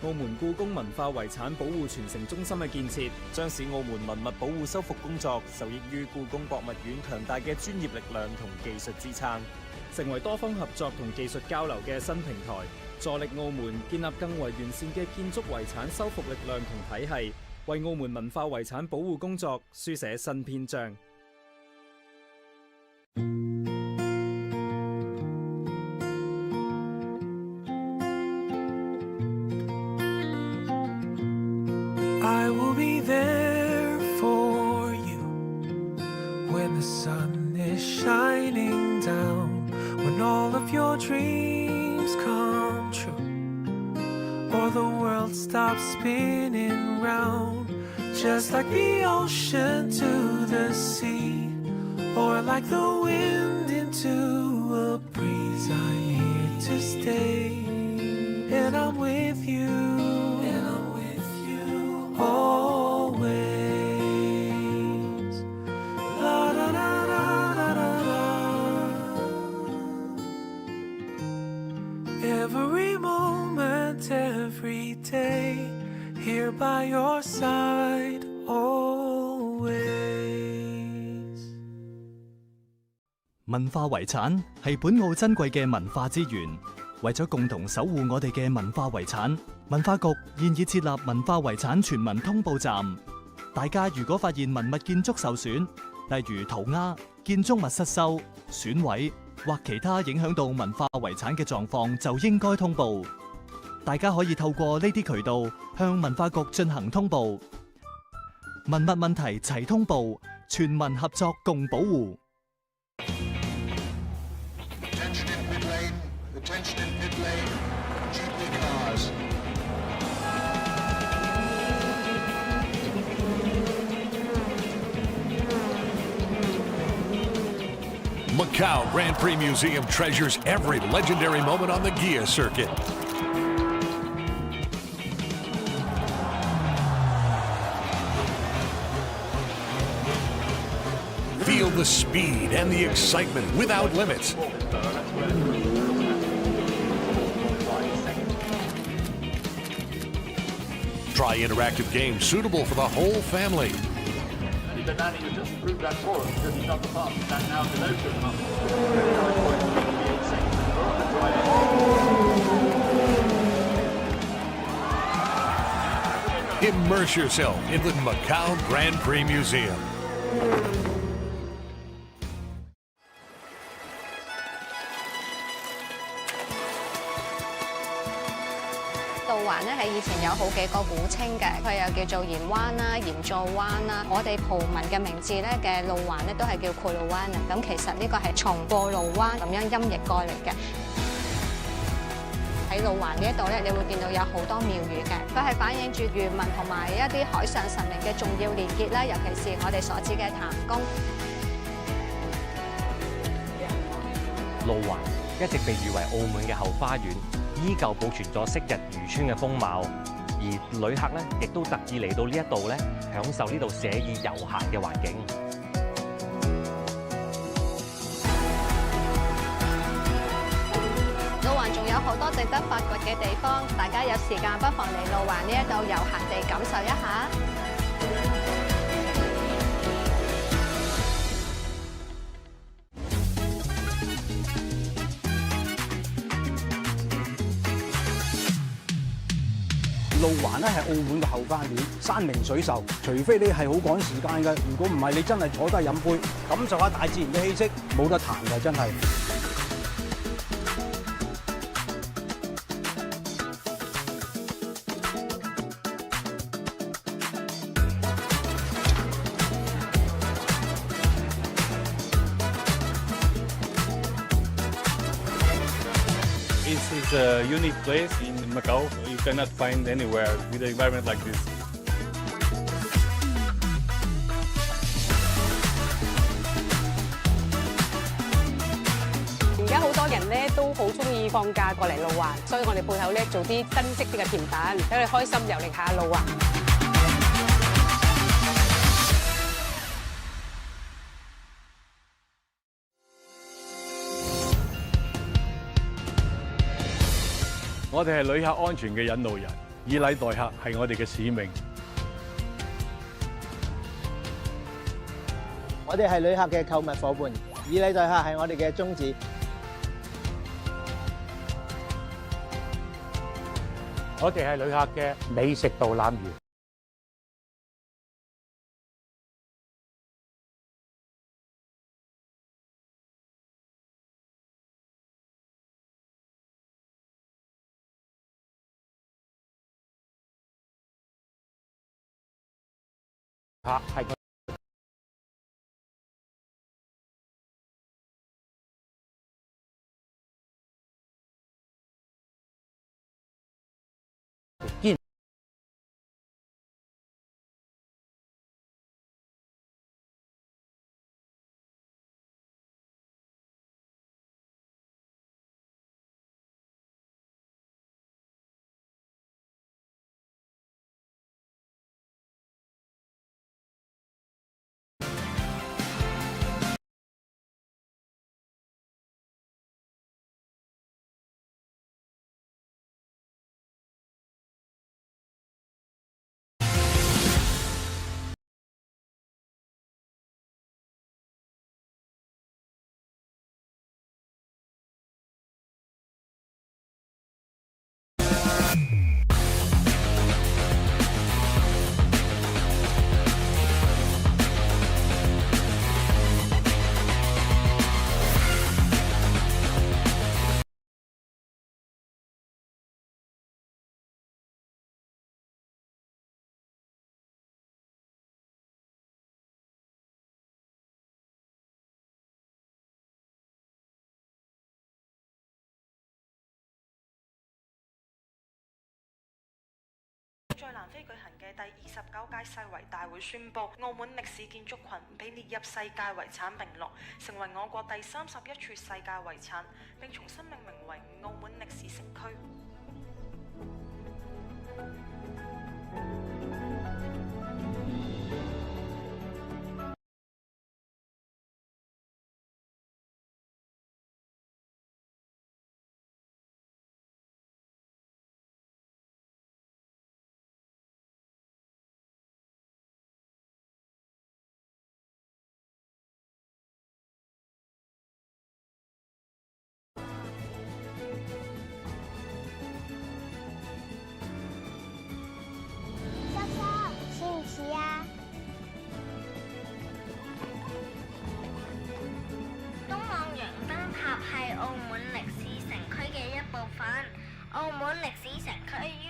[SPEAKER 2] 澳門故宮文化遺產保護傳承中心嘅建設，
[SPEAKER 20] 將使澳門文物保護修復工作受益於故宮博物院強大嘅專業力量同技術支撐，
[SPEAKER 2] 成為多方合作同技術交流嘅新平台，助力澳門建立更為完善嘅建築遺產修復力量同體系，為澳門文化遺產保護工作書寫新篇章。
[SPEAKER 3] I will be there for you when the sun is shining down, when all of your dreams come true, or the world stops spinning round, just like the ocean to the sea, or like the wind into a breeze. I'm here to stay, and I'm with you, and I'm with you always. La da da da da da da. Every moment, every day, here by your side always.
[SPEAKER 4] 文化遺產係本澳珍貴嘅文化資源，為咗共同守護我哋嘅文化遺產，文化局現已設立文化遺產全民通報站。大家如果發現文物建築受損，例如塗鴉、建築物失修、損毀或其他影響到文化遺產嘅狀況，就應該通報。大家可以透過呢啲渠道向文化局進行通報。文物問題齊通報，全民合作共保護。
[SPEAKER 5] Attention in pit lane, GP cars. Macao Grand Prix Museum treasures every legendary moment on the Gia circuit. Feel the speed and the excitement without limits. Try interactive games suitable for the whole family.
[SPEAKER 6] The Danny has just proved that for us because he's on the fastest and now to those 2.5.
[SPEAKER 5] Immerse yourself in the Macao Grand Prix Museum.
[SPEAKER 7] 路環咧係以前有好幾個古稱嘅，佢又叫做鹽灣啦、鹽造灣啦。我哋葡文嘅名字咧嘅路環咧都係叫庫魯灣啊。咁其實呢個係從過路灣咁樣音譯過嚟嘅。喺路環呢一度咧，你會見到有好多廟宇嘅，佢係反映住漁民同埋一啲海上神明嘅重要連結啦，尤其是我哋所指嘅譚公。
[SPEAKER 8] 路環一直被譽為澳門嘅後花園，依舊保存咗昔日漁村嘅風貌，而旅客咧亦都特意嚟到呢一度咧，享受呢度寫意悠閒嘅環境。
[SPEAKER 7] 路環仲有好多值得發掘嘅地方，大家有時間不妨嚟路環呢一度悠閒地感受一下。
[SPEAKER 9] 路環咧係澳門嘅後花園，山明水秀，除非你係好趕時間嘅，如果唔係，你真係坐低飲杯，感受下大自然嘅氣息，冇得彈嘅真係。
[SPEAKER 10] It is a unique place in Macau. You cannot find anywhere with an environment like this.
[SPEAKER 11] 而家好多人咧都好中意放假過嚟路環，所以我哋鋪頭咧做啲新式啲嘅甜品，俾你開心遊歷下路環。
[SPEAKER 10] 我哋係旅客安全嘅引路人，以禮待客係我哋嘅使命。
[SPEAKER 12] 我哋係旅客嘅購物伙伴，以禮待客係我哋嘅宗旨。
[SPEAKER 13] 我哋係旅客嘅美食導覽員。係。
[SPEAKER 16] 第29屆世遺大會宣布，澳門歷史建築群被列入世界遺產名錄，成為我國第31處世界遺產，並重新命名為澳門歷史城區。
[SPEAKER 18] 似唔似啊？東望洋燈塔係澳門歷史城區嘅一部分。澳門歷史城區於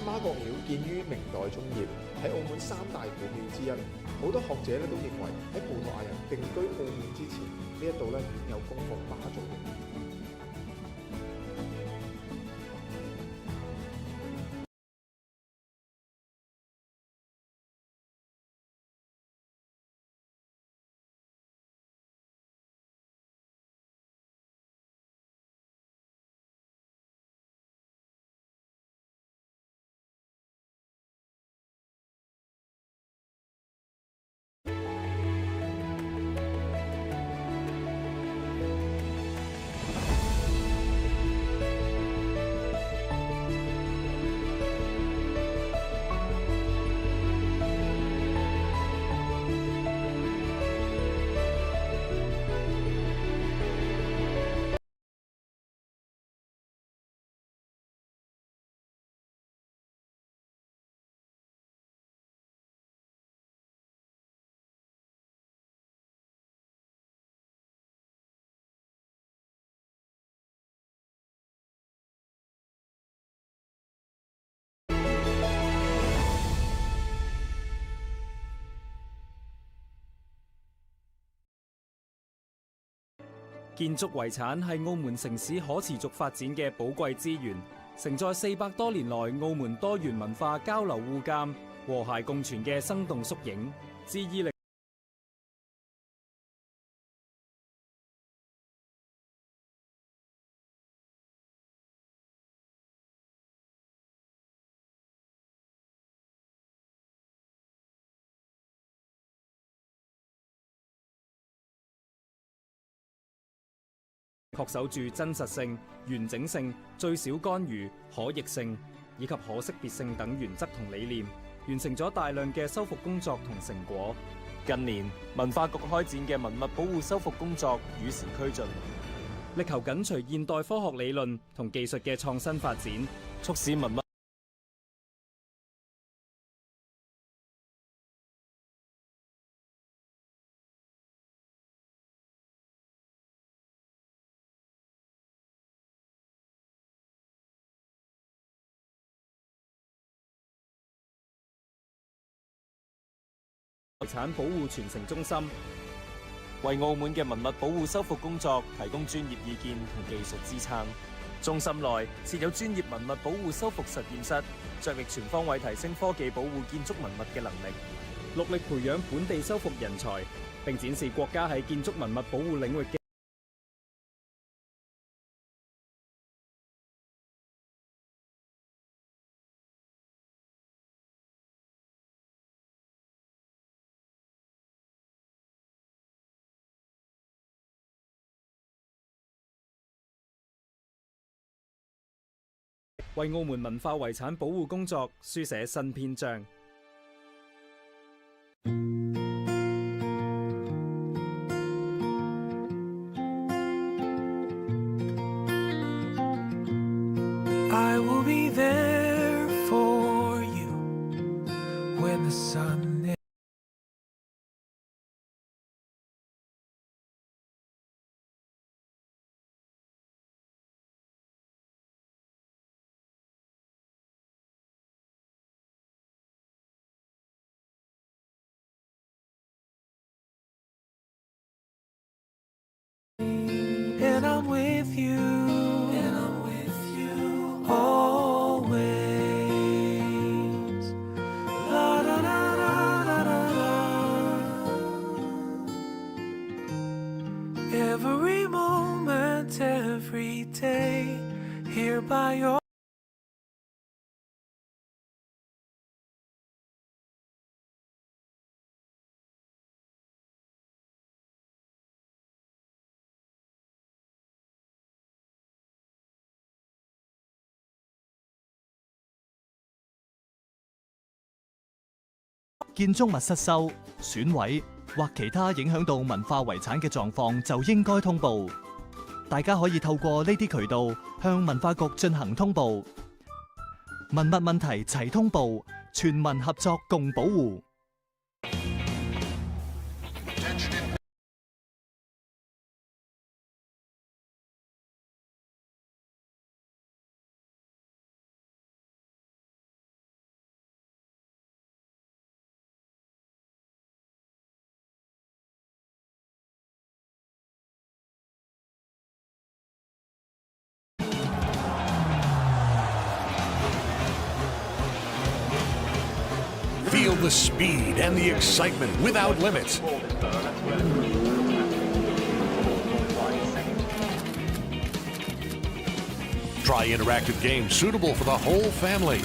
[SPEAKER 19] 媽閣廟建於明代中葉，喺澳門三大古廟之一。好多學者都認為喺葡萄牙人定居澳門之前，呢一度已有供奉媽祖嘅廟。
[SPEAKER 2] 建築遺產係澳門城市可持續發展嘅寶貴資源，承載400多年來澳門多元文化交流互鑑、和諧共存嘅生動縮影。自20確守住真實性、完整性、最少干預、可逆性以及可識別性等原則同理念，完成咗大量嘅修復工作同成果。近年文化局開展嘅文物保護修復工作與時俱進，力求緊隨現代科學理論同技術嘅創新發展，促使文物遺產保護傳承中心，為澳門嘅文物保護修復工作提供專業意見同技術支撐。中心內設有專業文物保護修復實驗室，着力全方位提升科技保護建築文物嘅能力，戮力培養本地修復人才，並展示國家喺建築文物保護領域嘅為澳門文化遺產保護工作書寫新篇章。
[SPEAKER 3] I will be there for you when the sun I'm with you. And I'm with you always. La da da da da da da. Every moment, every day, here by your
[SPEAKER 4] 建築物失修、損毀或其他影響到文化遺產嘅狀況，就應該通報。大家可以透過呢啲渠道向文化局進行通報。文物問題齊通報，全民合作共保護。
[SPEAKER 5] Feel the speed and the excitement without limits. Try interactive games suitable for the whole family.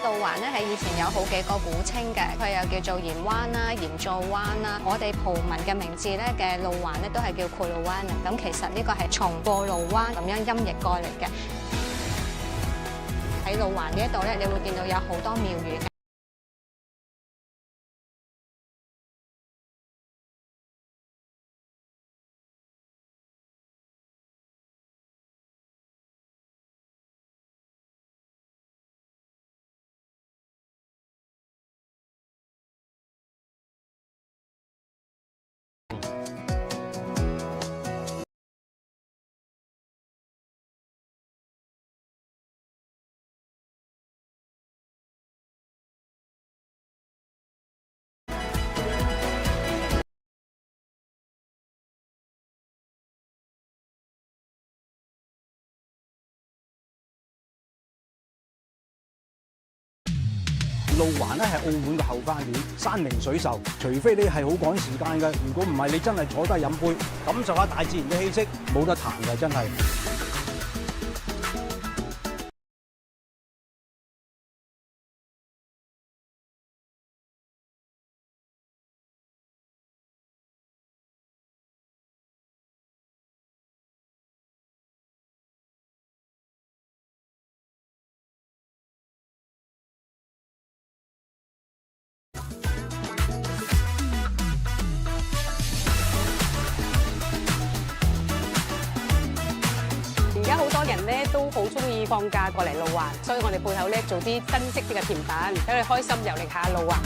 [SPEAKER 7] 路環咧係以前有好幾個古稱嘅，佢又叫做鹽灣啦、鹽造灣啦。我哋葡文嘅名字咧嘅路環咧都係叫庫魯灣。咁其實呢個係從過路灣咁樣音譯過嚟嘅。喺路環呢一度咧，你會見到有好多廟宇嘅。
[SPEAKER 9] 路環咧係澳門嘅後花園，山明水秀。除非你係好趕時間嘅，如果唔係你真係坐低飲杯，感受下大自然嘅氣息，冇得彈嘅真係。
[SPEAKER 11] 而家好多人咧都好中意放假過嚟路環，所以我哋背後咧做啲新式啲嘅甜品，等佢開心遊歷下路環。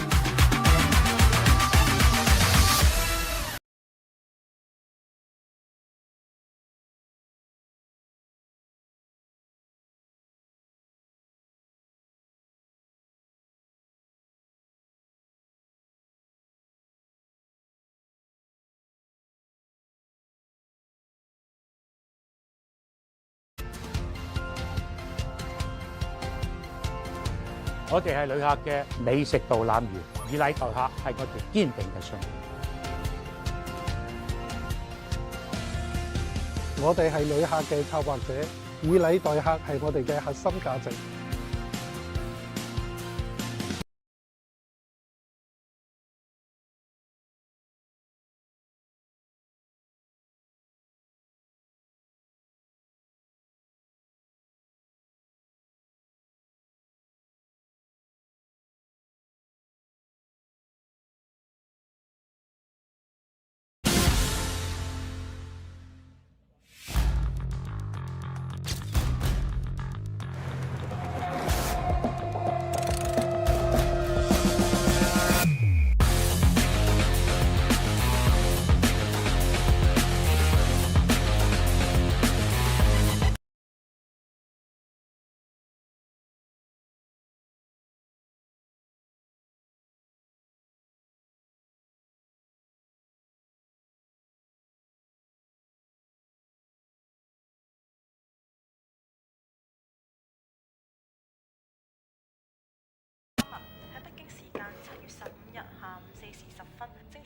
[SPEAKER 9] 我哋係旅客嘅美食導覽員，以禮待客係我哋堅定嘅信念。
[SPEAKER 13] 我哋係旅客嘅策劃者，以禮待客係我哋嘅核心價值。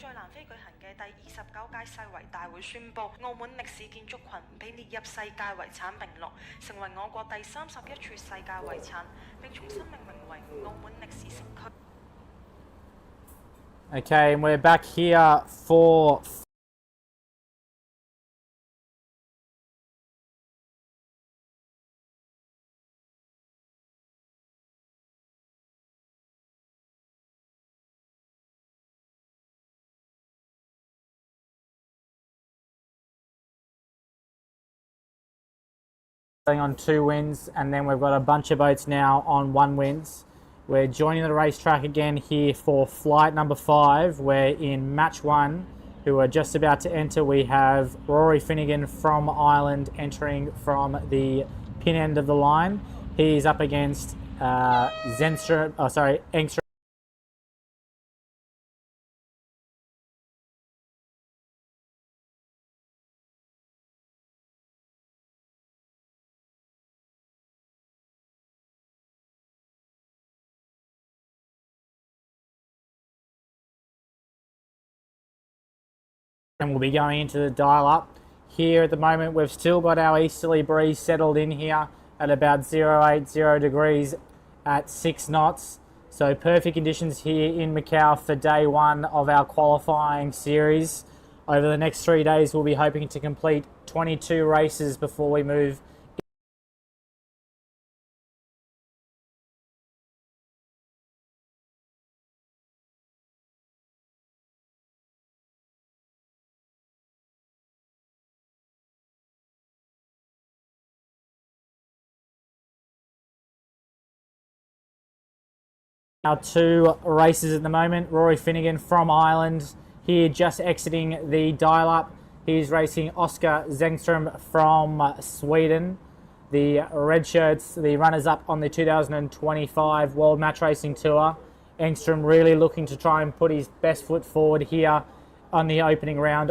[SPEAKER 16] 在南非舉行嘅第29屆世遺大會宣布，澳門歷史建築群被列入世界遺產名錄，成為我國第31處世界遺產，並重新命名為澳門歷史城區。
[SPEAKER 1] Okay, and we're back here for on 2 wins, and then we've got a bunch of boats now on 1 wins. We're joining the racetrack again here for flight number 5, where in match 1, who are just about to enter, we have Rory Finnegan from Ireland entering from the pin end of the line. He's up against Engstrom. And we'll be going into the dial up. Here at the moment we've still got our easterly breeze settled in here at about 080 degrees at 6 knots. So perfect conditions here in Macao for day 1 of our qualifying series. Over the next 3 days we'll be hoping to complete 22 races before we move our 2 races at the moment. Rory Finnegan from Ireland here just exiting the dial up. He's racing Oscar Zengström from Sweden. The red shirts, the runners up on the 2025 World Match Racing Tour. Engstrom really looking to try and put his best foot forward here on the opening round.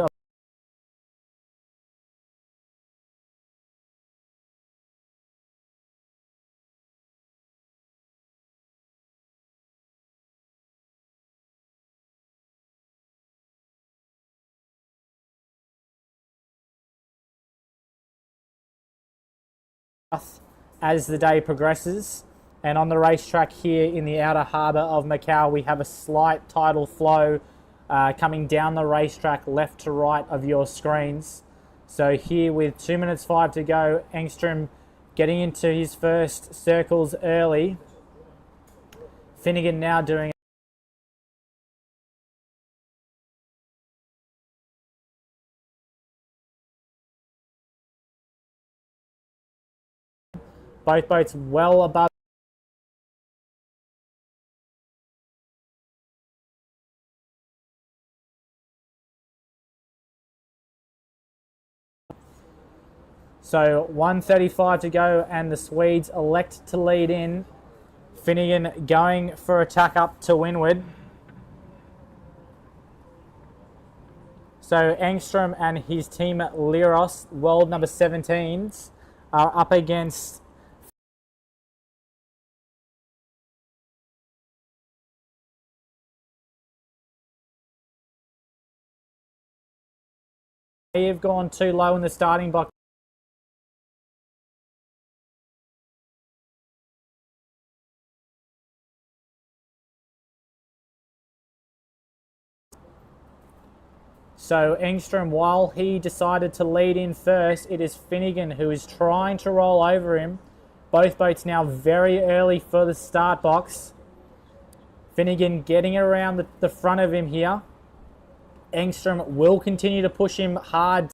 [SPEAKER 1] As the day progresses, and on the racetrack here in the outer harbour of Macao we have a slight tidal flow coming down the racetrack left to right of your screens. So here with 2 minutes 5 to go, Engstrom getting into his first circles early. Finnegan now doing both boats well above. So 1:35 to go and the Swedes elect to lead in. Finnegan going for attack up to windward. So Engstrom and his team Liros, world number 17s, are up against You've gone too low in the starting block. So Engstrom, while he decided to lead in first, it is Finnegan who is trying to roll over him. Both boats now very early for the start box. Finnegan getting around the front of him here. Engstrom will continue to push him hard.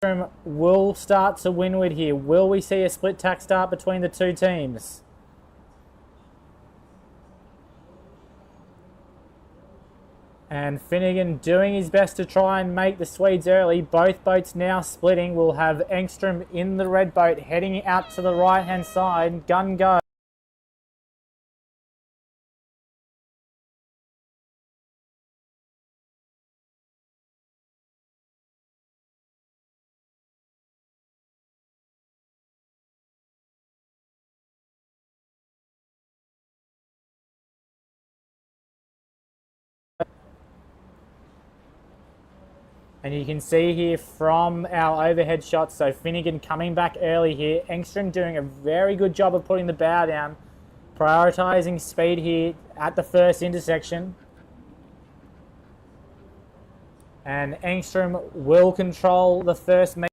[SPEAKER 1] Engstrom will start to windward here. Will we see a split tack start between the two teams? And Finnegan doing his best to try and make the Swedes early. Both boats now splitting. We'll have Engstrom in the red boat heading out to the right-hand side. Gun go. And you can see here from our overhead shots, so Finnegan coming back early here. Engstrom doing a very good job of putting the bow down, prioritising speed here at the first intersection. And Engstrom will control the first meter.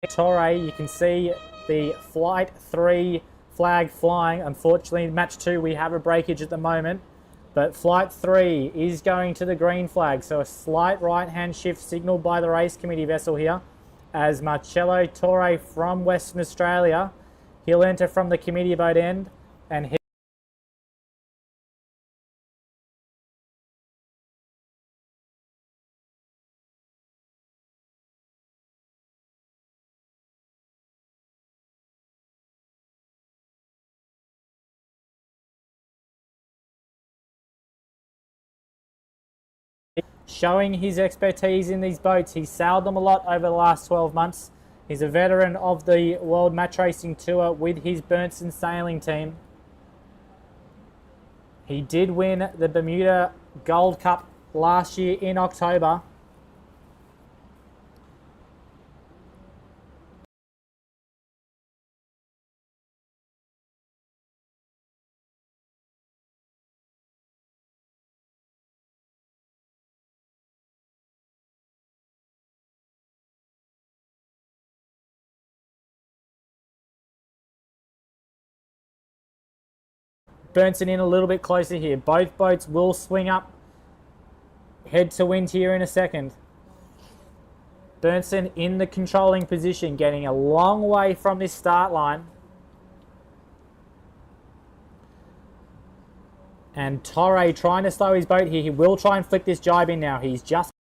[SPEAKER 1] Torre, you can see the Flight 3 flag flying. Unfortunately, match 2, we have a breakage at the moment. But Flight 3 is going to the green flag. So a slight right-hand shift signalled by the race committee vessel here. As Marcello Torre from Western Australia, he'll enter from the committee boat end. And he showing his expertise in these boats. He's sailed them a lot over the last 12 months. He's a veteran of the World Match Racing Tour with his Bernsen sailing team. He did win the Bermuda Gold Cup last year in October. Bernsen in a little bit closer here. Both boats will swing up head to wind here in a second. Bernsen in the controlling position, getting a long way from this start line. And Torre trying to slow his boat here. He will try and flick this jibe in now. He's just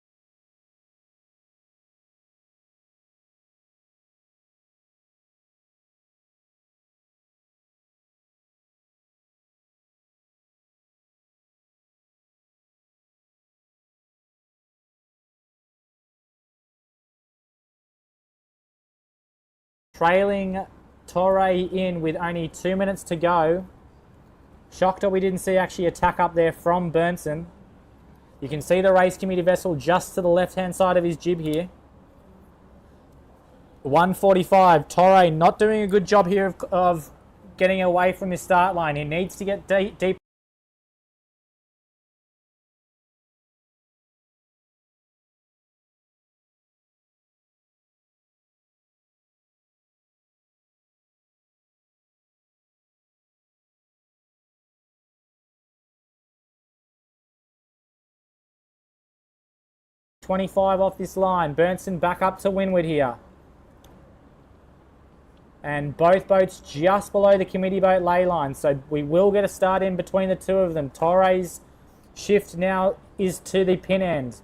[SPEAKER 1] trailing Torre in with only 2 minutes to go. Shocked that we didn't see actually attack up there from Bernsen. You can see the race committee vessel just to the left-hand side of his jib here. 145. Torre not doing a good job here of getting away from his start line. He needs to get deep. .25 off this line. Bernsen back up to windward here. And both boats just below the committee boat ley line. So we will get a start in between the two of them. Torre's shift now is to the pin end.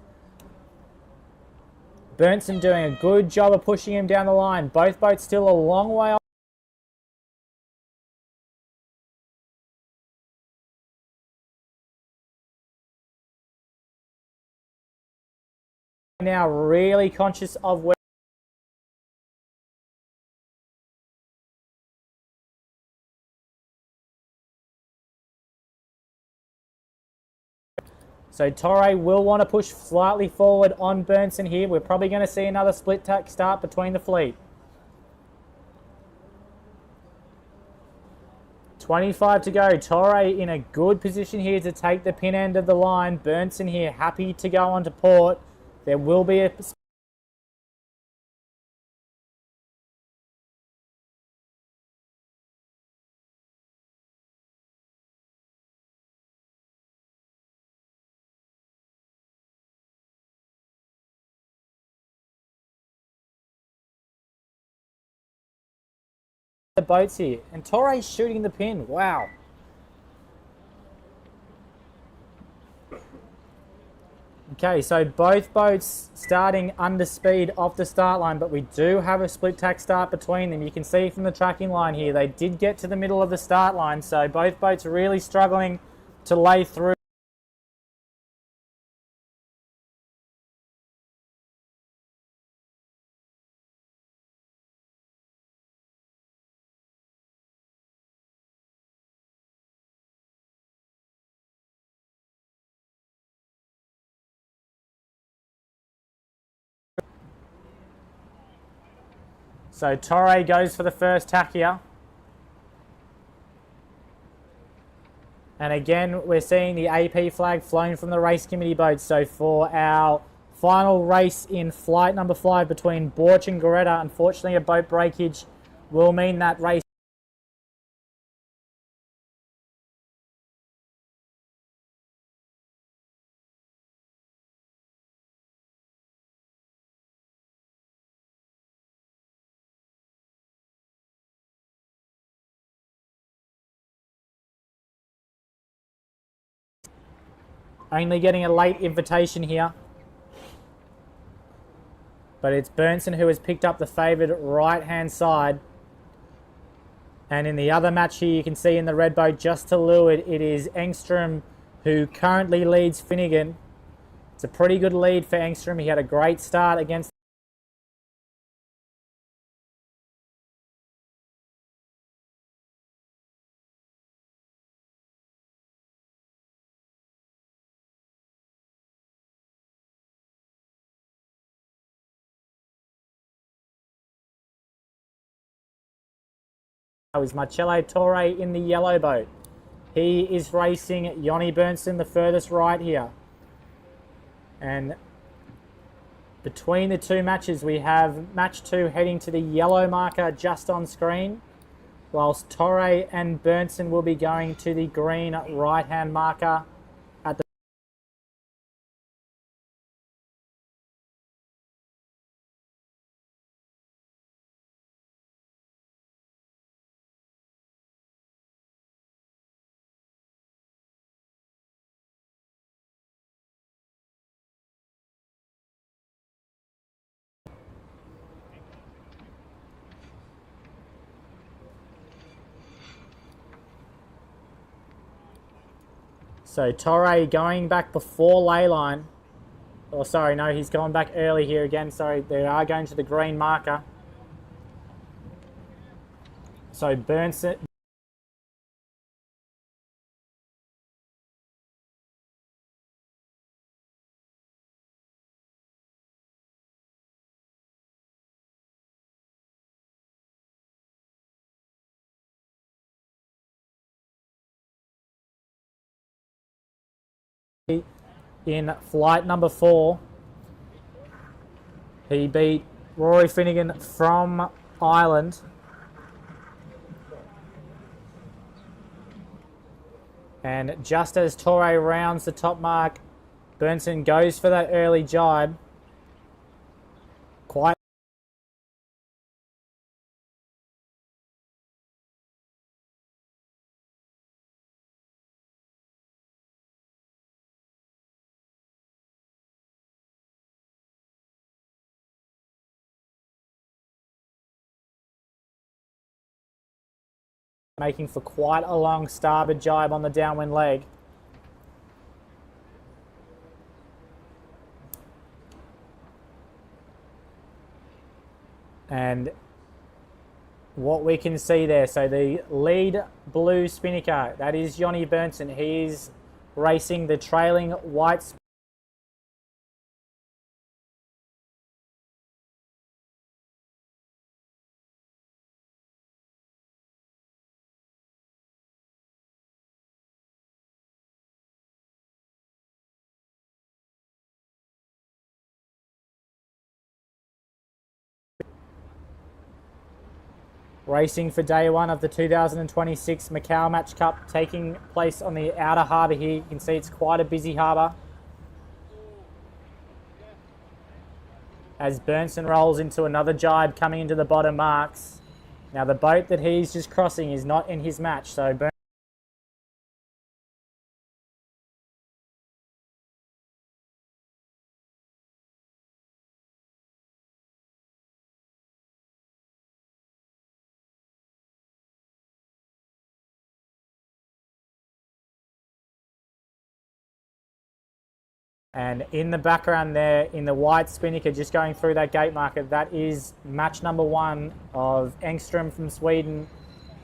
[SPEAKER 1] Bernsen doing a good job of pushing him down the line. Both boats still a long way off. Now really conscious of where so Torre will want to push slightly forward on Bernsen here. We're probably going to see another split tack start between the fleet. 25 to go. Torre in a good position here to take the pin end of the line. Bernsen here happy to go on to port. There will be a the boats here. And Torre's shooting the pin. Wow. Okay, so both boats starting under speed off the start line, but we do have a split tack start between them. You can see from the tracking line here, they did get to the middle of the start line, so both boats really struggling to lay through. So Torre goes for the first tack here. And again, we're seeing the AP flag flown from the race committee boat. So for our final race in flight number 5 between Borch and Regatta, unfortunately a boat breakage will mean that race only getting a late invitation here. But it's Bernsen who has picked up the favoured right-hand side. And in the other match here, you can see in the red boat just to leeward, it is Engstrom who currently leads Finnegan. It's a pretty good lead for Engstrom. He had a great start against is Marcello Torre in the yellow boat. He is racing Jonny Bernsen the furthest right here. And between the two matches, we have match 2 heading to the yellow marker just on screen, whilst Torre and Bernsen will be going to the green right-hand marker at the So Torre going back before leyline. Oh, sorry, no, he's gone back early here again. Sorry, they are going to the green marker. So Bernsen. In flight number 4, he beat Rory Finnegan from Ireland. And just as Torre rounds the top mark, Bernsen goes for that early jibe. Quite making for quite a long starboard jibe on the downwind leg. And what we can see there, so the lead blue spinnaker, that is Jonny Bernsen. He's racing the trailing white spinnaker. Racing for day 1 of the 2026 Macao Match Cup, taking place on the outer harbour here. You can see it's quite a busy harbour. As Bernsen rolls into another jibe coming into the bottom marks. Now the boat that he's just crossing is not in his match, so and in the background there, in the white spinnaker, just going through that gate marker, that is match number 1 of Engstrom from Sweden.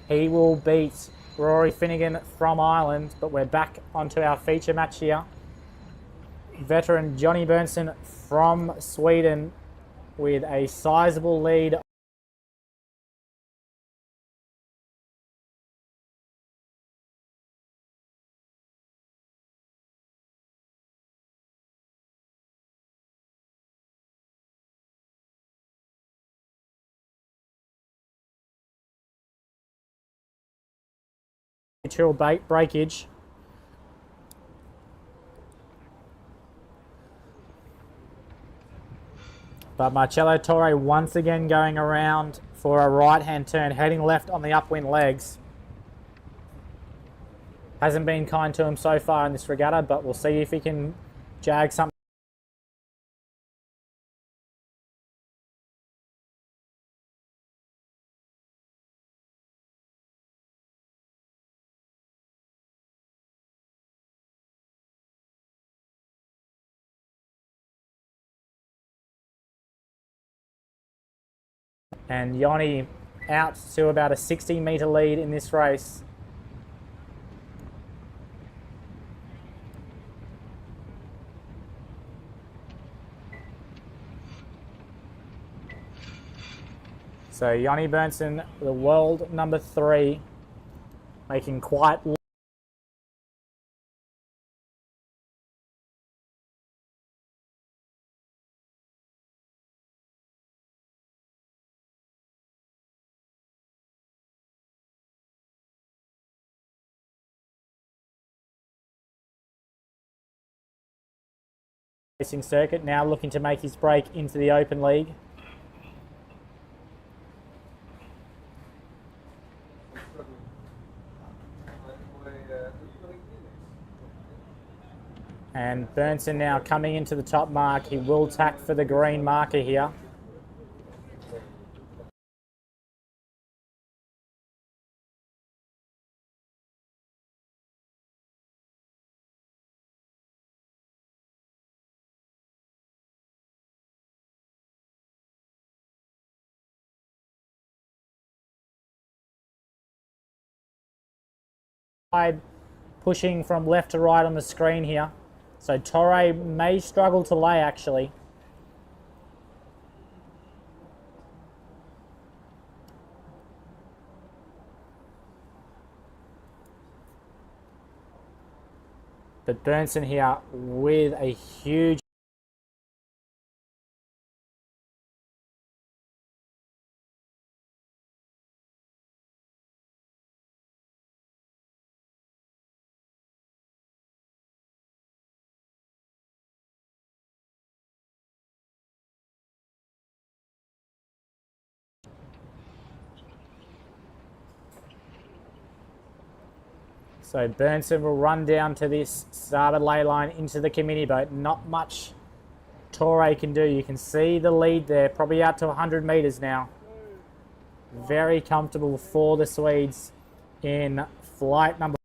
[SPEAKER 1] He will beat Rory Finnegan from Ireland, but we're back onto our feature match here. Veteran Jonny Bernsen from Sweden with a sizable lead Material breakage. But Marcello Torre once again going around for a right-hand turn, heading left on the upwind legs. Hasn't been kind to him so far in this regatta, but we'll see if he can jag something. And Yanni out to about a 60-metre lead in this race. So Yanni Bernsen, the world number 3, making quite racing circuit, now looking to make his break into the Open League. And Bernsen now coming into the top mark. He will tack for the green marker here. Pushing from left to right on the screen here. So Torre may struggle to lay actually. But Bernsen here with a huge So Bernsen will run down to this starboard lay line into the committee boat. Not much Torre can do. You can see the lead there, probably out to 100 metres now. Very comfortable for the Swedes in flight number.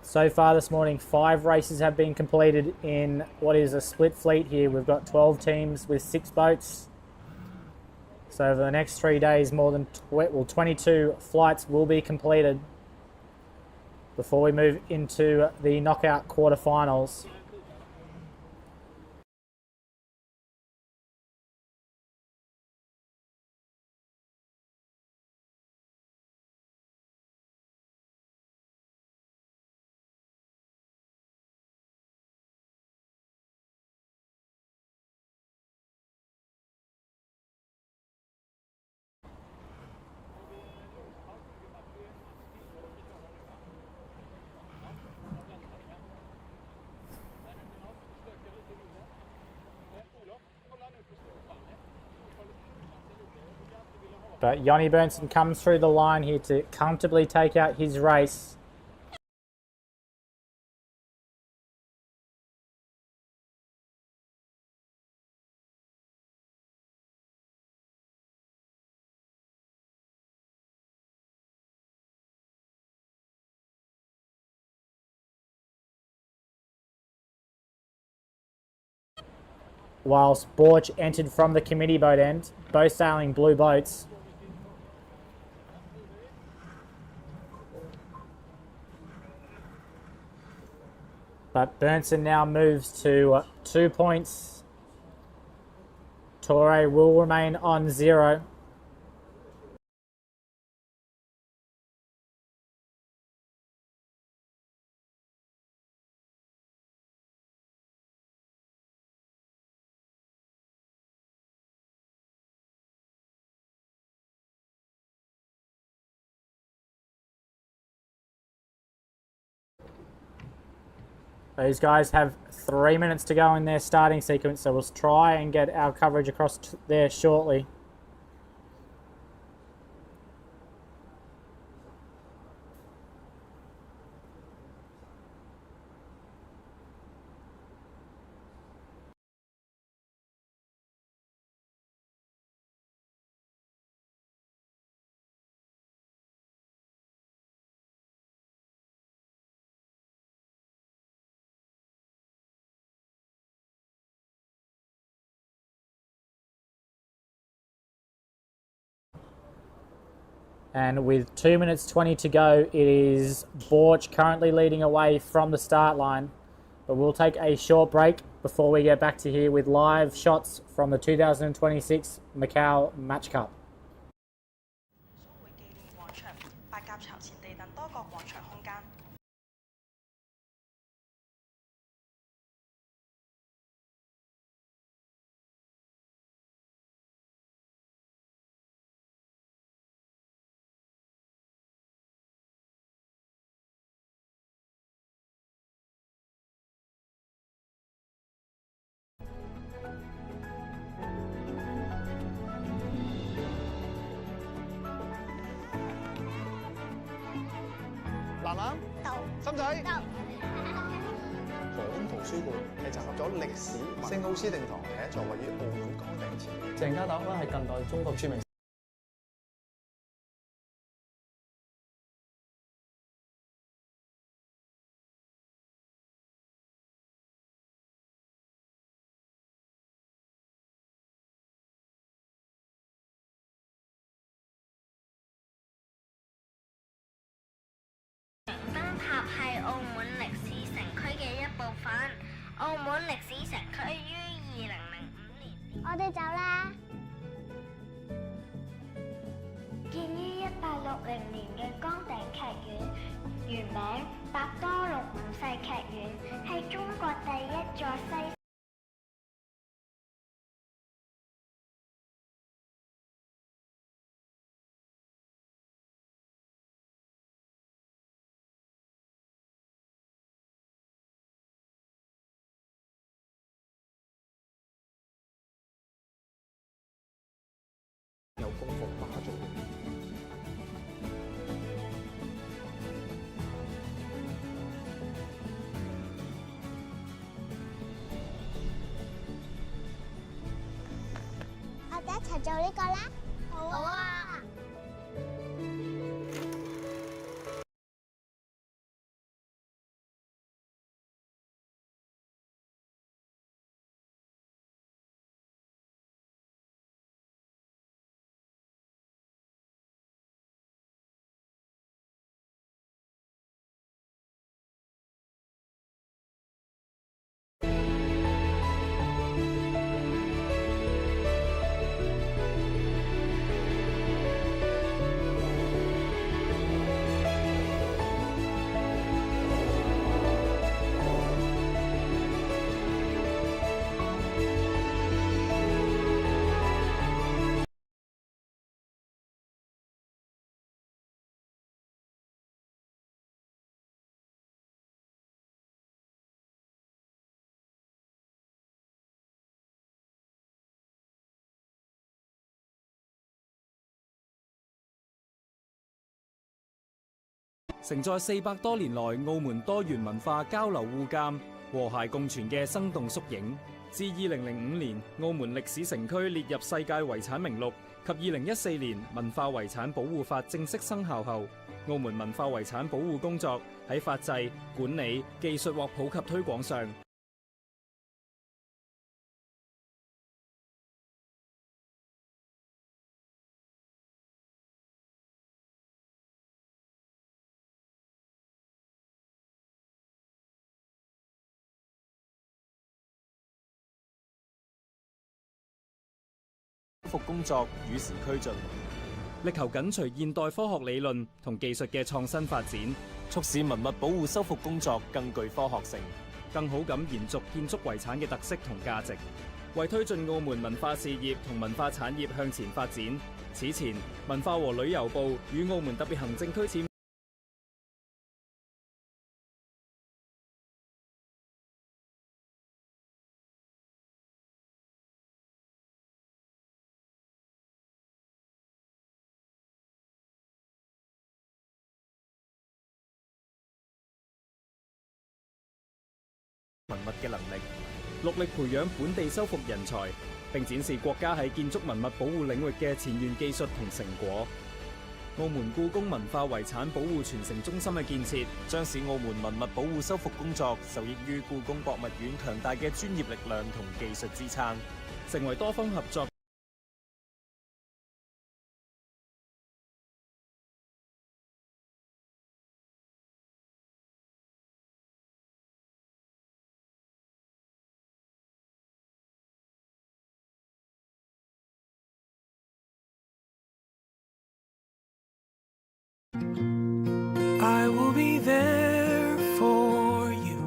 [SPEAKER 1] So far this morning, 5 races have been completed in what is a split fleet here. We've got 12 teams with 6 boats. So over the next 3 days, more than 22 flights will be completed before we move into the knockout quarterfinals. But Yanni Bernsen comes through the line here to comfortably take out his race. Whilst Borch entered from the committee boat end, both sailing blue boats. But Bernsen now moves to 2 points. Torre will remain on 0. These guys have 3 minutes to go in their starting sequence, so we'll try and get our coverage across there shortly. And with 2 minutes 20 to go, it is Borch currently leading away from the start line. But we'll take a short break before we get back to here with live shots from the 2026 Macao Match Cup.
[SPEAKER 16] 白鴿巢前地等多個廣場空間。
[SPEAKER 17] 蘭蘭到，心仔到。羅東圖書館係集合咗歷史、聖奧斯定堂係一座位於澳門崗頂前。鄭家達咧係近代中國著名。
[SPEAKER 18] 燈塔係澳門歷史城區嘅一部分。澳門歷史城區於2005年。我哋走啦。建於1860年嘅崗頂劇院，原名百多祿五世劇院，係中國第一座西。
[SPEAKER 19] 有功服打造嘅。
[SPEAKER 18] 我哋一齊做呢個啦。好啊。
[SPEAKER 2] 承載400多年來澳門多元文化交流互鑑、和諧共存嘅生動縮影。自2005年澳門歷史城區列入世界遺產名錄及2014年文化遺產保護法正式生效後，澳門文化遺產保護工作喺法制、管理、技術或普及推廣上修復工作與時俱進，力求緊隨現代科學理論同技術嘅創新發展，促使文物保護修復工作更具科學性，更好咁延續建築遺產嘅特色同價值，為推進澳門文化事業同文化產業向前發展。此前，文化和旅遊部與澳門特別行政區簽文物嘅能力，落力培養本地修復人才，並展示國家喺建築文物保護領域嘅前沿技術同成果。澳門故宮文化遺產保護傳承中心嘅建設，將使澳門文物保護修復工作受益於故宮博物院強大嘅專業力量同技術支撐，成為多方合作。
[SPEAKER 3] I will be there for you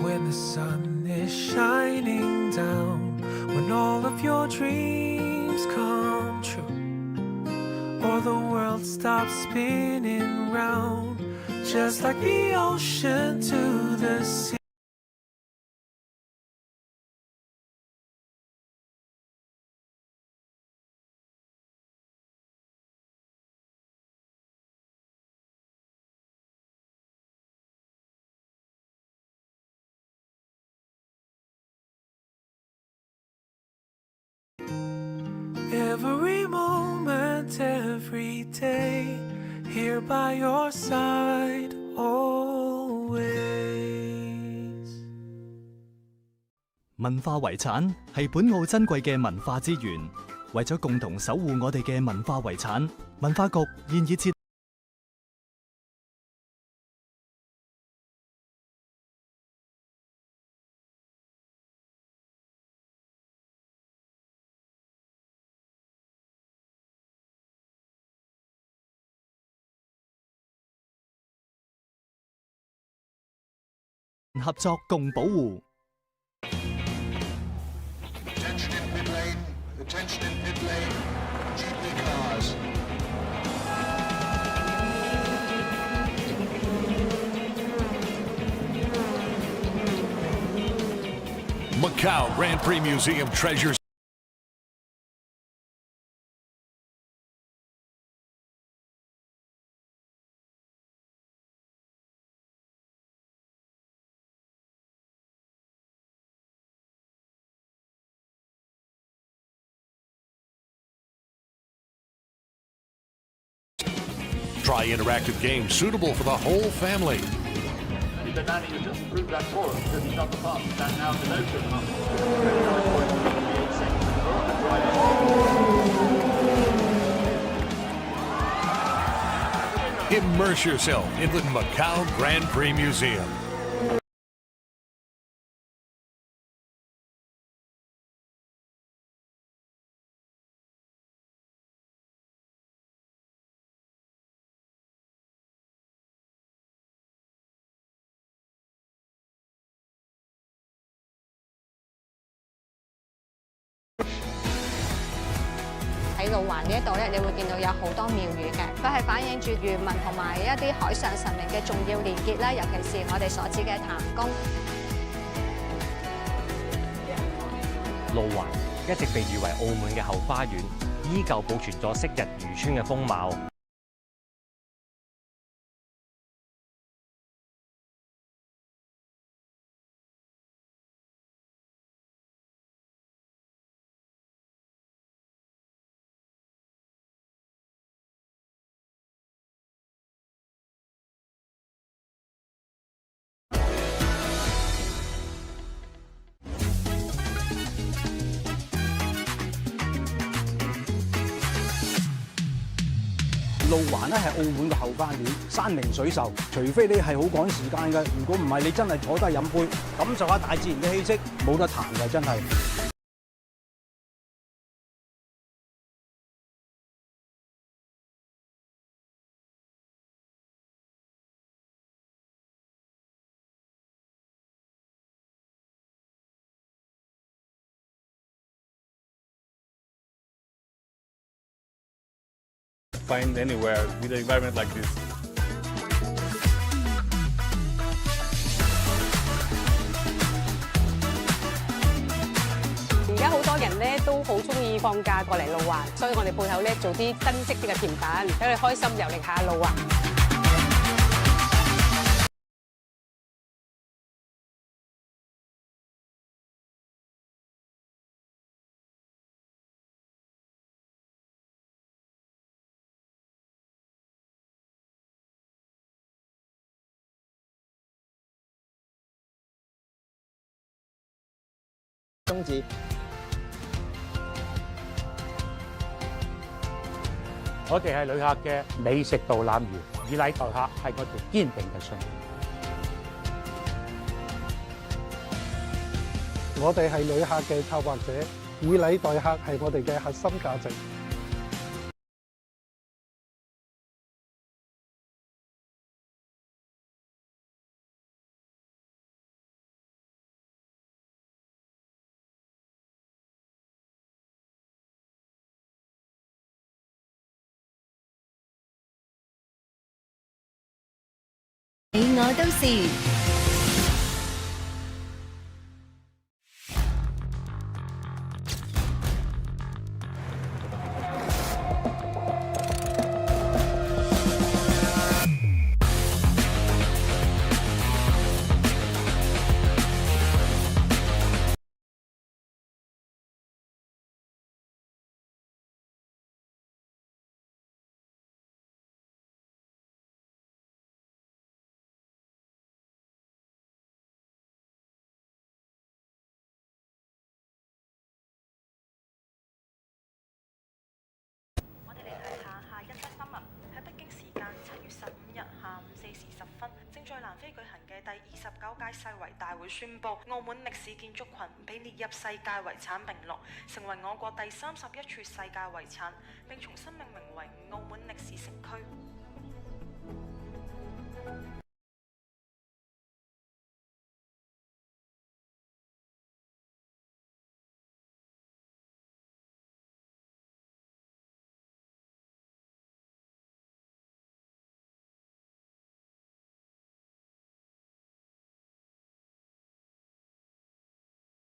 [SPEAKER 3] when the sun is shining down, when all of your dreams come true, or the world stops spinning round, just like the ocean to the sea. Every moment, every day, here by your side, always.
[SPEAKER 4] 文化遺產係本澳珍貴嘅文化資源，為咗共同守護我哋嘅文化遺產，文化局現已設合作共保護。
[SPEAKER 5] Attention in pit lane. Attention in pit lane. GP cars. Macao Grand Prix Museum treasures Try interactive games suitable for the whole family.
[SPEAKER 6] The nanny has just proved that for us because he's not the fastest and now the note of the
[SPEAKER 5] Immerse yourself in the Macao Grand Prix Museum.
[SPEAKER 7] 喺路環呢一度咧，你會見到有好多廟宇嘅，佢係反映住漁民同埋一啲海上神明嘅重要連結啦，尤其是我哋所指嘅譚公。
[SPEAKER 8] 路環一直被譽為澳門嘅後花園，依舊保存咗昔日漁村嘅風貌。
[SPEAKER 9] 路環咧係澳門嘅後花園，山明水秀。除非你係好趕時間嘅，如果唔係，你真係坐低飲杯，感受下大自然嘅氣息，冇得彈嘅真係。
[SPEAKER 10] Find anywhere with an environment like this.
[SPEAKER 11] 而家好多人咧都好中意放假過嚟路環，所以我哋背後咧做啲新式啲嘅甜品，俾佢哋開心遊歷下路環。
[SPEAKER 12] 宗旨。
[SPEAKER 9] 我哋係旅客嘅美食導覽員，以禮待客係我哋堅定嘅信念。
[SPEAKER 13] 我哋係旅客嘅策劃者，以禮待客係我哋嘅核心價值。
[SPEAKER 15] 你我都是。
[SPEAKER 16] 正在南非舉行嘅第29屆世遺大會宣布，澳門歷史建築群被列入世界遺產名錄，成為我國第31處世界遺產，並重新命名為澳門歷史城區。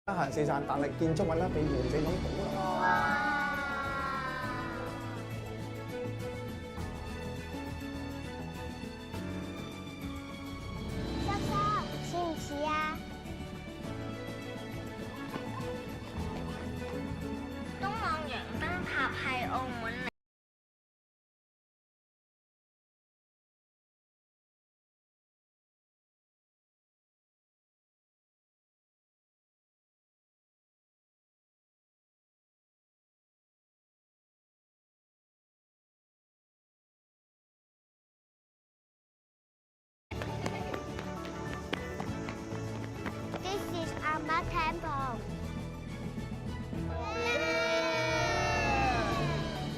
[SPEAKER 17] 得閒四散大力建築物啦，俾完整咁保啦。
[SPEAKER 18] 叔叔，似唔似啊？東望洋燈塔係澳門嚟。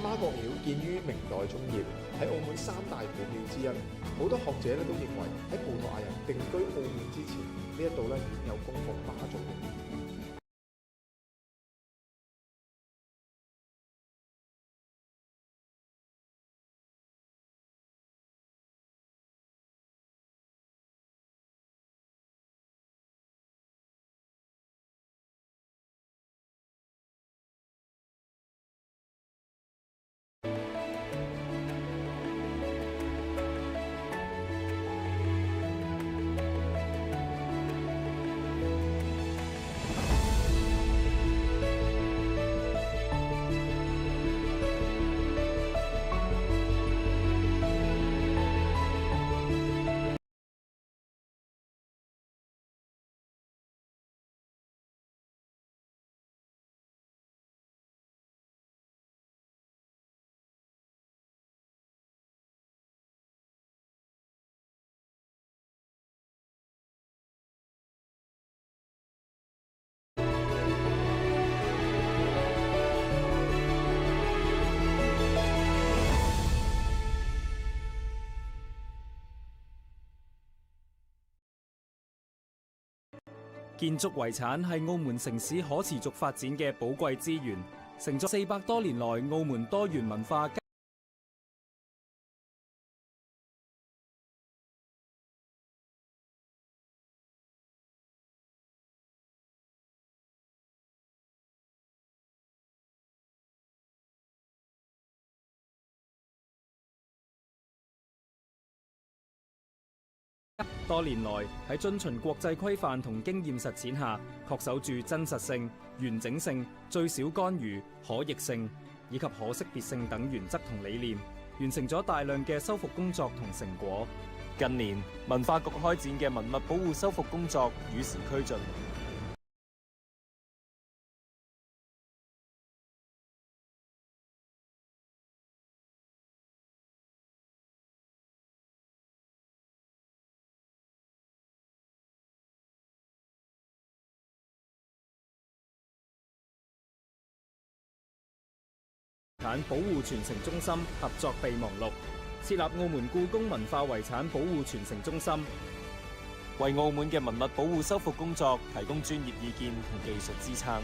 [SPEAKER 19] 媽閣廟建於明代中葉，係澳門三大古廟之一。好多學者咧都認為喺葡萄牙人定居澳門之前，呢一度咧已經有供奉媽祖嘅。
[SPEAKER 2] 建築遺產係澳門城市可持續發展嘅寶貴資源，承載400多年來澳門多元文化。多年來喺遵循國際規範同經驗實踐下，確守住真實性、完整性、最少干預、可逆性以及可識別性等原則同理念，完成咗大量嘅修復工作同成果。近年文化局開展嘅文物保護修復工作與時俱進。產保護傳承中心合作備忘錄，設立澳門故宮文化遺產保護傳承中心，為澳門嘅文物保護修復工作提供專業意見同技術支撐。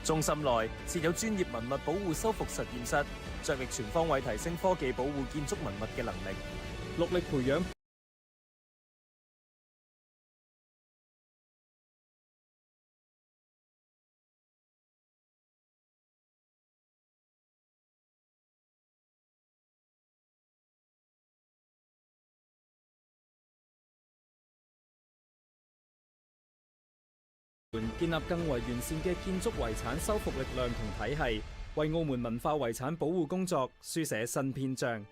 [SPEAKER 2] 中心內設有專業文物保護修復實驗室，着力全方位提升科技保護建築文物嘅能力，戮力培養建立更為完善嘅建築遺產修復力量同體系，為澳門文化遺產保護工作書寫新篇章。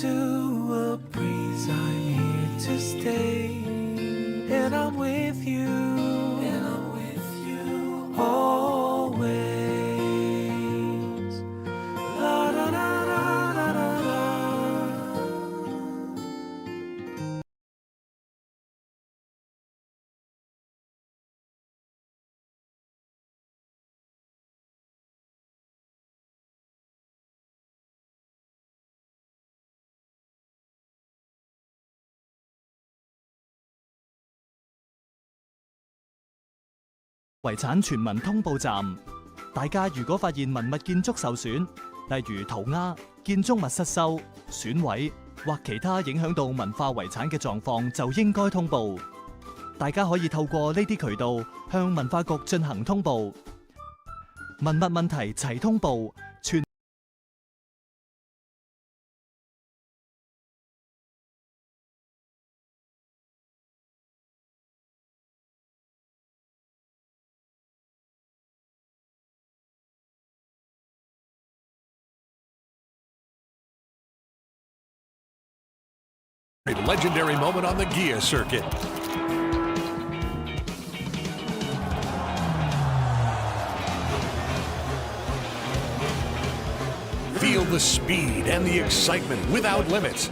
[SPEAKER 3] To a breeze, I'm here to stay, and I'm with you, always. La da da da da da da.
[SPEAKER 4] 遺產全民通報站，大家如果發現文物建築受損，例如塗鴉、建築物失修、損毀或其他影響到文化遺產嘅狀況，就應該通報。大家可以透過呢啲渠道向文化局進行通報。文物問題齊通報，全
[SPEAKER 5] legendary moment on the Gia circuit. Feel the speed and the excitement without limits.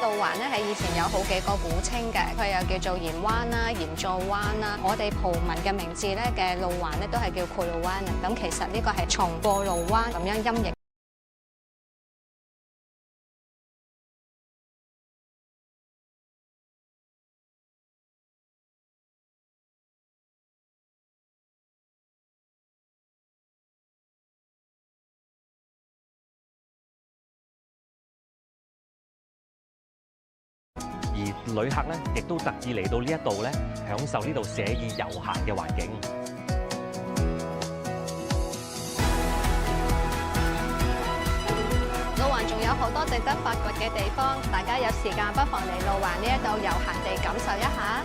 [SPEAKER 7] 路環咧係以前有好幾個古稱嘅，佢又叫做鹽灣啦、鹽造灣啦。我哋葡文嘅名字咧嘅路環咧都係叫庫路灣啊。咁其實呢個係從過路灣咁樣音譯。
[SPEAKER 8] 而旅客咧，亦都特意嚟到呢一度咧，享受呢度寫意悠閒嘅環境。
[SPEAKER 7] 路環仲有好多值得發掘嘅地方，大家有時間不妨嚟路環呢一度悠閒地感受一下。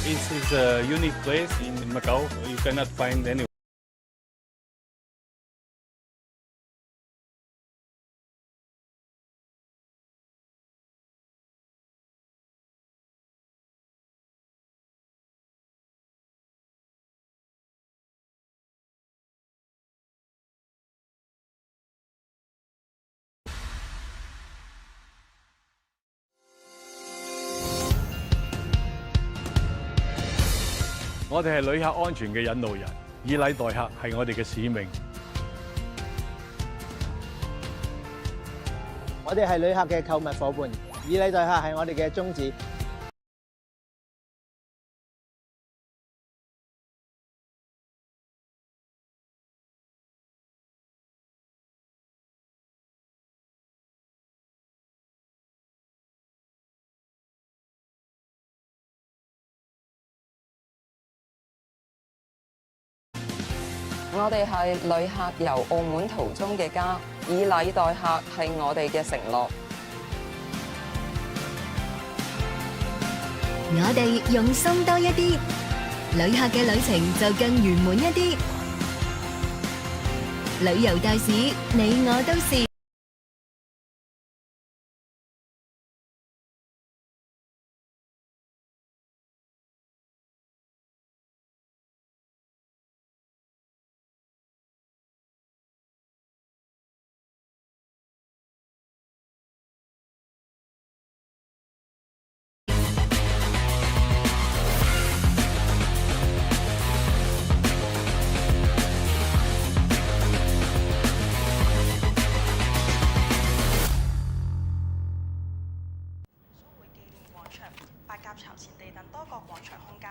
[SPEAKER 10] This is a unique place in Macau. You cannot find anywhere.
[SPEAKER 21] 我哋係旅客安全嘅引路人，以禮待客係我哋嘅使命。
[SPEAKER 12] 我哋係旅客嘅購物伙伴，以禮待客係我哋嘅宗旨。
[SPEAKER 14] 我哋係旅客由澳門途中嘅家，以禮待客係我哋嘅承諾。
[SPEAKER 15] 我哋用心多一啲，旅客嘅旅程就更圓滿一啲。旅遊大使，你我都是。
[SPEAKER 16] 白鴿巢前地等多個廣場空間。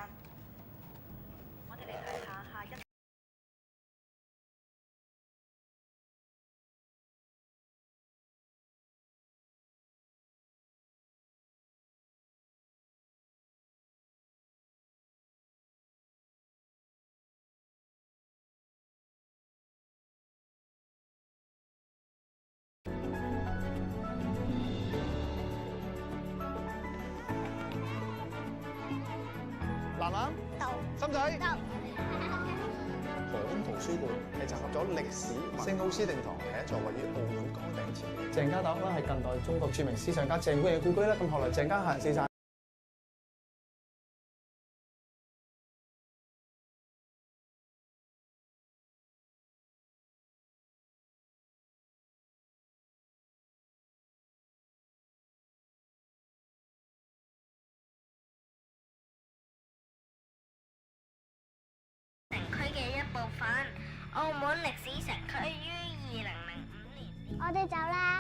[SPEAKER 16] 我哋嚟睇下下一。
[SPEAKER 17] 南南到，深仔到。河東圖書館係集合咗歷史、聖奧斯定堂係一座位於澳門崗頂前嘅。鄭家鬥啦係近代中國著名思想家鄭觀嘅故居啦。咁後來鄭家下人四散。
[SPEAKER 18] 城區嘅一部分，澳門歷史城區於2005年。我哋走啦。